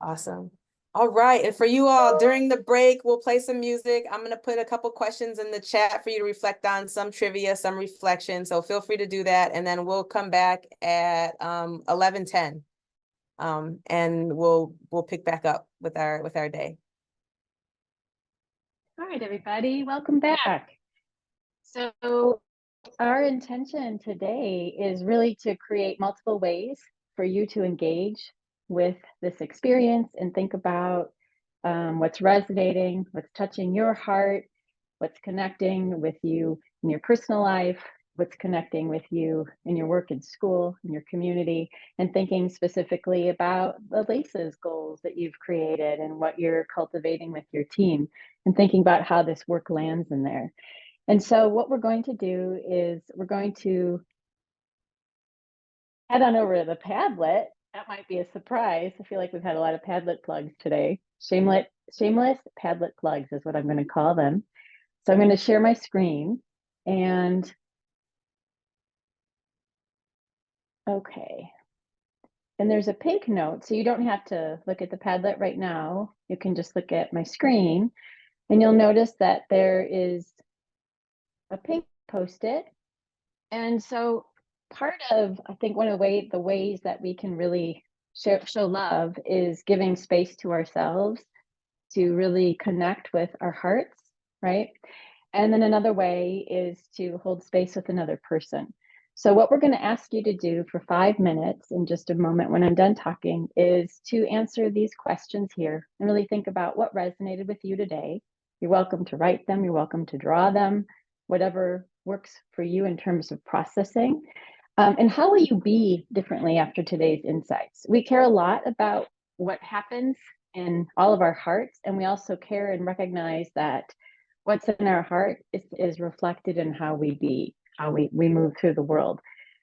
Awesome. All right. And for you all, during the break, we'll play some music. I'm going to put a couple questions in the chat for you to reflect on, some trivia, some reflection. So feel free to do that. And then we'll come back at 11:10. And we'll pick back up with our day. All right, everybody, welcome back. So our intention today is really to create multiple ways for you to engage with this experience and think about what's resonating, what's touching your heart, what's connecting with you in your personal life, what's connecting with you in your work in school, in your community, and thinking specifically about the LACES goals that you've created and what you're cultivating with your team, and thinking about how this work lands in there. And so what we're going to do is we're going to head on over to the Padlet. That might be a surprise. I feel like we've had a lot of Padlet plugs today. Shameless Padlet plugs is what I'm going to call them. So I'm going to share my screen and okay. And there's a pink note, so you don't have to look at the Padlet right now. You can just look at my screen and you'll notice that there is a pink Post-it. And so part of, I think one of the ways that we can really show love is giving space to ourselves to really connect with our hearts, right? And then another way is to hold space with another person. So what we're going to ask you to do for 5 minutes in just a moment when I'm done talking is to answer these questions here and really think about what resonated with you today. You're welcome to write them. You're welcome to draw them, whatever works for you in terms of processing. And how will you be differently after today's insights? We care a lot about what happens in all of our hearts, and we also care and recognize that what's in our heart is reflected in how we move through the world.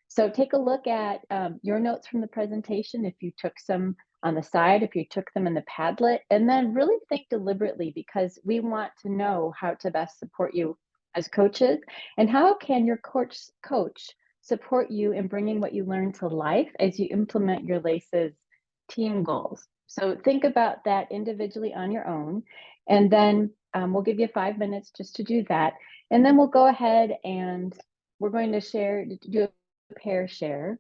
So take a look at your notes from the presentation, if you took some on the side, if you took them in the Padlet, and then really think deliberately, because we want to know how to best support you as coaches, and how can your coach support you in bringing what you learn to life as you implement your LACE's team goals. So think about that individually on your own, and then we'll give you 5 minutes just to do that. And then we'll go ahead and we're going to do a pair share.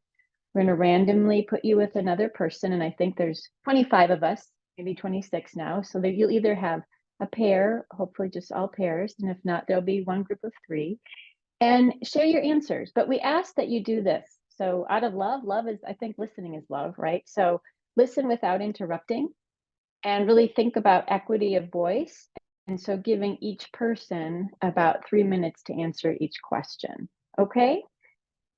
We're going to randomly put you with another person, and I think there's 25 of us, maybe 26 now. So that you'll either have a pair, hopefully just all pairs, and if not, there'll be one group of 3. And share your answers. But we ask that you do this. So out of love is, I think listening is love, right? So listen without interrupting and really think about equity of voice. And so giving each person about 3 minutes to answer each question. Okay?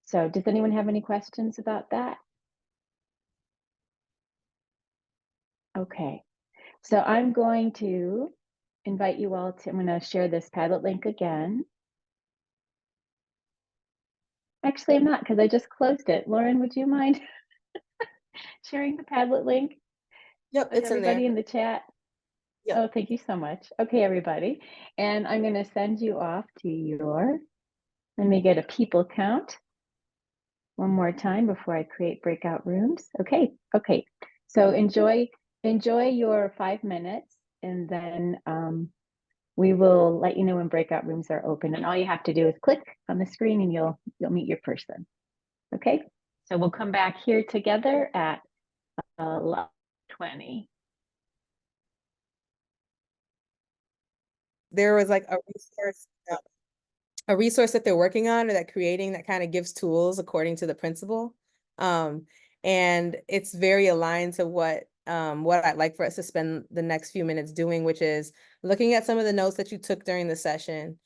So does anyone have any questions about that? Okay. So I'm going to invite you all to, I'm going to share this Padlet link again. Actually, I'm not, because I just closed it. Lauren, would you mind sharing the Padlet link? Yep, With it's in everybody there. in the chat? Yep. Oh, thank you so much. Okay, everybody. And I'm going to send you off to your, let me get a people count one more time before I create breakout rooms. Okay. So enjoy your 5 minutes, and then we will let you know when breakout rooms are open. And all you have to do is click on the screen and you'll meet your person. Okay. So we'll come back here together at 11:20. There was like a resource that they're working on or that creating that kind of gives tools according to the principle. And it's very aligned to what I'd like for us to spend the next few minutes doing, which is looking at some of the notes that you took during the session,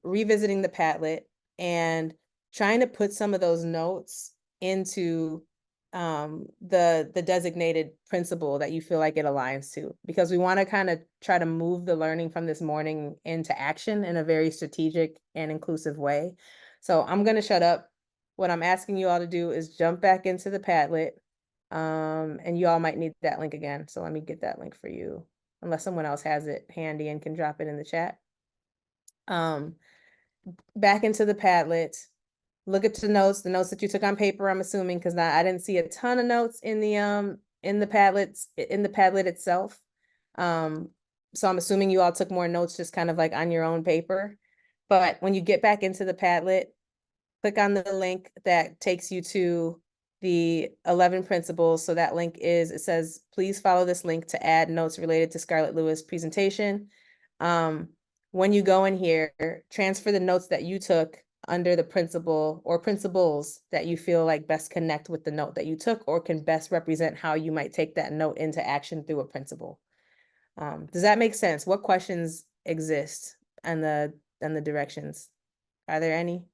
revisiting the Padlet, and trying to put some of those notes into the designated principle that you feel like it aligns to, because we want to kind of try to move the learning from this morning into action in a very strategic and inclusive way. So I'm going to shut up. What I'm asking you all to do is jump back into the Padlet, and you all might need that link again. So let me get that link for you, unless someone else has it handy and can drop it in the chat. Back into the Padlet. Look at the notes that you took on paper, I'm assuming, because I didn't see a ton of notes in the Padlet itself. So I'm assuming you all took more notes just kind of like on your own paper. But when you get back into the Padlet, click on the link that takes you to the 11 principles. So that link it says, please follow this link to add notes related to Scarlett Lewis presentation. When you go in here, transfer the notes that you took under the principle or principles that you feel like best connect with the note that you took, or can best represent how you might take that note into action through a principle. Does that make sense? What questions exist and the directions? Are there any?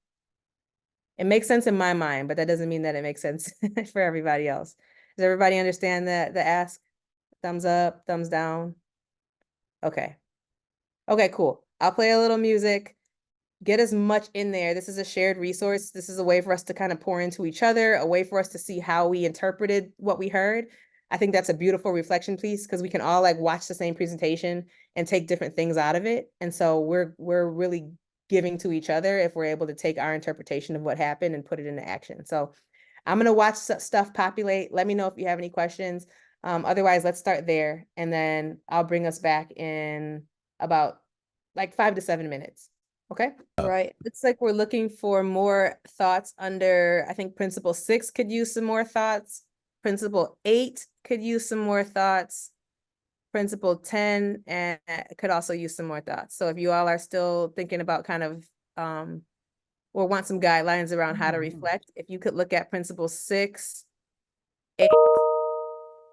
It makes sense in my mind, but that doesn't mean that it makes sense for everybody else. Does everybody understand the ask? Thumbs up, thumbs down? Okay. Okay, cool. I'll play a little music. Get as much in there. This is a shared resource. This is a way for us to kind of pour into each other, a way for us to see how we interpreted what we heard. I think that's a beautiful reflection piece, because we can all like watch the same presentation and take different things out of it. And so we're really giving to each other if we're able to take our interpretation of what happened and put it into action. So I'm going to watch stuff populate. Let me know if you have any questions. Otherwise, let's start there. And then I'll bring us back in about like 5 to 7 minutes. Okay, all right. Looks like we're looking for more thoughts under, I think Principle 6 could use some more thoughts. Principle 8 could use some more thoughts. Principle 10 and could also use some more thoughts. So if you all are still thinking about kind of or want some guidelines around how to reflect, if you could look at Principle 6, 8,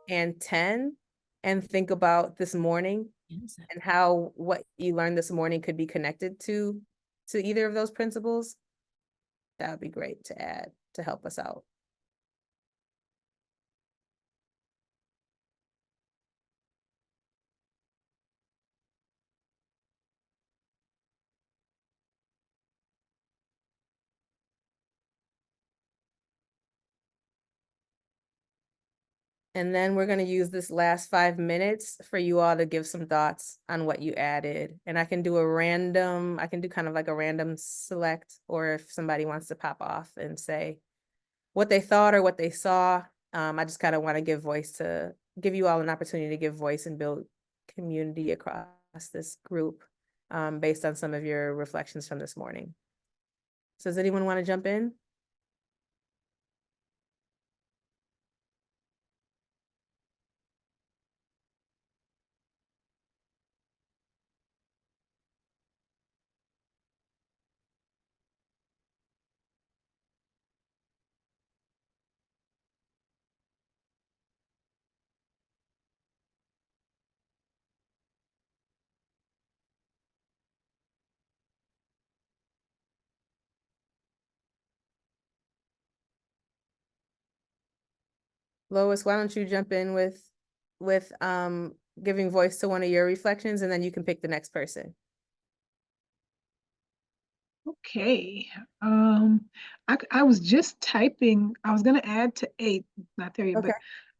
and 10 and think about this morning and how what you learned this morning could be connected to either of those principles, that would be great to add to help us out. And then we're going to use this last 5 minutes for you all to give some thoughts on what you added. And I can do I can do kind of like a random select, or if somebody wants to pop off and say what they thought or what they saw. I just kind of want to give you all an opportunity to give voice and build community across this group based on some of your reflections from this morning. So does anyone want to jump in? Lois, why don't you jump in with giving voice to one of your reflections, and then you can pick the next person. Okay. I was just typing, I was gonna add to 8, not there yet, Okay.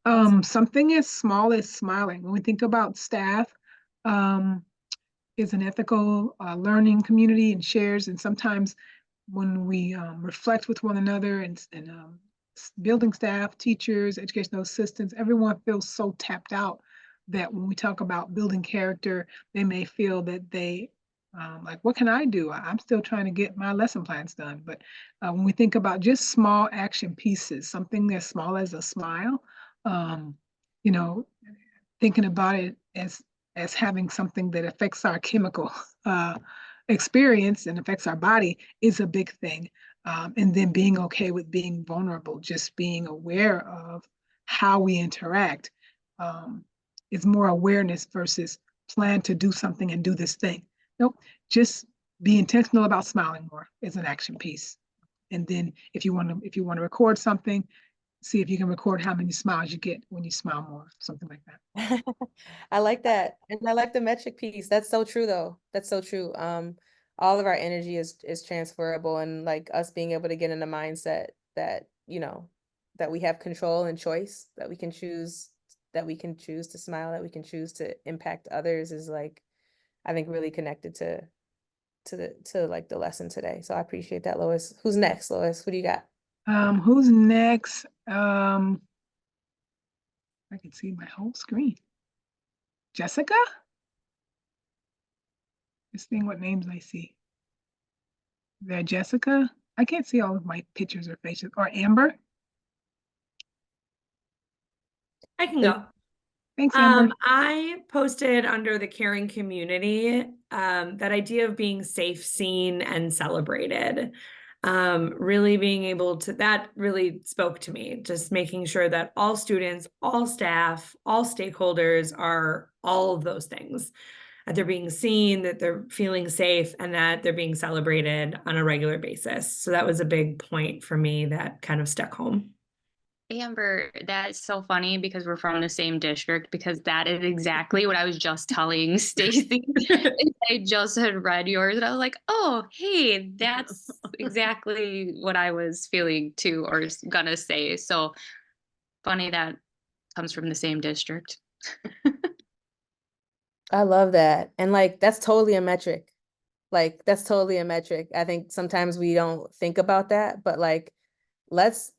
but something as small as smiling. When we think about staff, is an ethical learning community and shares, and sometimes when we reflect with one another and building staff, teachers, educational assistants, everyone feels so tapped out that when we talk about building character, they may feel that they like, what can I do? I'm still trying to get my lesson plans done. But when we think about just small action pieces, something as small as a smile, um, you know, thinking about it as having something that affects our chemical experience and affects our body is a big thing. And then being okay with being vulnerable, just being aware of how we interact is more awareness versus plan to do something and do this thing. Nope, just be intentional about smiling more is an action piece. And then if you want to record something, see if you can record how many smiles you get when you smile more, something like that. I like that. And I like the metric piece. That's so true though. That's so true. All of our energy is transferable, and like us being able to get in a mindset that, that we have control and choice, that we can choose to smile, that we can choose to impact others is like, I think really connected to like the lesson today. So I appreciate that, Lois. Who's next, Lois? What do you got? Who's next? I can see my whole screen. Jessica? Just seeing what names I see. There, Jessica. I can't see all of my pictures or faces. Or Amber. I can go. Thanks, Amber. I posted under the caring community, that idea of being safe, seen, and celebrated. Really being able to, that really spoke to me, just making sure that all students, all staff, all stakeholders are all of those things, that they're being seen, that they're feeling safe, and that they're being celebrated on a regular basis. So that was a big point for me that kind of stuck home. Amber, that's so funny because we're from the same district, because that is exactly what I was just telling Stacy. I just had read yours and I was like, oh, hey, that's exactly what I was feeling too, or gonna say. So funny that comes from the same district. I love that. And like, that's totally a metric. Like, that's totally a metric. I think sometimes we don't think about that, but like, let's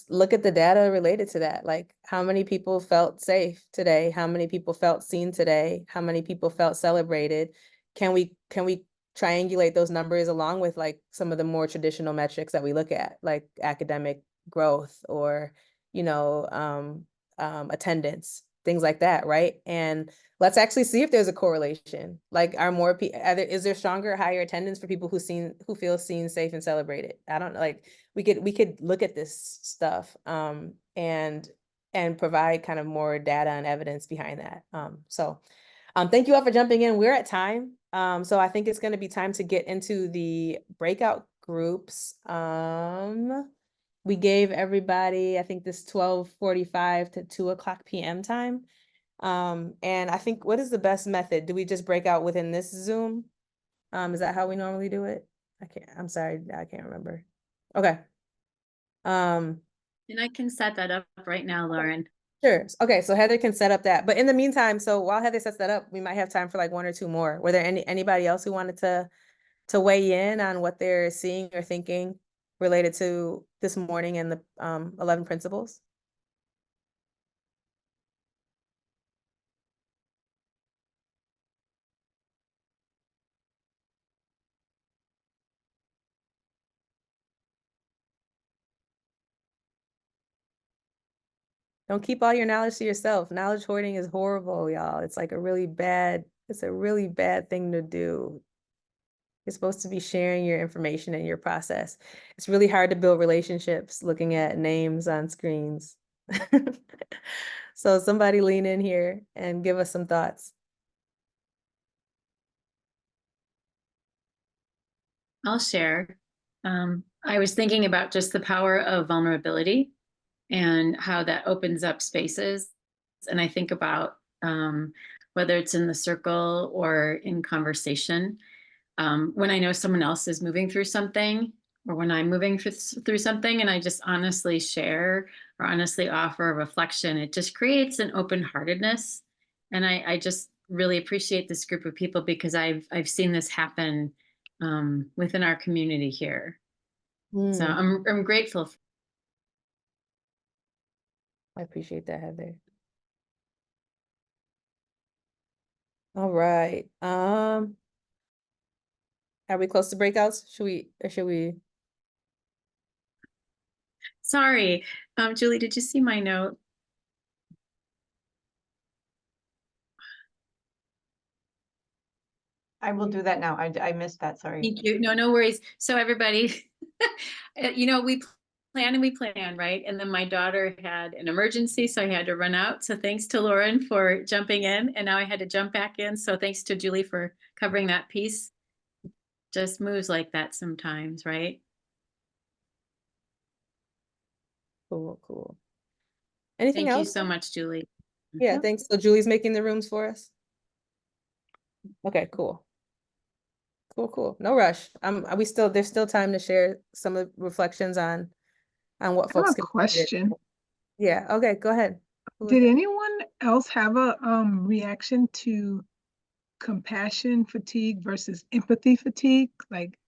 look at the data related to that. Like, how many people felt safe today? How many people felt seen today? How many people felt celebrated? Can we triangulate those numbers along with like some of the more traditional metrics that we look at, like academic growth or, attendance, things like that, right? And let's actually see if there's a correlation. Like, is there stronger or higher attendance for people who feel seen, safe, and celebrated? I don't know. Like, we could look at this stuff and provide kind of more data and evidence behind that. Thank you all for jumping in. We're at time. So I think it's going to be time to get into the breakout groups. We gave everybody, I think, this 12:45 to 2:00 p.m. time. And I think, what is the best method? Do we just break out within this Zoom? Is that how we normally do it? I'm sorry, I can't remember. Okay. And I can set that up right now, Lauren. Sure. Okay, so Heather can set up that. But in the meantime, so while Heather sets that up, we might have time for like one or two more. Were there anybody else who wanted to weigh in on what they're seeing or thinking related to this morning and the 11 principles? Don't keep all your knowledge to yourself. Knowledge hoarding is horrible, y'all. It's like a really bad thing to do. You're supposed to be sharing your information and your process. It's really hard to build relationships looking at names on screens. So somebody lean in here and give us some thoughts. I'll share. I was thinking about just the power of vulnerability and how that opens up spaces. And I think about whether it's in the circle or in conversation, when I know someone else is moving through something, or when I'm moving through something and I just honestly share or honestly offer a reflection, it just creates an open-heartedness. And I just really appreciate this group of people because I've seen this happen within our community here. So I'm grateful. I appreciate that, Heather. All right. Are we close to breakouts? Should we? Sorry, Julie, did you see my note? I will do that now. I missed that, sorry. Thank you. No worries. So everybody, we plan, right? And then my daughter had an emergency, so I had to run out. So thanks to Lauren for jumping in, and now I had to jump back in. So thanks to Julie for covering that piece. Just moves like that sometimes, right? Cool. Anything else? Thank you so much, Julie. Yeah, thanks. So Julie's making the rooms for us? Okay, cool. No rush. There's still time to share some of the reflections on what folks I have a question. Yeah, okay, go ahead. Did anyone else have a reaction to compassion fatigue versus empathy fatigue? Like,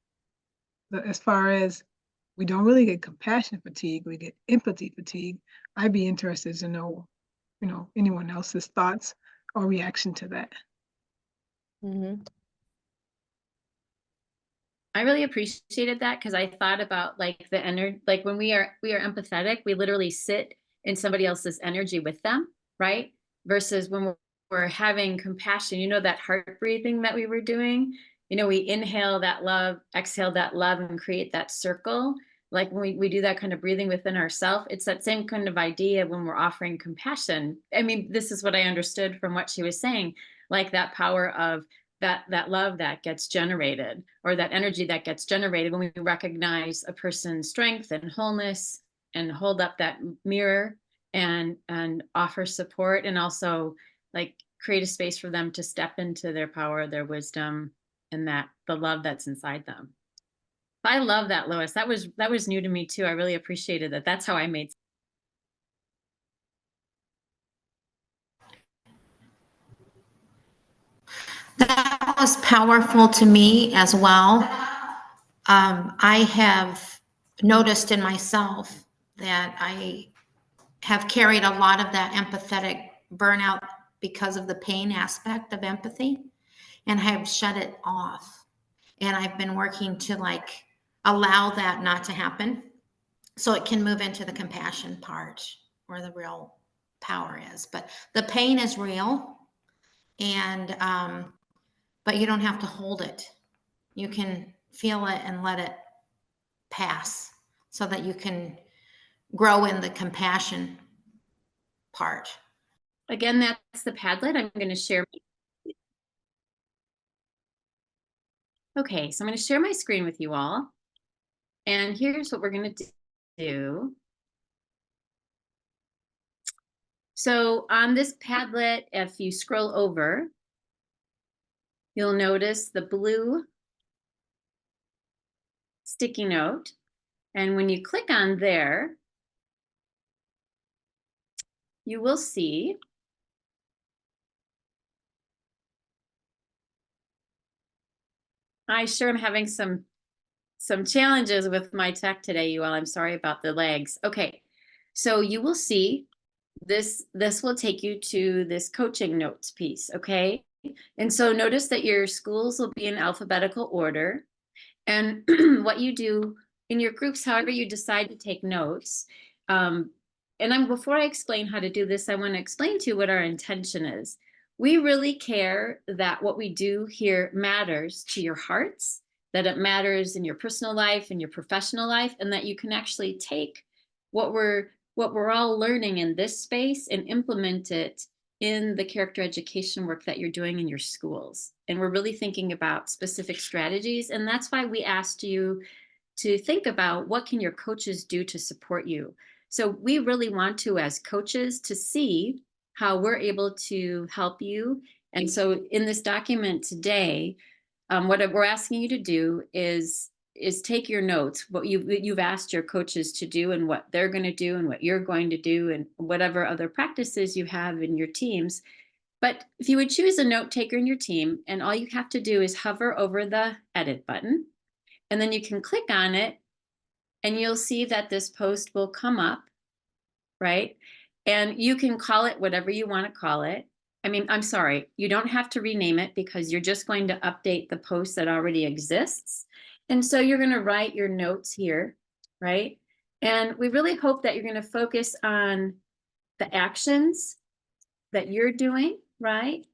as far as we don't really get compassion fatigue, we get empathy fatigue. I'd be interested to know, anyone else's thoughts or reaction to that. I really appreciated that because I thought about like the energy, like when we are empathetic, we literally sit in somebody else's energy with them, right? Versus when we're having compassion, that heart breathing that we were doing, we inhale that love, exhale that love, and create that circle. Like when we do that kind of breathing within ourselves, it's that same kind of idea when we're offering compassion. I mean, this is what I understood from what she was saying, like that power of that love that gets generated, or that energy that gets generated when we recognize a person's strength and wholeness and hold up that mirror and offer support, and also like create a space for them to step into their power, their wisdom, and the love that's inside them. I love that, Lois. That was new to me too. I really appreciated that. That's how I made. That was powerful to me as well. I have noticed in myself that I have carried a lot of that empathetic burnout because of the pain aspect of empathy, and have shut it off. And I've been working to like allow that not to happen so it can move into the compassion part where the real power is. But the pain is real, and but you don't have to hold it. You can feel it and let it pass so that you can grow in the compassion part. Again, that's the Padlet. I'm going to share. Okay, so I'm going to share my screen with you all. And here's what we're going to do. So on this Padlet, if you scroll over, you'll notice the blue sticky note. And when you click on there, you will see I sure am having some challenges with my tech today, you all. I'm sorry about the lags. Okay, so you will see this will take you to this coaching notes piece, okay? And so notice that your schools will be in alphabetical order. And what you do in your groups, however you decide to take notes, before I explain how to do this, I want to explain to you what our intention is. We really care that what we do here matters to your hearts, that it matters in your personal life and your professional life, and that you can actually take what we're all learning in this space and implement it in the character education work that you're doing in your schools. And we're really thinking about specific strategies. And that's why we asked you to think about what can your coaches do to support you. So we really want to, as coaches, to see how we're able to help you. And so in this document today, what we're asking you to do is take your notes, what you've asked your coaches to do and what they're going to do and what you're going to do and whatever other practices you have in your teams. But if you would choose a note taker in your team, and all you have to do is hover over the edit button, and then you can click on it, and you'll see that this post will come up, right? And you can call it whatever you want to call it. I mean, I'm sorry, you don't have to rename it because you're just going to update the post that already exists. And so you're going to write your notes here, right? And we really hope that you're going to focus on the actions that you're doing, right?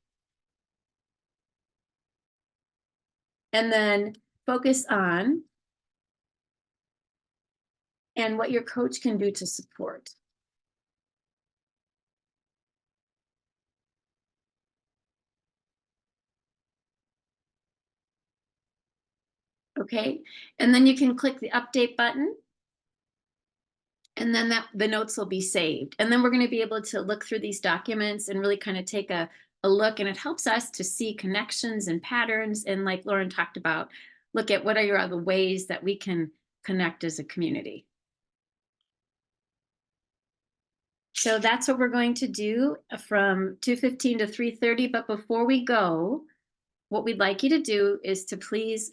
And then focus on and what your coach can do to support. Okay, and then you can click the update button, and then the notes will be saved. And then we're going to be able to look through these documents and really kind of take a look, and it helps us to see connections and patterns. And like Lauren talked about, look at what are your other ways that we can connect as a community. So that's what we're going to do from 2:15 to 3:30. But before we go, what we'd like you to do is to please